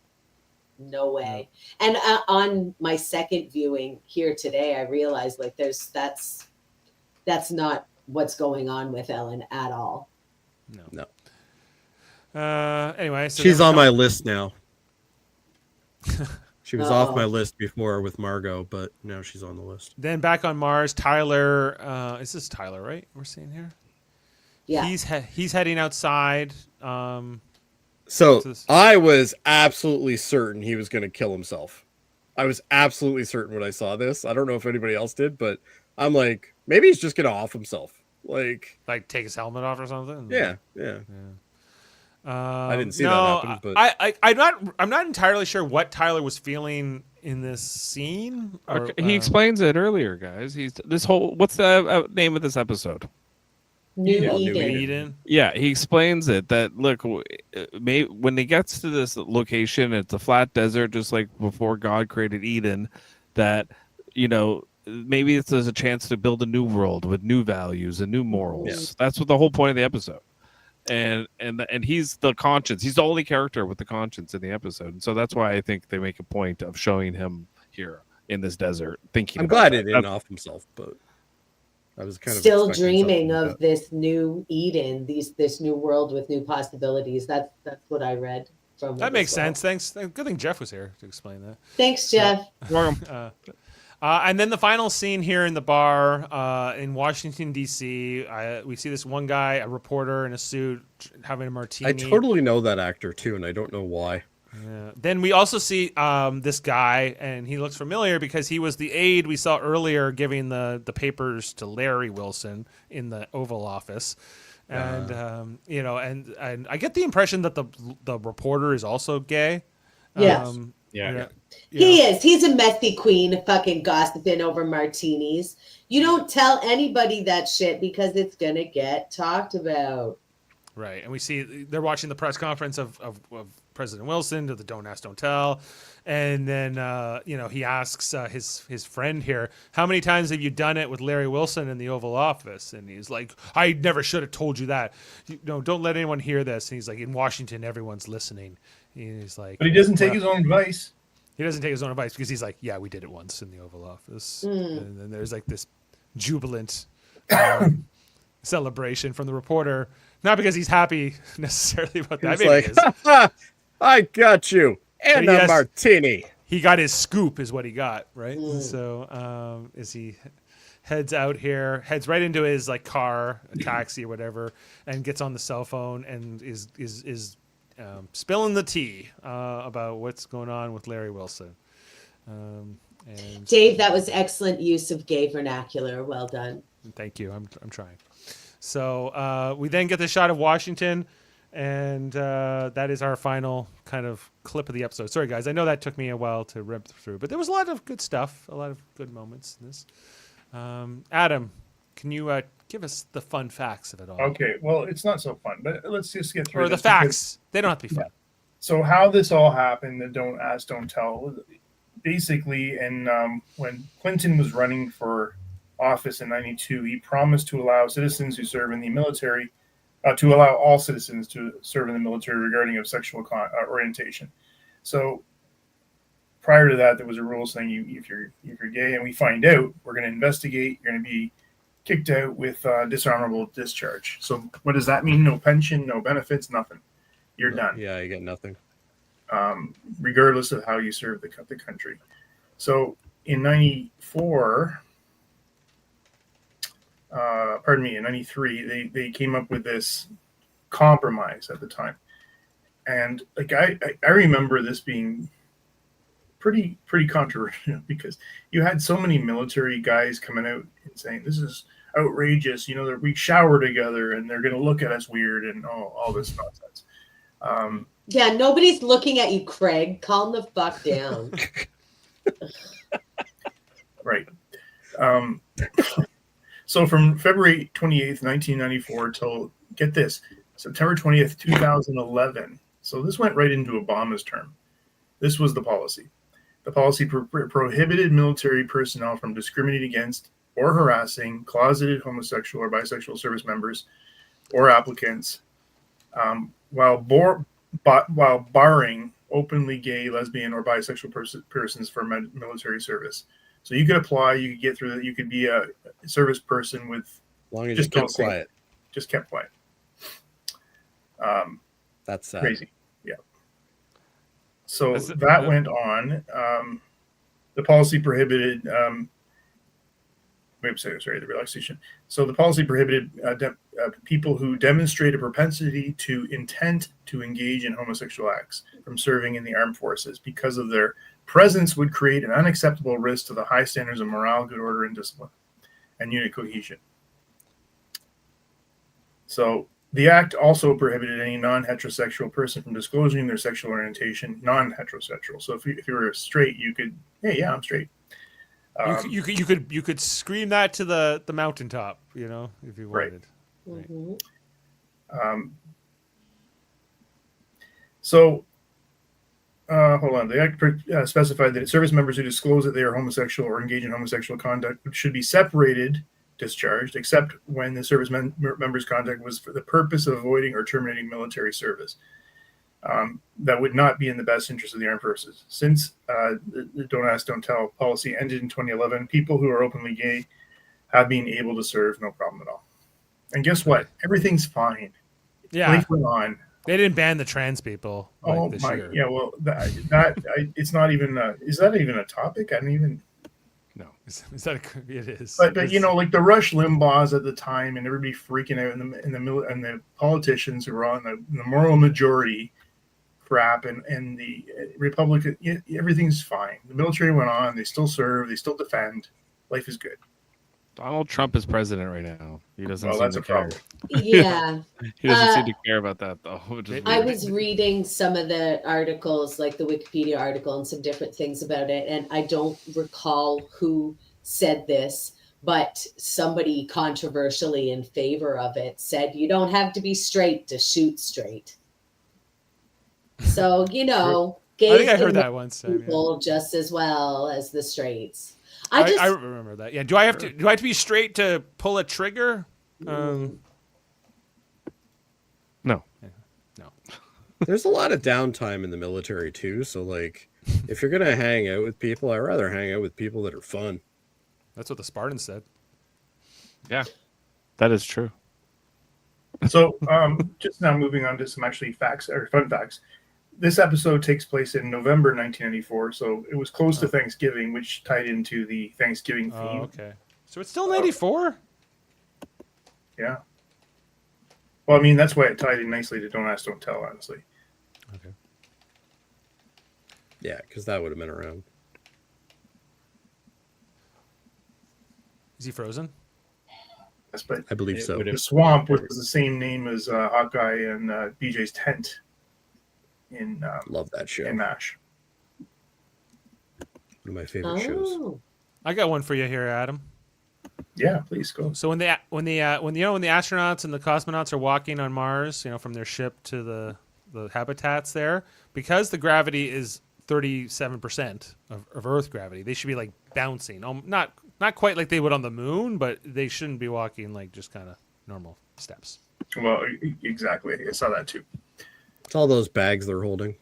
Speaker 6: way. And on my second viewing here today, I realized like that's not what's going on with Ellen at all.
Speaker 1: No. Anyway, so
Speaker 3: She's
Speaker 1: then we
Speaker 3: on
Speaker 1: come-
Speaker 3: my list now. She was off
Speaker 6: Oh.
Speaker 3: my list before with Margot, but now she's on the list.
Speaker 1: Then back on Mars, Tyler. Is this Tyler, right? We're seeing here.
Speaker 6: Yeah.
Speaker 1: He's heading outside.
Speaker 3: So
Speaker 1: So this-
Speaker 3: I was absolutely certain he was going to kill himself. I was absolutely certain when I saw this. I don't know if anybody else did, but I'm like, maybe he's just going to off himself. Like,
Speaker 1: Like take his helmet off or something.
Speaker 3: yeah.
Speaker 1: I
Speaker 3: didn't see that happen, but-
Speaker 1: I'm not entirely sure what Tyler was feeling in this scene. Or,
Speaker 5: Okay, he explains it earlier, guys. He's this whole. What's the name of this episode?
Speaker 6: New
Speaker 3: Yeah, New
Speaker 6: Eden.
Speaker 1: Eden.
Speaker 5: Yeah, he explains it that look, when he gets to this location, it's a flat desert, just like before God created Eden. That maybe there's a chance to build a new world with new values and new morals.
Speaker 3: Yeah.
Speaker 5: That's what the whole point of the episode. And he's the conscience. He's the only character with the conscience in the episode, and so that's why I think they make a point of showing him here in this desert. Thinking,
Speaker 3: I'm
Speaker 5: about
Speaker 3: glad
Speaker 5: that.
Speaker 3: he didn't off himself, but I was kind of
Speaker 6: Still
Speaker 3: expecting
Speaker 6: dreaming
Speaker 3: something
Speaker 6: of
Speaker 3: like
Speaker 6: this new Eden, this new world with new possibilities. That's what I read from.
Speaker 1: That
Speaker 6: it
Speaker 1: makes
Speaker 6: as well.
Speaker 1: sense. Thanks. Good thing Jeff was here to explain that.
Speaker 6: Thanks, Jeff.
Speaker 1: And then the final scene here in the bar in Washington, D.C. We see this one guy, a reporter in a suit, having a martini.
Speaker 3: I totally know that actor too, and I don't know why.
Speaker 1: Yeah. Then we also see this guy, and he looks familiar because he was the aide we saw earlier giving the papers to Larry Wilson in the Oval Office. And, and I get the impression that the reporter is also gay.
Speaker 6: Yes.
Speaker 2: Yeah.
Speaker 6: He is. He's a messy queen, fucking gossiping over martinis. You don't tell anybody that shit because it's gonna get talked about.
Speaker 1: Right. And we see they're watching the press conference of President Wilson to the Don't Ask, Don't Tell. And then, he asks his friend here, how many times have you done it with Larry Wilson in the Oval Office? And he's like, I never should have told you that. Don't let anyone hear this. And he's like, in Washington, everyone's listening. He's like,
Speaker 4: But he doesn't take his own advice.
Speaker 1: He doesn't take his own advice because he's like, yeah, we did it once in the Oval Office. And then there's like this jubilant celebration from the reporter. Not because he's happy necessarily about that.
Speaker 3: He's
Speaker 1: Maybe
Speaker 3: like,
Speaker 1: he is.
Speaker 3: ha, ha, I got you, and
Speaker 1: But
Speaker 3: a
Speaker 1: yes.
Speaker 3: martini.
Speaker 1: He got his scoop is what he got, right? So as he heads out here, heads right into his like car, a taxi or whatever, and gets on the cell phone and is spilling the tea about what's going on with Larry Wilson. And
Speaker 6: Dave, that was excellent use of gay vernacular. Well done.
Speaker 1: thank you. I'm trying. So we then get the shot of Washington, and that is our final kind of clip of the episode. Sorry, guys. I know that took me a while to rip through, but there was a lot of good stuff, a lot of good moments in this. Adam, can you give us the fun facts of it all?
Speaker 4: Okay, well, it's not so fun, but let's just get through
Speaker 1: Or the
Speaker 4: this because-
Speaker 1: facts. They don't have to be fun.
Speaker 4: So how this all happened, the Don't Ask, Don't Tell, basically, and when Clinton was running for office in 92, he promised to allow citizens who serve in the military, to allow all citizens to serve in the military regarding of sexual orientation. So prior to that, there was a rule saying if you're gay and we find out, we're going to investigate, you're going to be kicked out with dishonorable discharge. So what does that mean? No pension, no benefits, nothing. You're done.
Speaker 3: Yeah, you get nothing.
Speaker 4: Regardless of how you serve the country. So in 94, in 93, they came up with this compromise at the time. And like I remember this being pretty controversial because you had so many military guys coming out and saying this is outrageous. We shower together and they're going to look at us weird and all this nonsense.
Speaker 6: Yeah, nobody's looking at you, Craig. Calm the fuck down.
Speaker 4: Right. So from February 28th, 1994 till, get this, September 20th, 2011. So this went right into Obama's term. This was the policy. The policy prohibited military personnel from discriminating against or harassing closeted homosexual or bisexual service members or applicants, while barring openly gay, lesbian, or bisexual persons for military service. So you could apply, you could get through that, you could be a service person with
Speaker 3: As long as
Speaker 4: just
Speaker 3: you
Speaker 4: don't
Speaker 3: keep
Speaker 4: say it.
Speaker 3: quiet.
Speaker 4: Just kept quiet.
Speaker 3: That's sad.
Speaker 4: Crazy. Yeah. So
Speaker 5: Is it-
Speaker 4: that went on. The policy prohibited, the relaxation. So the policy prohibited people who demonstrate a propensity to intent to engage in homosexual acts from serving in the armed forces because of their presence would create an unacceptable risk to the high standards of morale, good order, and discipline, and unit cohesion. So the act also prohibited any non-heterosexual person from disclosing their sexual orientation, non-heterosexual. So if you were straight, you could, hey, yeah, I'm straight.
Speaker 1: You could scream that to the mountaintop, if you
Speaker 4: Right.
Speaker 1: wanted.
Speaker 6: Mhm.
Speaker 4: Hold on. The act specified that service members who disclose that they are homosexual or engage in homosexual conduct should be separated, discharged, except when the service member's conduct was for the purpose of avoiding or terminating military service. That would not be in the best interest of the armed forces. Since the Don't Ask, Don't Tell policy ended in 2011, people who are openly gay have been able to serve, no problem at all. And guess what? Everything's fine.
Speaker 1: Yeah,
Speaker 4: Life went on.
Speaker 1: they didn't ban the trans people this year.
Speaker 4: Yeah. Well, it's not even. Is that even a topic? I don't even.
Speaker 1: No, is that it is.
Speaker 4: But like the Rush Limbaughs at the time, and everybody freaking out, and the politicians who were on the moral majority crap, and the Republican, everything's fine. The military went on; they still serve, they still defend. Life is good.
Speaker 5: Donald Trump is president right now. He doesn't
Speaker 4: Well,
Speaker 5: seem
Speaker 4: that's
Speaker 5: to
Speaker 4: a
Speaker 5: care.
Speaker 4: problem.
Speaker 6: Yeah.
Speaker 5: He doesn't seem to care about that though. Which is
Speaker 6: I
Speaker 5: weird.
Speaker 6: was reading some of the articles, like the Wikipedia article and some different things about it, and I don't recall who said this, but somebody controversially in favor of it said you don't have to be straight to shoot straight. So,
Speaker 1: I
Speaker 6: gays
Speaker 1: think I
Speaker 6: can
Speaker 1: heard that once.
Speaker 6: people just as well as the straights.
Speaker 1: I remember that. Yeah. Do I have to be straight to pull a trigger?
Speaker 5: No.
Speaker 1: No.
Speaker 3: There's a lot of downtime in the military too. So like, if you're gonna hang out with people, I'd rather hang out with people that are fun.
Speaker 1: That's what the Spartans said.
Speaker 5: Yeah, that is true.
Speaker 4: So, just now moving on to some actually facts or fun facts. This episode takes place in November 1994, so it was close to Thanksgiving, which tied into the Thanksgiving theme.
Speaker 1: Oh, okay. So it's still 94?
Speaker 4: Yeah. Well, I mean, that's why it tied in nicely to Don't Ask, Don't Tell, honestly.
Speaker 1: Okay.
Speaker 3: Yeah, because that would have been around.
Speaker 1: Is he frozen?
Speaker 4: Yes, but
Speaker 3: I believe so.
Speaker 4: the swamp was the same name as Hawkeye and BJ's tent in
Speaker 3: Love that show.
Speaker 4: in MASH.
Speaker 3: One of my favorite shows.
Speaker 6: Oh,
Speaker 1: I got one for you here, Adam.
Speaker 4: Yeah, please go.
Speaker 1: So when the astronauts and the cosmonauts are walking on Mars, from their ship to the habitats there, because the gravity is 37% of Earth gravity, they should be like bouncing. Not quite like they would on the moon, but they shouldn't be walking like just kind of normal steps.
Speaker 4: Well, exactly. I saw that too.
Speaker 3: It's all those bags they're holding.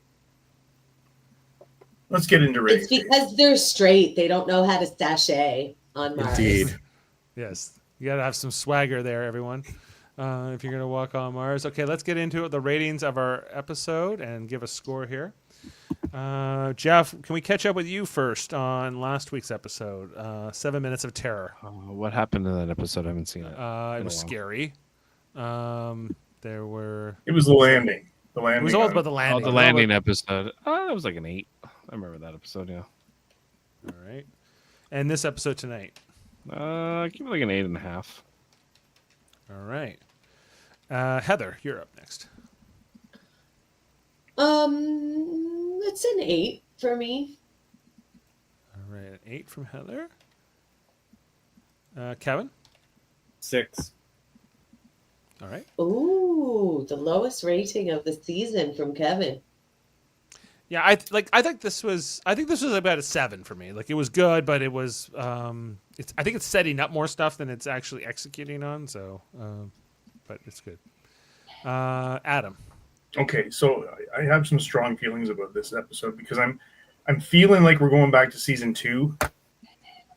Speaker 4: Let's get into
Speaker 6: it's
Speaker 4: ratings.
Speaker 6: because they're straight. They don't know how to sashay on Mars.
Speaker 3: Indeed.
Speaker 1: Yes, you got to have some swagger there, everyone. If you're going to walk on Mars. Okay, let's get into the ratings of our episode and give a score here. Jeff, can we catch up with you first on last week's episode, 7 Minutes of Terror?
Speaker 5: What happened in that episode? I haven't seen it.
Speaker 1: It
Speaker 5: Been a
Speaker 1: was
Speaker 5: while.
Speaker 1: scary. There were...
Speaker 4: It was the landing. The landing.
Speaker 1: It was all
Speaker 4: on-
Speaker 1: about the landing.
Speaker 5: Oh, the landing episode. Oh, that was like an 8. I remember that episode. Yeah.
Speaker 1: All right. And this episode tonight.
Speaker 5: Give it like an 8.5.
Speaker 1: All right. Heather, you're up next.
Speaker 6: It's an 8 for me.
Speaker 1: All right, an 8 from Heather. Kevin?
Speaker 2: 6.
Speaker 1: All right.
Speaker 6: Ooh, the lowest rating of the season from Kevin.
Speaker 1: Yeah, I think this was about a 7 for me. Like, it was good, but it was I think it's setting up more stuff than it's actually executing on. So, but it's good. Adam.
Speaker 4: Okay, so I have some strong feelings about this episode because I'm feeling like we're going back to season 2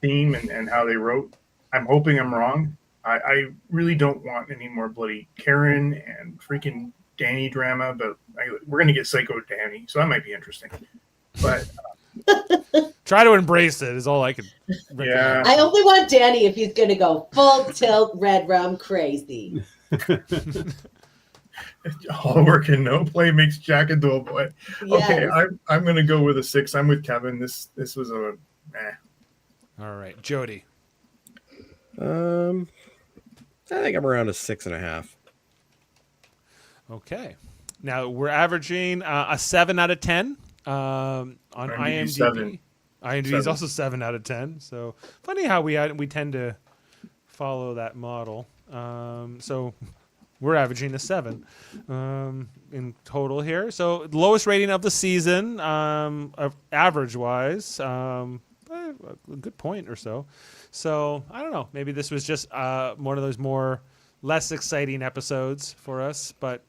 Speaker 4: theme and how they wrote. I'm hoping I'm wrong. I really don't want any more bloody Karen and freaking Danny drama, but we're going to get Psycho Danny, so that might be interesting. But
Speaker 1: Try to embrace it is all I can recommend.
Speaker 4: Yeah.
Speaker 6: I only want Danny if he's going to go full tilt red rum crazy.
Speaker 4: all work and no play makes Jack a dull boy.
Speaker 6: Yes.
Speaker 4: Okay, I'm going to go with a 6. I'm with Kevin. This was a
Speaker 1: All right, Jody.
Speaker 3: I think I'm around a 6.5.
Speaker 1: Okay. Now we're averaging a 7 out of 10 on IMDb.
Speaker 4: 7.
Speaker 1: IMDb is
Speaker 4: 7.
Speaker 1: also 7 out of 10. So funny how we tend to follow that model. So we're averaging a 7 in total here. So the lowest rating of the season, average wise, a good point or so. So I don't know. Maybe this was just one of those more less exciting episodes for us, but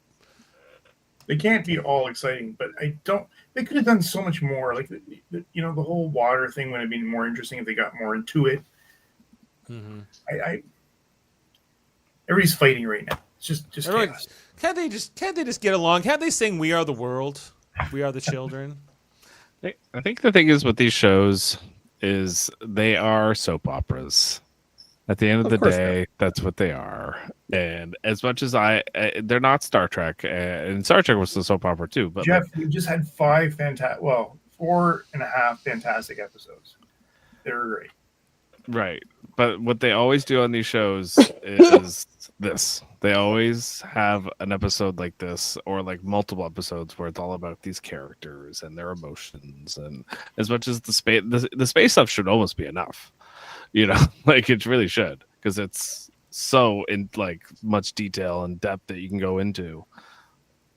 Speaker 4: they can't be all exciting, but they could have done so much more. Like, the whole water thing would have been more interesting if they got more into it.
Speaker 1: mm-hmm.
Speaker 4: Everybody's fighting right now. It's just
Speaker 1: Everyone,
Speaker 4: chaos.
Speaker 1: can't they just get along? Can't they sing "We Are the World"? We are the children.
Speaker 5: I think the thing is with these shows is they are soap operas. At the end of the
Speaker 3: course
Speaker 5: day, that's what they are. And as much as they're not Star Trek, and Star Trek was the soap opera too. But
Speaker 4: Jeff, we just had 4.5 fantastic episodes. They were great.
Speaker 5: right. But what they always do on these shows is this. They always have an episode like this, or like multiple episodes where it's all about these characters and their emotions. And as much as the space stuff should almost be enough, like it really should, because it's so in like much detail and depth that you can go into.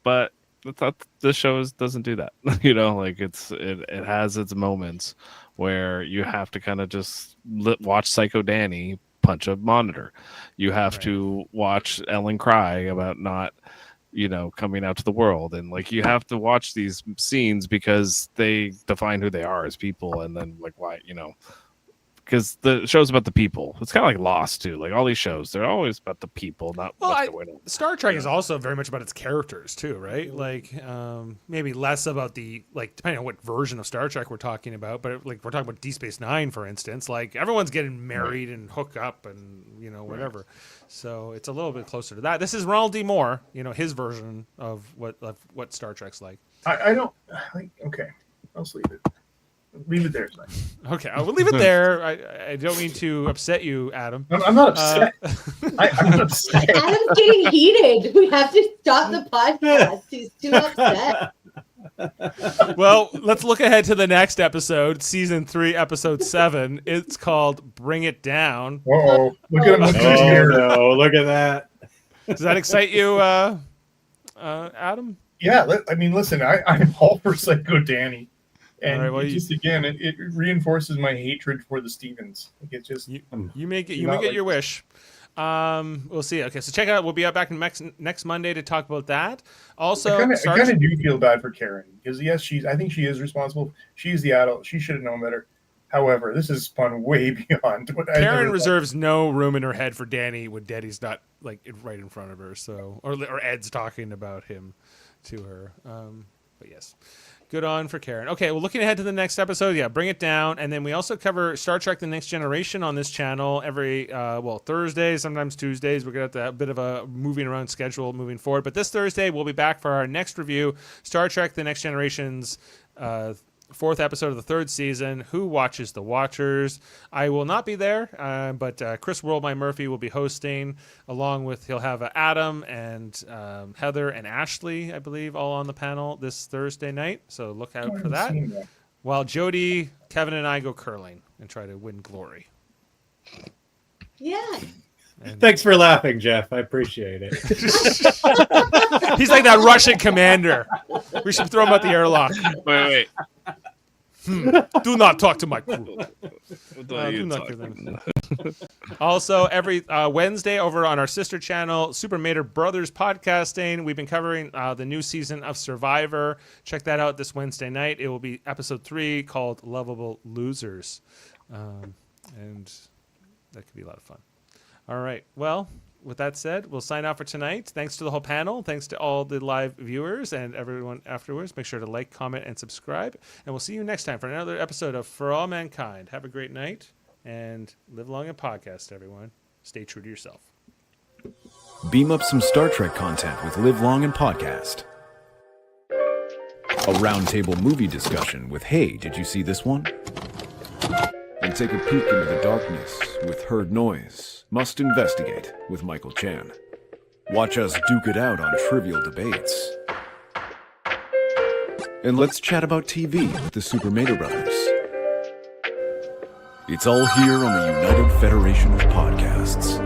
Speaker 5: But I thought this show doesn't do that. Like it has its moments where you have to kind of just watch Psycho Danny punch a monitor. You have to watch Ellen cry about not, coming out to the world. And like, you have to watch these scenes because they define who they are as people. And then like, why, because the show's about the people. It's kind of like Lost too. Like all these shows, they're always about the people, not what they're winning.
Speaker 1: Star Trek is also very much about its characters too, right? Like maybe less about the depending on what version of Star Trek we're talking about. But like we're talking about Deep Space Nine, for instance. Like everyone's getting married and hook up and whatever. Right. So it's a little bit closer to that. This is Ronald D. Moore, his version of what Star Trek's like.
Speaker 4: I don't like. Okay, I'll just leave it. Leave it there.
Speaker 1: Okay, I will leave it there. I don't mean to upset you, Adam.
Speaker 4: I'm not upset. I'm not upset.
Speaker 6: Adam's getting heated. We have to stop the podcast. He's too upset.
Speaker 1: Well, let's look ahead to the next episode, season 3, episode 7. It's called "Bring It Down."
Speaker 4: Uh-oh. Look at him.
Speaker 2: No, look at that.
Speaker 1: Does that excite you, Adam?
Speaker 4: Yeah. Listen. I'm all for Psycho Danny. And
Speaker 1: right, well,
Speaker 4: it reinforces my hatred for the Stevens. Like it just
Speaker 1: you may get your wish. We'll see. Okay, so check it out. We'll be back next Monday to talk about that. Also,
Speaker 4: I kind of do feel bad for Karen because yes, I think she is responsible. She's the adult. She should have known better. However, this is spun way beyond what
Speaker 1: Karen reserves no room in her head for Danny when Daddy's not like right in front of her. So or Ed's talking about him to her. But yes. Good on for Karen. Okay, well, looking ahead to the next episode, Bring It Down. And then we also cover Star Trek The Next Generation on this channel every, Thursdays, sometimes Tuesdays. We're going to have a bit of a moving around schedule moving forward. But this Thursday, we'll be back for our next review, Star Trek The Next Generation's 4th episode of the 3rd season, Who Watches the Watchers. I will not be there, but Chris Worldby Murphy will be hosting, along with, he'll have Adam and Heather and Ashley, I believe, all on the panel this Thursday night. So look out for that. While Jody, Kevin, and I go curling and try to win glory.
Speaker 6: Yeah.
Speaker 2: Thanks for laughing, Jeff. I appreciate it.
Speaker 1: He's like that Russian commander. We should throw him out the airlock.
Speaker 5: Wait.
Speaker 1: Do not talk to my crew.
Speaker 5: What are you talking?
Speaker 1: Also, every Wednesday over on our sister channel, Super Mater Brothers Podcasting, we've been covering the new season of Survivor. Check that out this Wednesday night. It will be episode 3 called Lovable Losers. And that could be a lot of fun. All right. Well, with that said, we'll sign off for tonight. Thanks to the whole panel. Thanks to all the live viewers and everyone afterwards. Make sure to like, comment, and subscribe. And we'll see you next time for another episode of For All Mankind. Have a great night and live long and podcast, everyone. Stay true to yourself.
Speaker 7: Beam up some Star Trek content with Live Long and Podcast. A roundtable movie discussion with Hey, did you see this one? And take a peek into the darkness with Heard Noise, Must Investigate with Michael Chan. Watch us duke it out on trivial debates. And let's chat about TV with the Super Mater Brothers. It's all here on the United Federation of Podcasts.